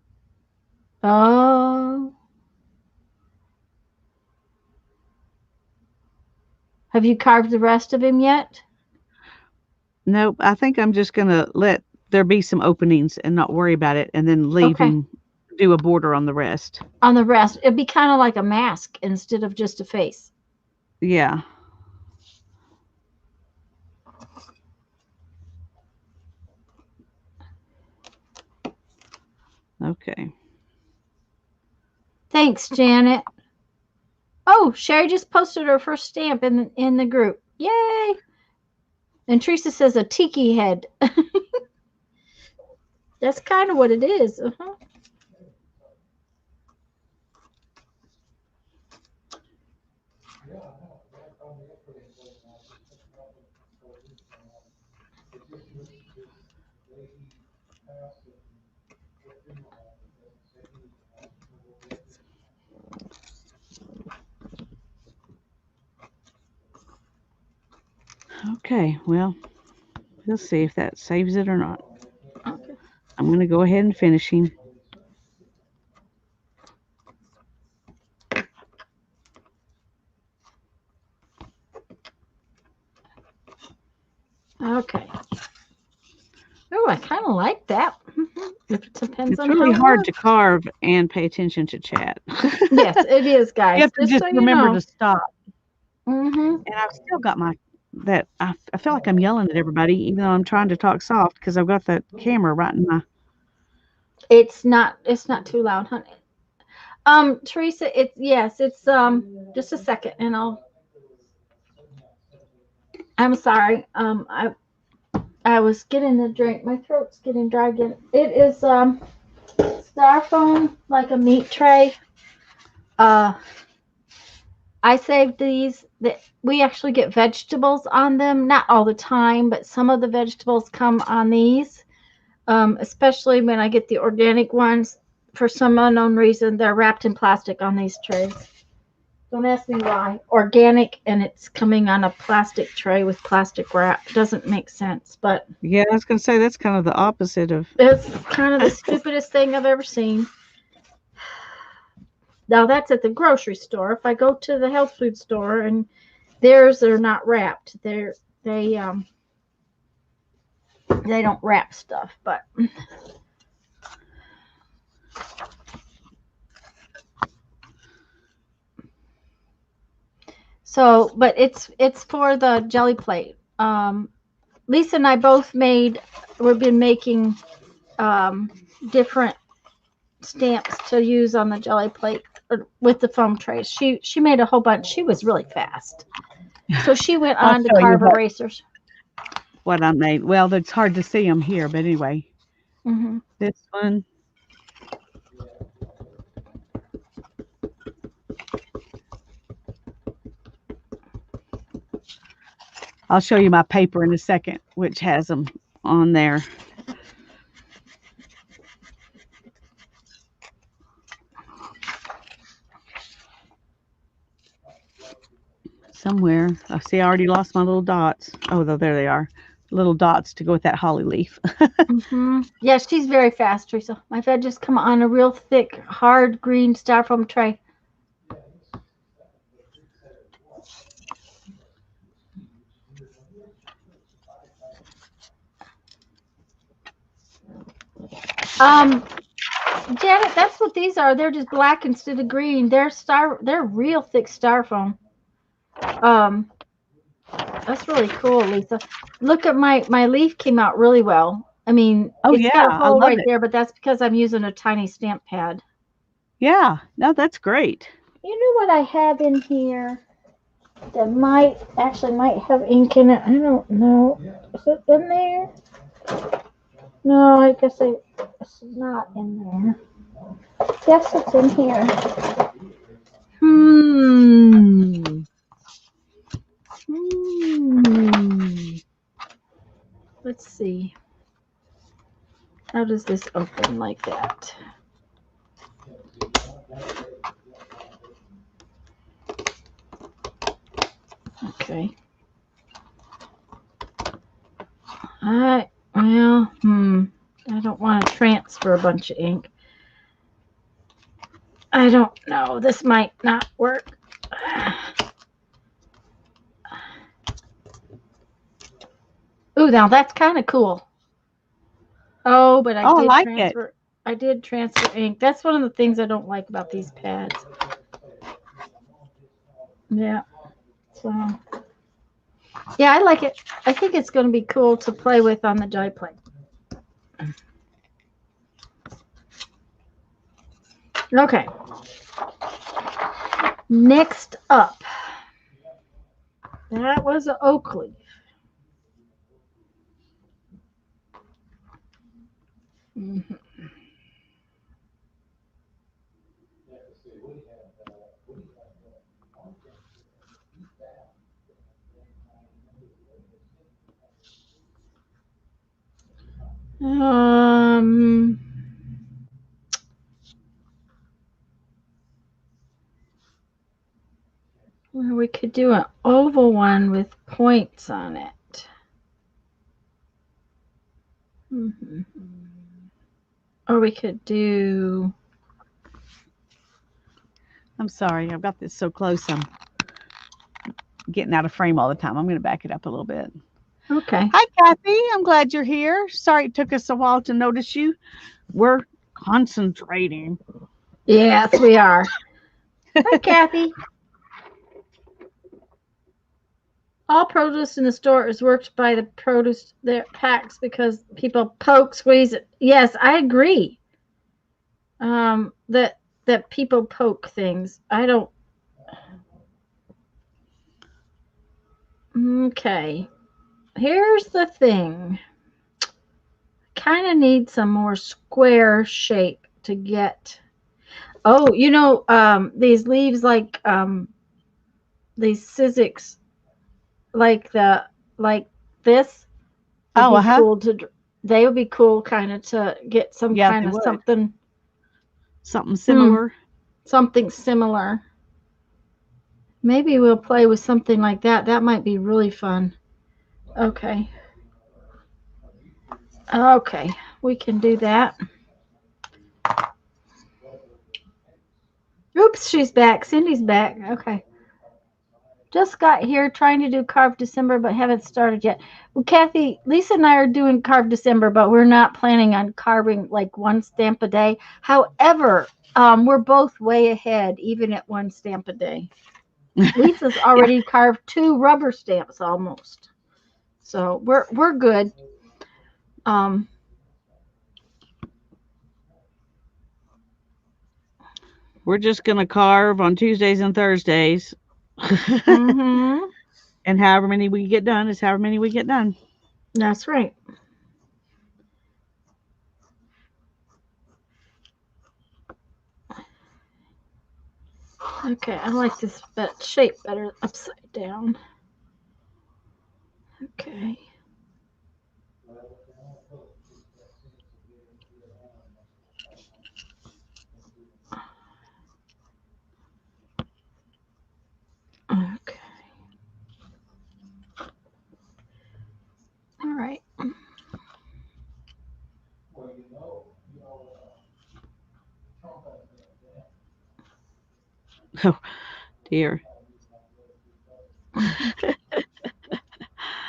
Oh. Have you carved the rest of him yet? Nope. I think I'm just gonna let there be some openings and not worry about it, and then leave Okay. him do a border on the rest. On the rest, it'd be kind of like a mask instead of just a face. Yeah. Okay. Thanks, Janet. Oh, Sherry just posted her first stamp in the group. Yay! And Teresa says a tiki head. That's kind of what it is. Uh-huh. Okay. Well, we'll see if that saves it or not. Okay. I'm going to go ahead and finish him. Okay. Oh, I kind of like that. It depends It's on really how it hard to works. carve and pay attention to chat. Yes, it is, You guys. have to Just just so you remember to know. stop. Mm-hmm. And I've still got my that I feel like I'm yelling at everybody, even though I'm trying to talk soft because I've got that camera right in my. It's not too loud, honey. Teresa, it's yes, it's just a second and I'm sorry. I was getting a drink. My throat's getting dry again. It is styrofoam like a meat tray. Uh I saved these. We actually get vegetables on them, not all the time, but some of the vegetables come on these. Especially when I get the organic ones. For some unknown reason, they're wrapped in plastic on these trays. Don't ask me why. Organic and it's coming on a plastic tray with plastic wrap. Doesn't make sense, but Yeah, I was gonna say that's kind of the opposite of. it's kind of the stupidest thing I've ever seen. Now that's at the grocery store. If I go to the health food store and theirs are not wrapped, they don't wrap stuff. But so, but it's for the jelly plate. Lisa and I both we've been making um, different stamps to use on the jelly plate with the foam trays. She made a whole bunch. She was really fast, so she went I'll on to show you carve erasers. what I made. Well, it's hard to see them here, but anyway, Hmm. this one. I'll show you my paper in a second, which has them on there. Somewhere. I see I already lost my little dots. Oh, there they are. Little dots to go with that holly leaf. Hmm. Yeah, she's very fast, Teresa. My veg just come on a real thick, hard green styrofoam tray. Um, Janet, that's what these are. They're just black instead of green. They're real thick styrofoam. Um, that's really cool, Lisa. Look at my leaf came out really well. I mean, Oh it's yeah, got a I hole love right it. there, but that's because I'm using a tiny stamp pad. Yeah, no, that's great. You know what I have in here that might have ink in it. I don't know. Is it in there? No, I guess it's not in there. Yes, it's in here. Hmm. Hmm. Let's see. How does this open like that? Okay. Well, I don't want to transfer a bunch of ink. I don't know. This might not work. Ooh, now that's kind of cool. Oh, but Oh, I like it. I did transfer ink. That's one of the things I don't like about these pads. Yeah. So, yeah, I like it. I think it's going to be cool to play with on the jelly plate. Okay. Next up. That was an oak leaf. Mm-hmm. Um, well, we could do an oval one with points on it. Mm-hmm. Or we could do. I'm sorry, I've got this so close. I'm getting out of frame all the time. I'm going to back it up a little bit. Okay. Hi, Kathy. I'm glad you're here. Sorry it took us a while to notice you. We're concentrating. Yes, we are. Hi, Kathy. All produce in the store is worked by the produce their packs because people poke, squeeze it. Yes, I agree. That people poke things. I don't. Okay. Here's the thing. Kind of need some more square shape to get. Oh, these leaves these Sizzix, like this would Oh, be uh-huh. cool to. They would be cool, kind of to get some Yeah, kind they of would. something. Something Hmm, similar. something similar. Maybe we'll play with something like that. That might be really fun. Okay. Okay. We can do that. Oops, she's back. Cindy's back. Okay. Just got here trying to do Carve December, but haven't started yet. Well, Kathy, Lisa and I are doing Carve December, but we're not planning on carving like one stamp a day. However, we're both way ahead, even at one stamp a day. Lisa's Yeah, already carved 2 rubber stamps almost, so we're good. Um, we're just gonna carve on Tuesdays and Thursdays. mm-hmm. And however many we get done is however many we get done. That's right. Okay, I like this shape better upside down. Okay. Okay. All right. Oh dear.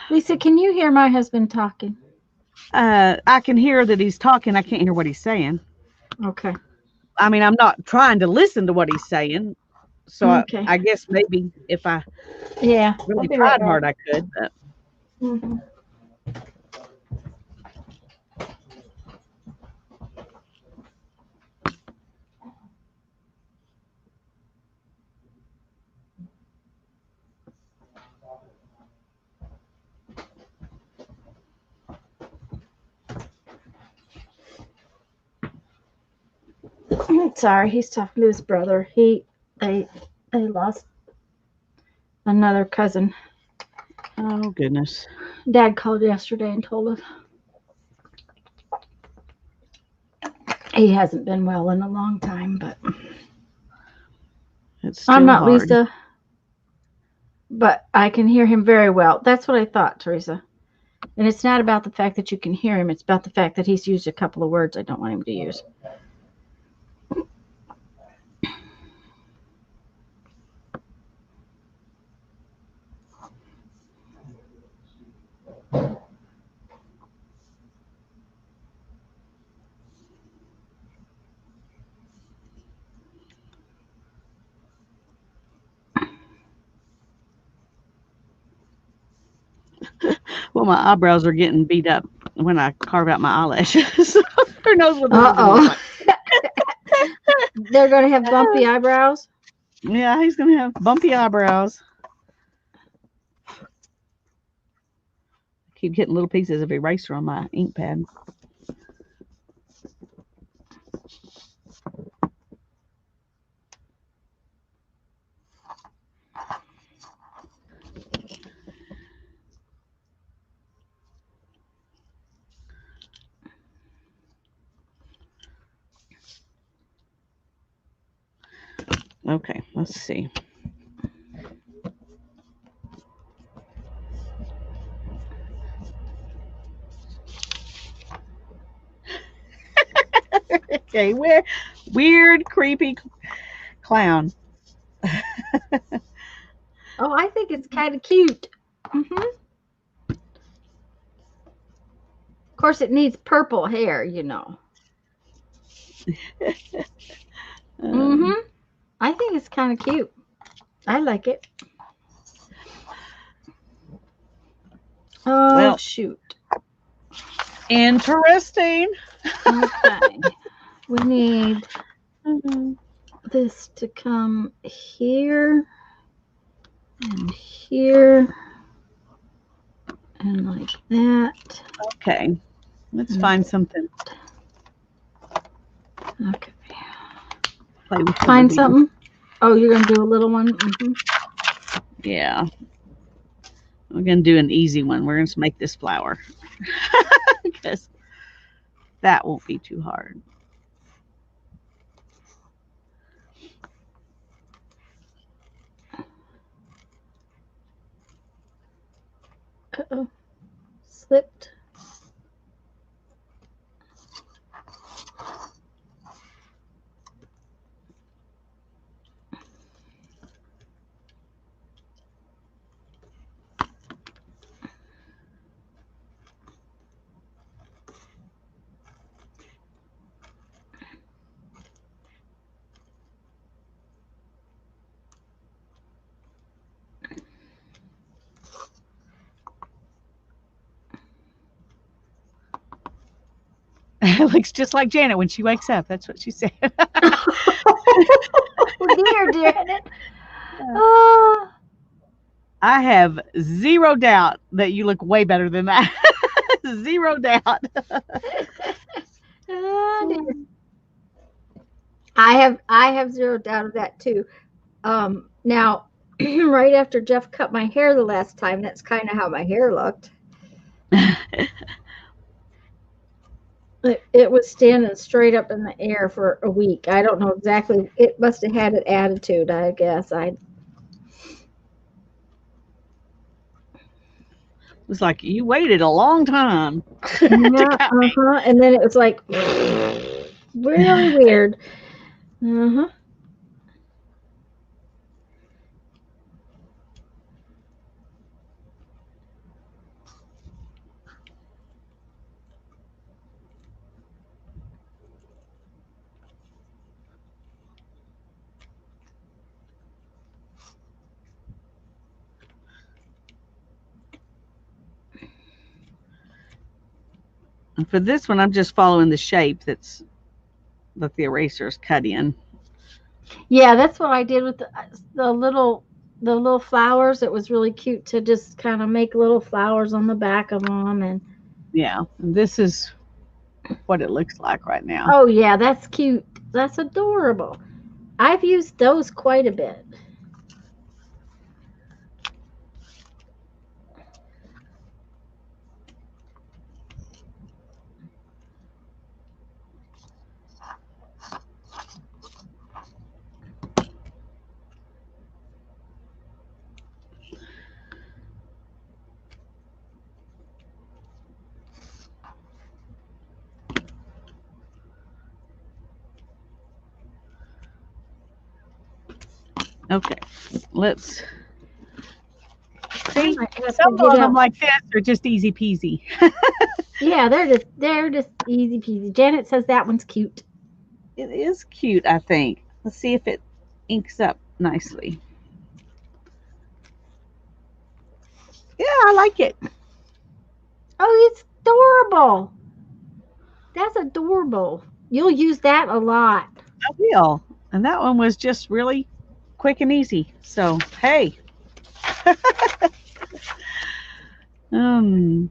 Lisa, can you hear my husband talking? I can hear that he's talking. I can't hear what he's saying. Okay. I mean, I'm not trying to listen to what he's saying. So Okay. I guess maybe if I Yeah, I'll really be right tried back. hard, I could. But Hmm. Sorry, he's talking to his brother. They lost another cousin. oh goodness, Dad called yesterday and told us he hasn't been well in a long time, but it's I'm still not hard. Lisa, but I can hear him very well. That's what I thought, Teresa. And it's not about the fact that you can hear him, it's about the fact that he's used a couple of words I don't want him to use. Well, my eyebrows are getting beat up when I carve out my eyelashes. Who knows what this Uh is going to look oh. like? They're going to have bumpy eyebrows. Yeah, he's going to have bumpy eyebrows. Keep hitting little pieces of eraser on my ink pad. Okay, let's see. Okay, weird, creepy clown. Oh, I think it's kind of cute. Hmm. course, it needs purple hair, you know. Mm-hmm. I think it's kind of cute. I like it. Oh, Well, shoot. interesting. Okay. We need Mhm. this to come here and here and like that. Okay, let's find something. Okay. Play with the Find bead. something. Oh, you're going to do a little one? Mm-hmm. Yeah, we're gonna do an easy one. We're gonna just make this flower because that won't be too hard. Uh-oh. Slipped. It looks just like Janet when she wakes up. That's what she said. Oh, dear, Janet. Oh. I have zero doubt that you look way better than that. Zero doubt. Oh, dear. I have zero doubt of that too. Now, right after Jeff cut my hair the last time, that's kind of how my hair looked. It was standing straight up in the air for a week. I don't know exactly. It must have had an attitude, I guess. It was like you waited a long time. Yeah, and then it was like really weird. Uh-huh. And for this one, I'm just following the shape that the eraser's cut in. Yeah, that's what I did with the little flowers. It was really cute to just kind of make little flowers on the back of them. And Yeah, and this is what it looks like right now. oh yeah, that's cute. That's adorable. I've used those quite a bit. Okay, let's I see. might have to Some get of them up. like this are just easy peasy. Yeah, they're just easy peasy. Janet says that one's cute. It is cute, I think. Let's see if it inks up nicely. Yeah, I like it. Oh, it's adorable. That's adorable. You'll use that a lot. I will. And that one was just really quick and easy. So, hey. um,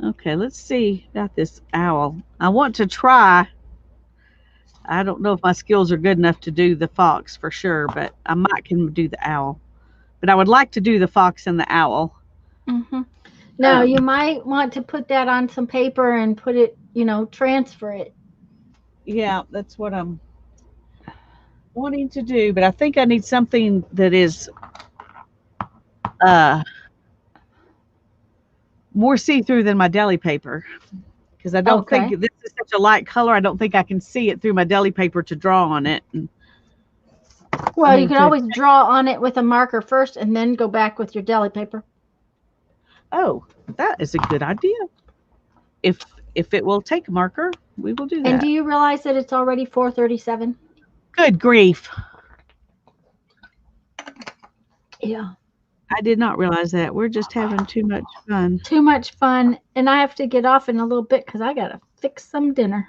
okay, let's see about this owl. I want to try. I don't know if my skills are good enough to do the fox for sure, but I might can do the owl. But I would like to do the fox and the owl. Hmm. Now, you Um, might want to put that on some paper and put it, transfer it. yeah, that's what I'm wanting to do, but I think I need something that is uh, more see-through than my deli paper because I don't think Okay. this is such a light color. I don't think I can see it through my deli paper to draw on it. And Well, you can always draw on it with a marker first and then go back with your deli paper. Oh, that is a good idea. If it will take a marker, we will do that. And do you realize that it's already 4:37? Good grief. Yeah. I did not realize that. We're just having too much fun. Too much fun. And I have to get off in a little bit because I got to fix some dinner.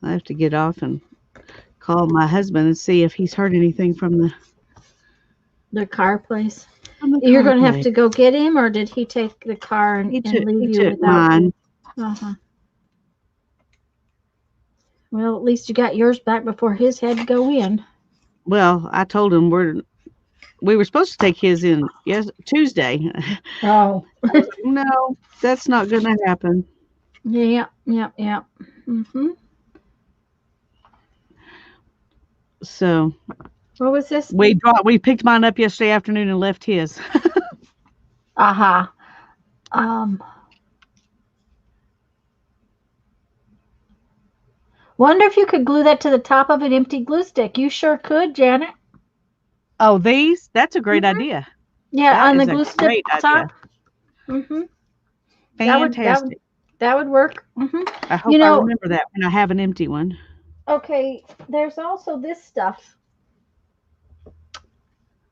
I have to get off and call my husband and see if he's heard anything from The car place. the You're car going to have place. to go get him, or did he take the car and leave you took without? mine. Uh-huh. Well, at least you got yours back before his had to go in. Well, I told him we were supposed to take his in Tuesday. Oh. No, that's not going to happen. Yeah. Mm-hmm. So What was this? we picked mine up yesterday afternoon and left his. Aha. Wonder if you could glue that to the top of an empty glue stick. You sure could, Janet. Oh, these? That's a great idea. Yeah, That on the is a glue stick great top. idea. Mm-hmm. That would work. Mm-hmm. I hope I remember that when I have an empty one. Okay, there's also this stuff.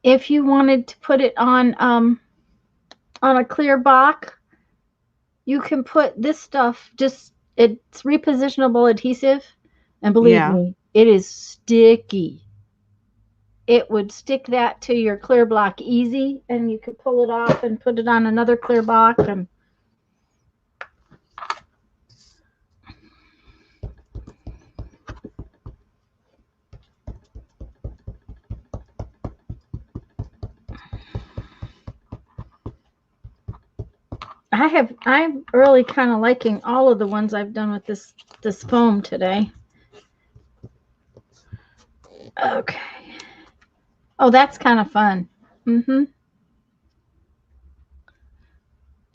If you wanted to put it on a clear box, you can put this stuff. It's repositionable adhesive, and believe me, it is sticky. It would stick that to your clear block easy, and you could pull it off and put it on another clear box. And I'm really kind of liking all of the ones I've done with this foam today. Okay. Oh, that's kind of fun. Mm-hmm.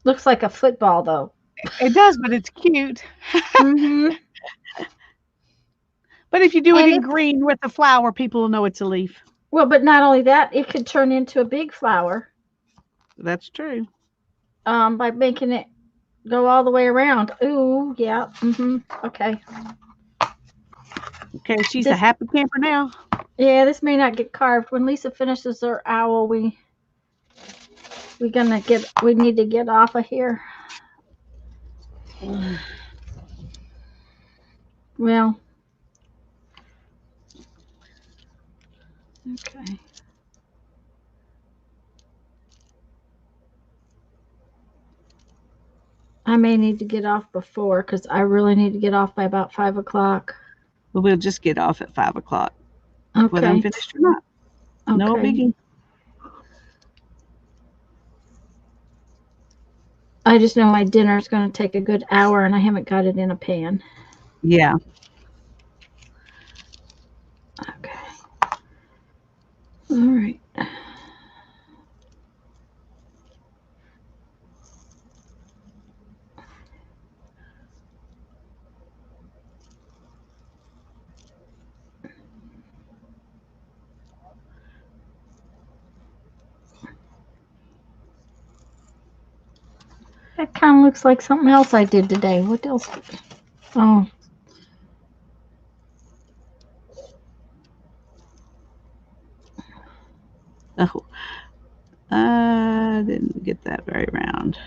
Looks like a football, though. It does, but it's cute. Mm-hmm. But if you do it in green with a flower, people will know it's a leaf. Well, but not only that, it could turn into a big flower. That's true. By making it go all the way around. Ooh, yeah. Mm-hmm. Okay. Okay, she's a happy camper now. Yeah, this may not get carved. When Lisa finishes her owl, we need to get off of here. Well. Okay. I may need to get off before because I really need to get off by about 5 o'clock. Well, we'll just get off at 5 o'clock. Okay. Whether I'm finished or not. Okay. No biggie. I just know my dinner is going to take a good hour and I haven't got it in a pan. Yeah. Okay. All right. That kind of looks like something else I did today. What else? Oh. Oh. I didn't get that very round.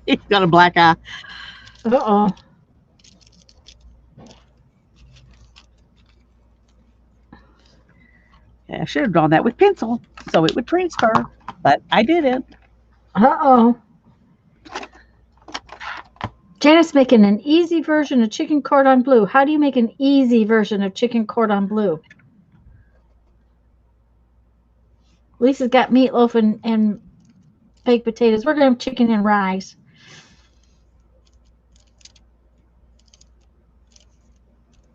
He's got a black eye. Uh-oh. Yeah, I should have drawn that with pencil. so it would transfer, but I didn't. Uh-oh. Janet's making an easy version of chicken cordon bleu. How do you make an easy version of chicken cordon bleu? Lisa's got meatloaf and baked potatoes. We're going to have chicken and rice.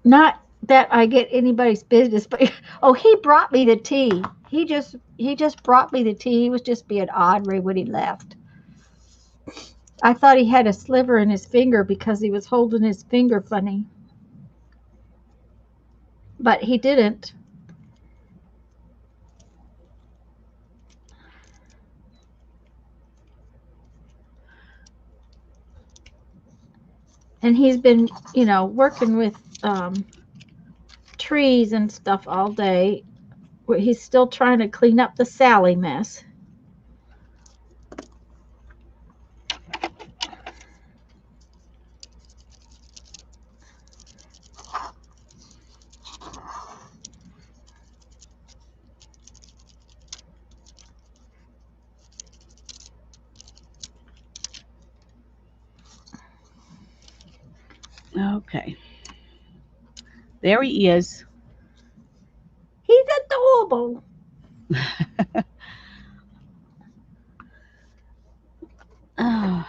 Not that I get anybody's business, but oh, he brought me the tea. He just brought me the tea. He was just being Audrey when he left. I thought he had a sliver in his finger because he was holding his finger funny. But he didn't. And he's been, working with trees and stuff all day. He's still trying to clean up the Sally mess. Okay. There he is. He's adorable. Oh.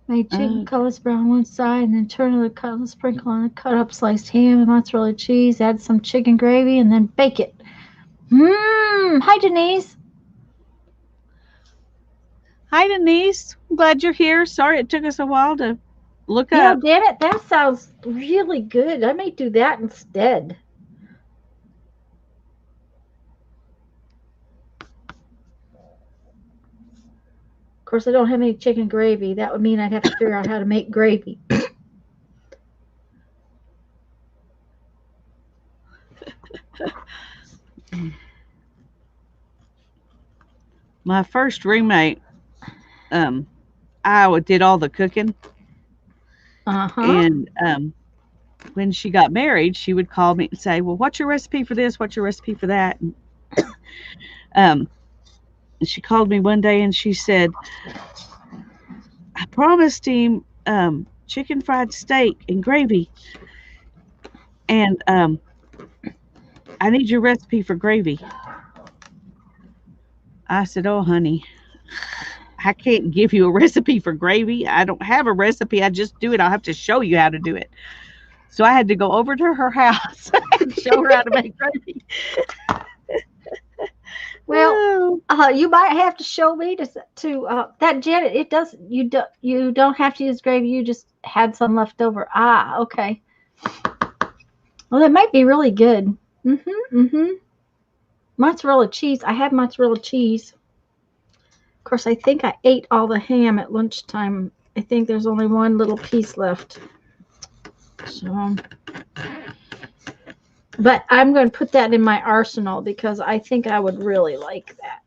Made chicken cutlets brown one side and then turn the cutlet, sprinkle on a cut up sliced ham and mozzarella cheese, add some chicken gravy, and then bake it. Hi, Denise. Hi, Denise. I'm glad you're here. Sorry it took us a while to look up. Janet, that sounds really good. I may do that instead. Of course, I don't have any chicken gravy. That would mean I'd have to figure out how to make gravy. My first roommate, I did all the cooking. And when she got married, she would call me and say, "Well, what's your recipe for this? What's your recipe for that?" And she called me one day and she said, "I promised him chicken fried steak and gravy, and I need your recipe for gravy." I said, "Oh, honey, I can't give you a recipe for gravy. I don't have a recipe. I just do it. I'll have to show you how to do it." So I had to go over to her house and show her how to make gravy. Well, you might have to show me to that, Janet. It does. You don't have to use gravy. You just had some left over. Ah, okay. Well, that might be really good. Mozzarella cheese. I have mozzarella cheese. Of course, I think I ate all the ham at lunchtime. I think there's only one little piece left. So, but I'm going to put that in my arsenal because I think I would really like that.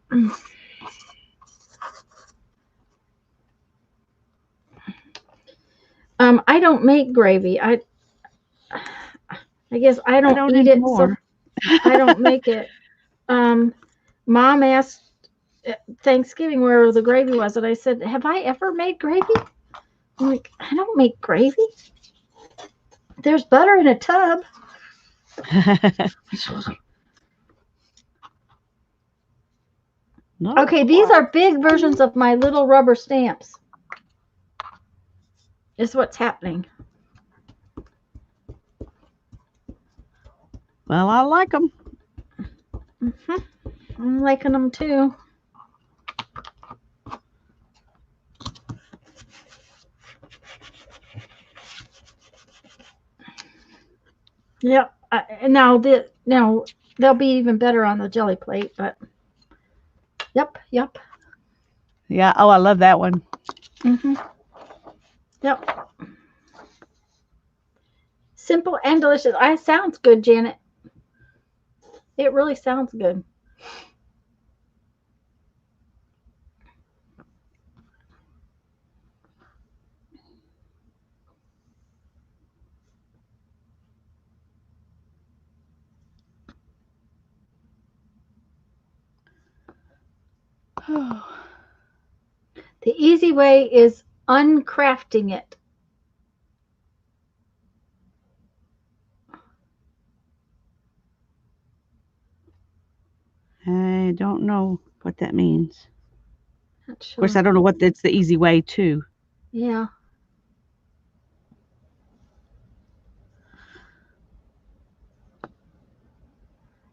I don't make gravy. I guess I don't eat anymore. it, so I don't make it. Mom asked at Thanksgiving where the gravy was, and I said, "Have I ever made gravy?" I'm like, "I don't make gravy. There's butter in a tub." Okay, these are big versions of my little rubber stamps. Is what's happening. Well, I like them. I'm liking them too. Yep. Now they'll be even better on the jelly plate, but Yep, yep. Yeah. Oh, I love that one. Mm-hmm. Yep. Simple and delicious. Sounds good, Janet. It really sounds good. The easy way is uncrafting it. I don't know what that means. Not Of course, sure. I don't know what that's the easy way to. Yeah.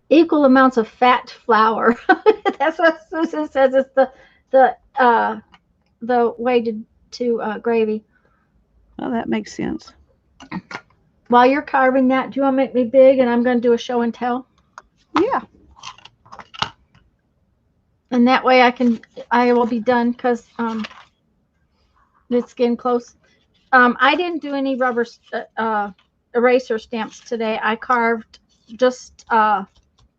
Equal amounts of fat flour. That's what Susan says. It's the uh the way to gravy. Well, that makes sense. While you're carving that, do you want to make me big? And I'm going to do a show and tell. Yeah. And that way I will be done because it's getting close. I didn't do any rubber eraser stamps today. I carved just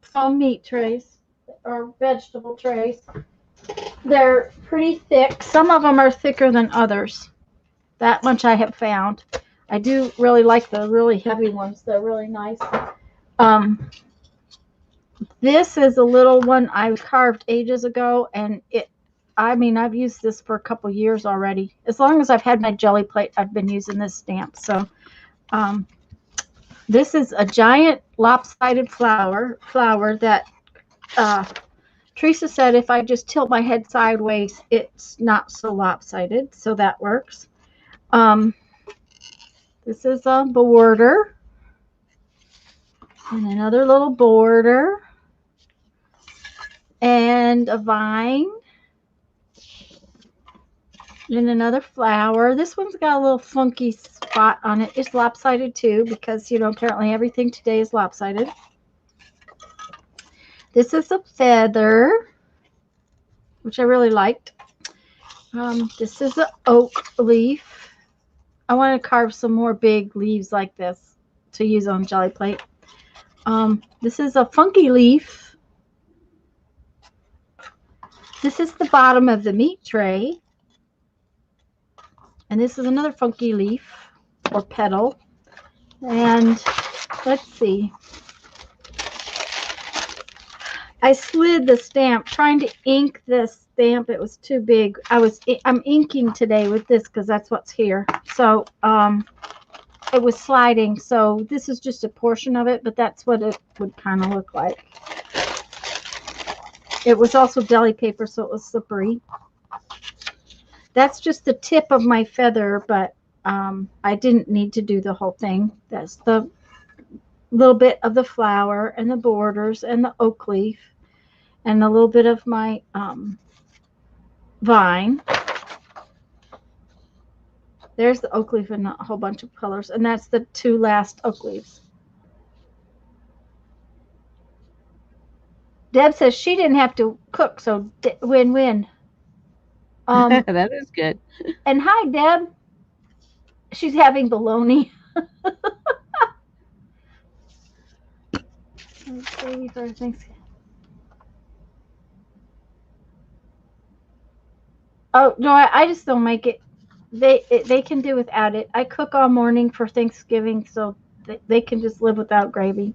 foam meat trays or vegetable trays. They're pretty thick. Some of them are thicker than others. That much I have found. I do really like the really heavy ones. They're really nice. Um, this is a little one I carved ages ago, and I've used this for a couple years already. As long as I've had my jelly plate, I've been using this stamp. So, um, this is a giant lopsided flower that Teresa said if I just tilt my head sideways, it's not so lopsided. So that works. Um, this is a border and another little border and a vine and another flower. This one's got a little funky spot on it. It's lopsided too because, apparently everything today is lopsided. This is a feather, which I really liked. This is an oak leaf. I want to carve some more big leaves like this to use on jelly plate. This is a funky leaf. This is the bottom of the meat tray. And this is another funky leaf or petal. And let's see. I slid the stamp trying to ink this stamp. It was too big. I'm inking today with this because that's what's here. So it was sliding. So this is just a portion of it, but that's what it would kind of look like. It was also deli paper, so it was slippery. That's just the tip of my feather, but I didn't need to do the whole thing. That's the little bit of the flower and the borders and the oak leaf and a little bit of my vine. There's the oak leaf in a whole bunch of colors, and that's the two last oak leaves. Deb says she didn't have to cook, so win-win. That is good. And hi, Deb. She's having bologna. Baby for Thanksgiving. Oh no, I just don't make it. They can do without it. I cook all morning for Thanksgiving, so they can just live without gravy.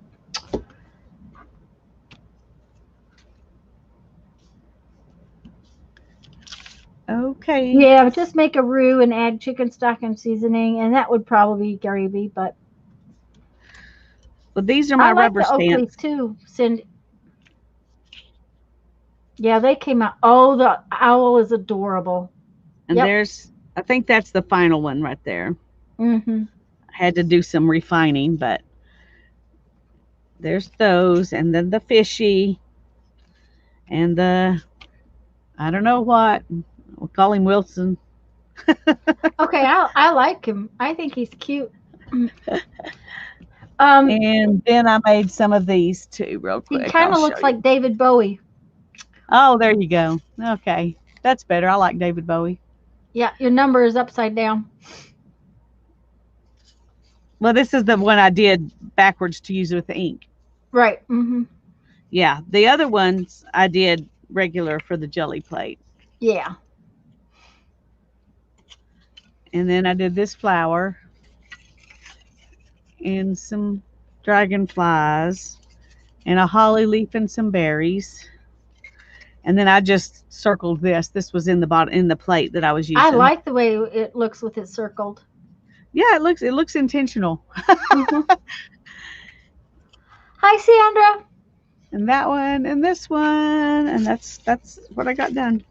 Okay. Yeah, just make a roux and add chicken stock and seasoning, and that would probably be gravy. But Well, these are I my like rubber the oak leaf stamps. too. Cindy. Yeah, they came out. Oh, the owl is adorable. And Yep. I think that's the final one right there. Mm-hmm. I had to do some refining, but there's those. And then the fishy and I don't know what. We'll call him Wilson. Okay, I like him. I think he's cute. Um, And then I made some of these too, real he quick. kind I'll of show looks you. like David Bowie. Oh, there you go. Okay. That's better. I like David Bowie. Yeah, your number is upside down. Well, this is the one I did backwards to use with the ink. Right. Mm-hmm. Yeah. The other ones I did regular for the jelly plate. Yeah. And then I did this flower and some dragonflies and a holly leaf and some berries. And then I just circled this. This was in the bottom in the plate that I was I using. like the way it looks with it circled. Yeah, it looks intentional. Mm-hmm. Hi, Sandra. And that one and this one, and that's what I got done.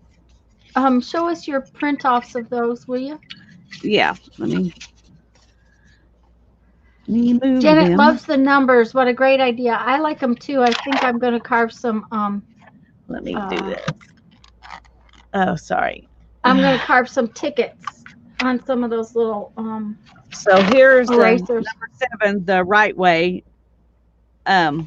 Show us your print offs of those, will you? Yeah, let me move Janet them. loves the numbers. What a great idea. I like them too. I think I'm going to carve some. Let me do this. Oh, sorry. I'm going to carve some tickets on some of those little So here's erasers. the number 7, the right way. To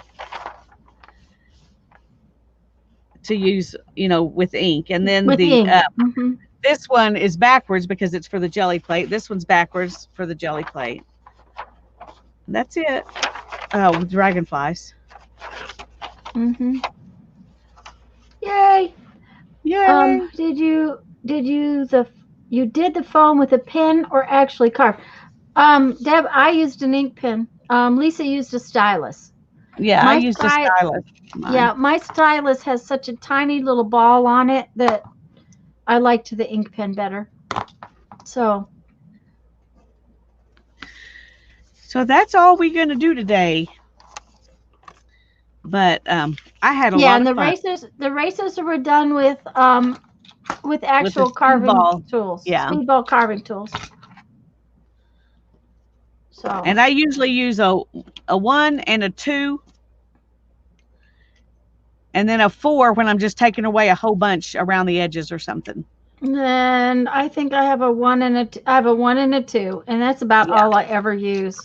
use, with ink, and then With ink. Mm-hmm. This one is backwards because it's for the jelly plate. This one's backwards for the jelly plate. And that's it. Oh, dragonflies. Mm-hmm. Yay! Yay! You did the foam with a pen or actually carved? Deb, I used an ink pen. Lisa used a stylus. Yeah, I used a stylus. Yeah, my stylus has such a tiny little ball on it that I liked the ink pen better. So that's all we're going to do today. But I had a lot of fun. Yeah, and the racers were done with actual carving tools. Yeah. Speedball carving tools. So. And I usually use a 1 and a 2. And then a 4 when I'm just taking away a whole bunch around the edges or something. And I think I have a 1 and a 2, and that's about all I ever use.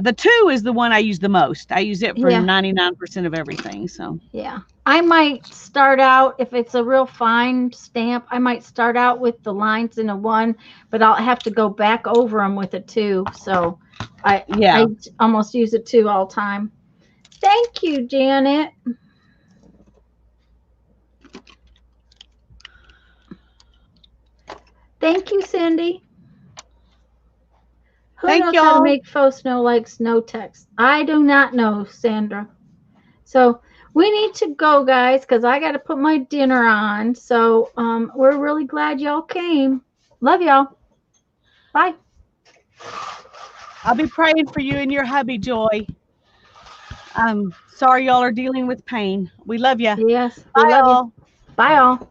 The 2 is the one I use the most. I use it for 99% of everything. So yeah, I might start out, if it's a real fine stamp, I might start out with the lines in a 1, but I'll have to go back over them with a 2. So I almost use a 2 all the time. Thank you, Janet. Thank you, Cindy. Who knows how to make faux snow like snow text? I do not know, Sandra. So we need to go, guys, because I got to put my dinner on. So we're really glad y'all came. Love y'all. Bye. I'll be praying for you and your hubby, Joy. I'm sorry y'all are dealing with pain. We love you. Yes, we love you. Bye, all.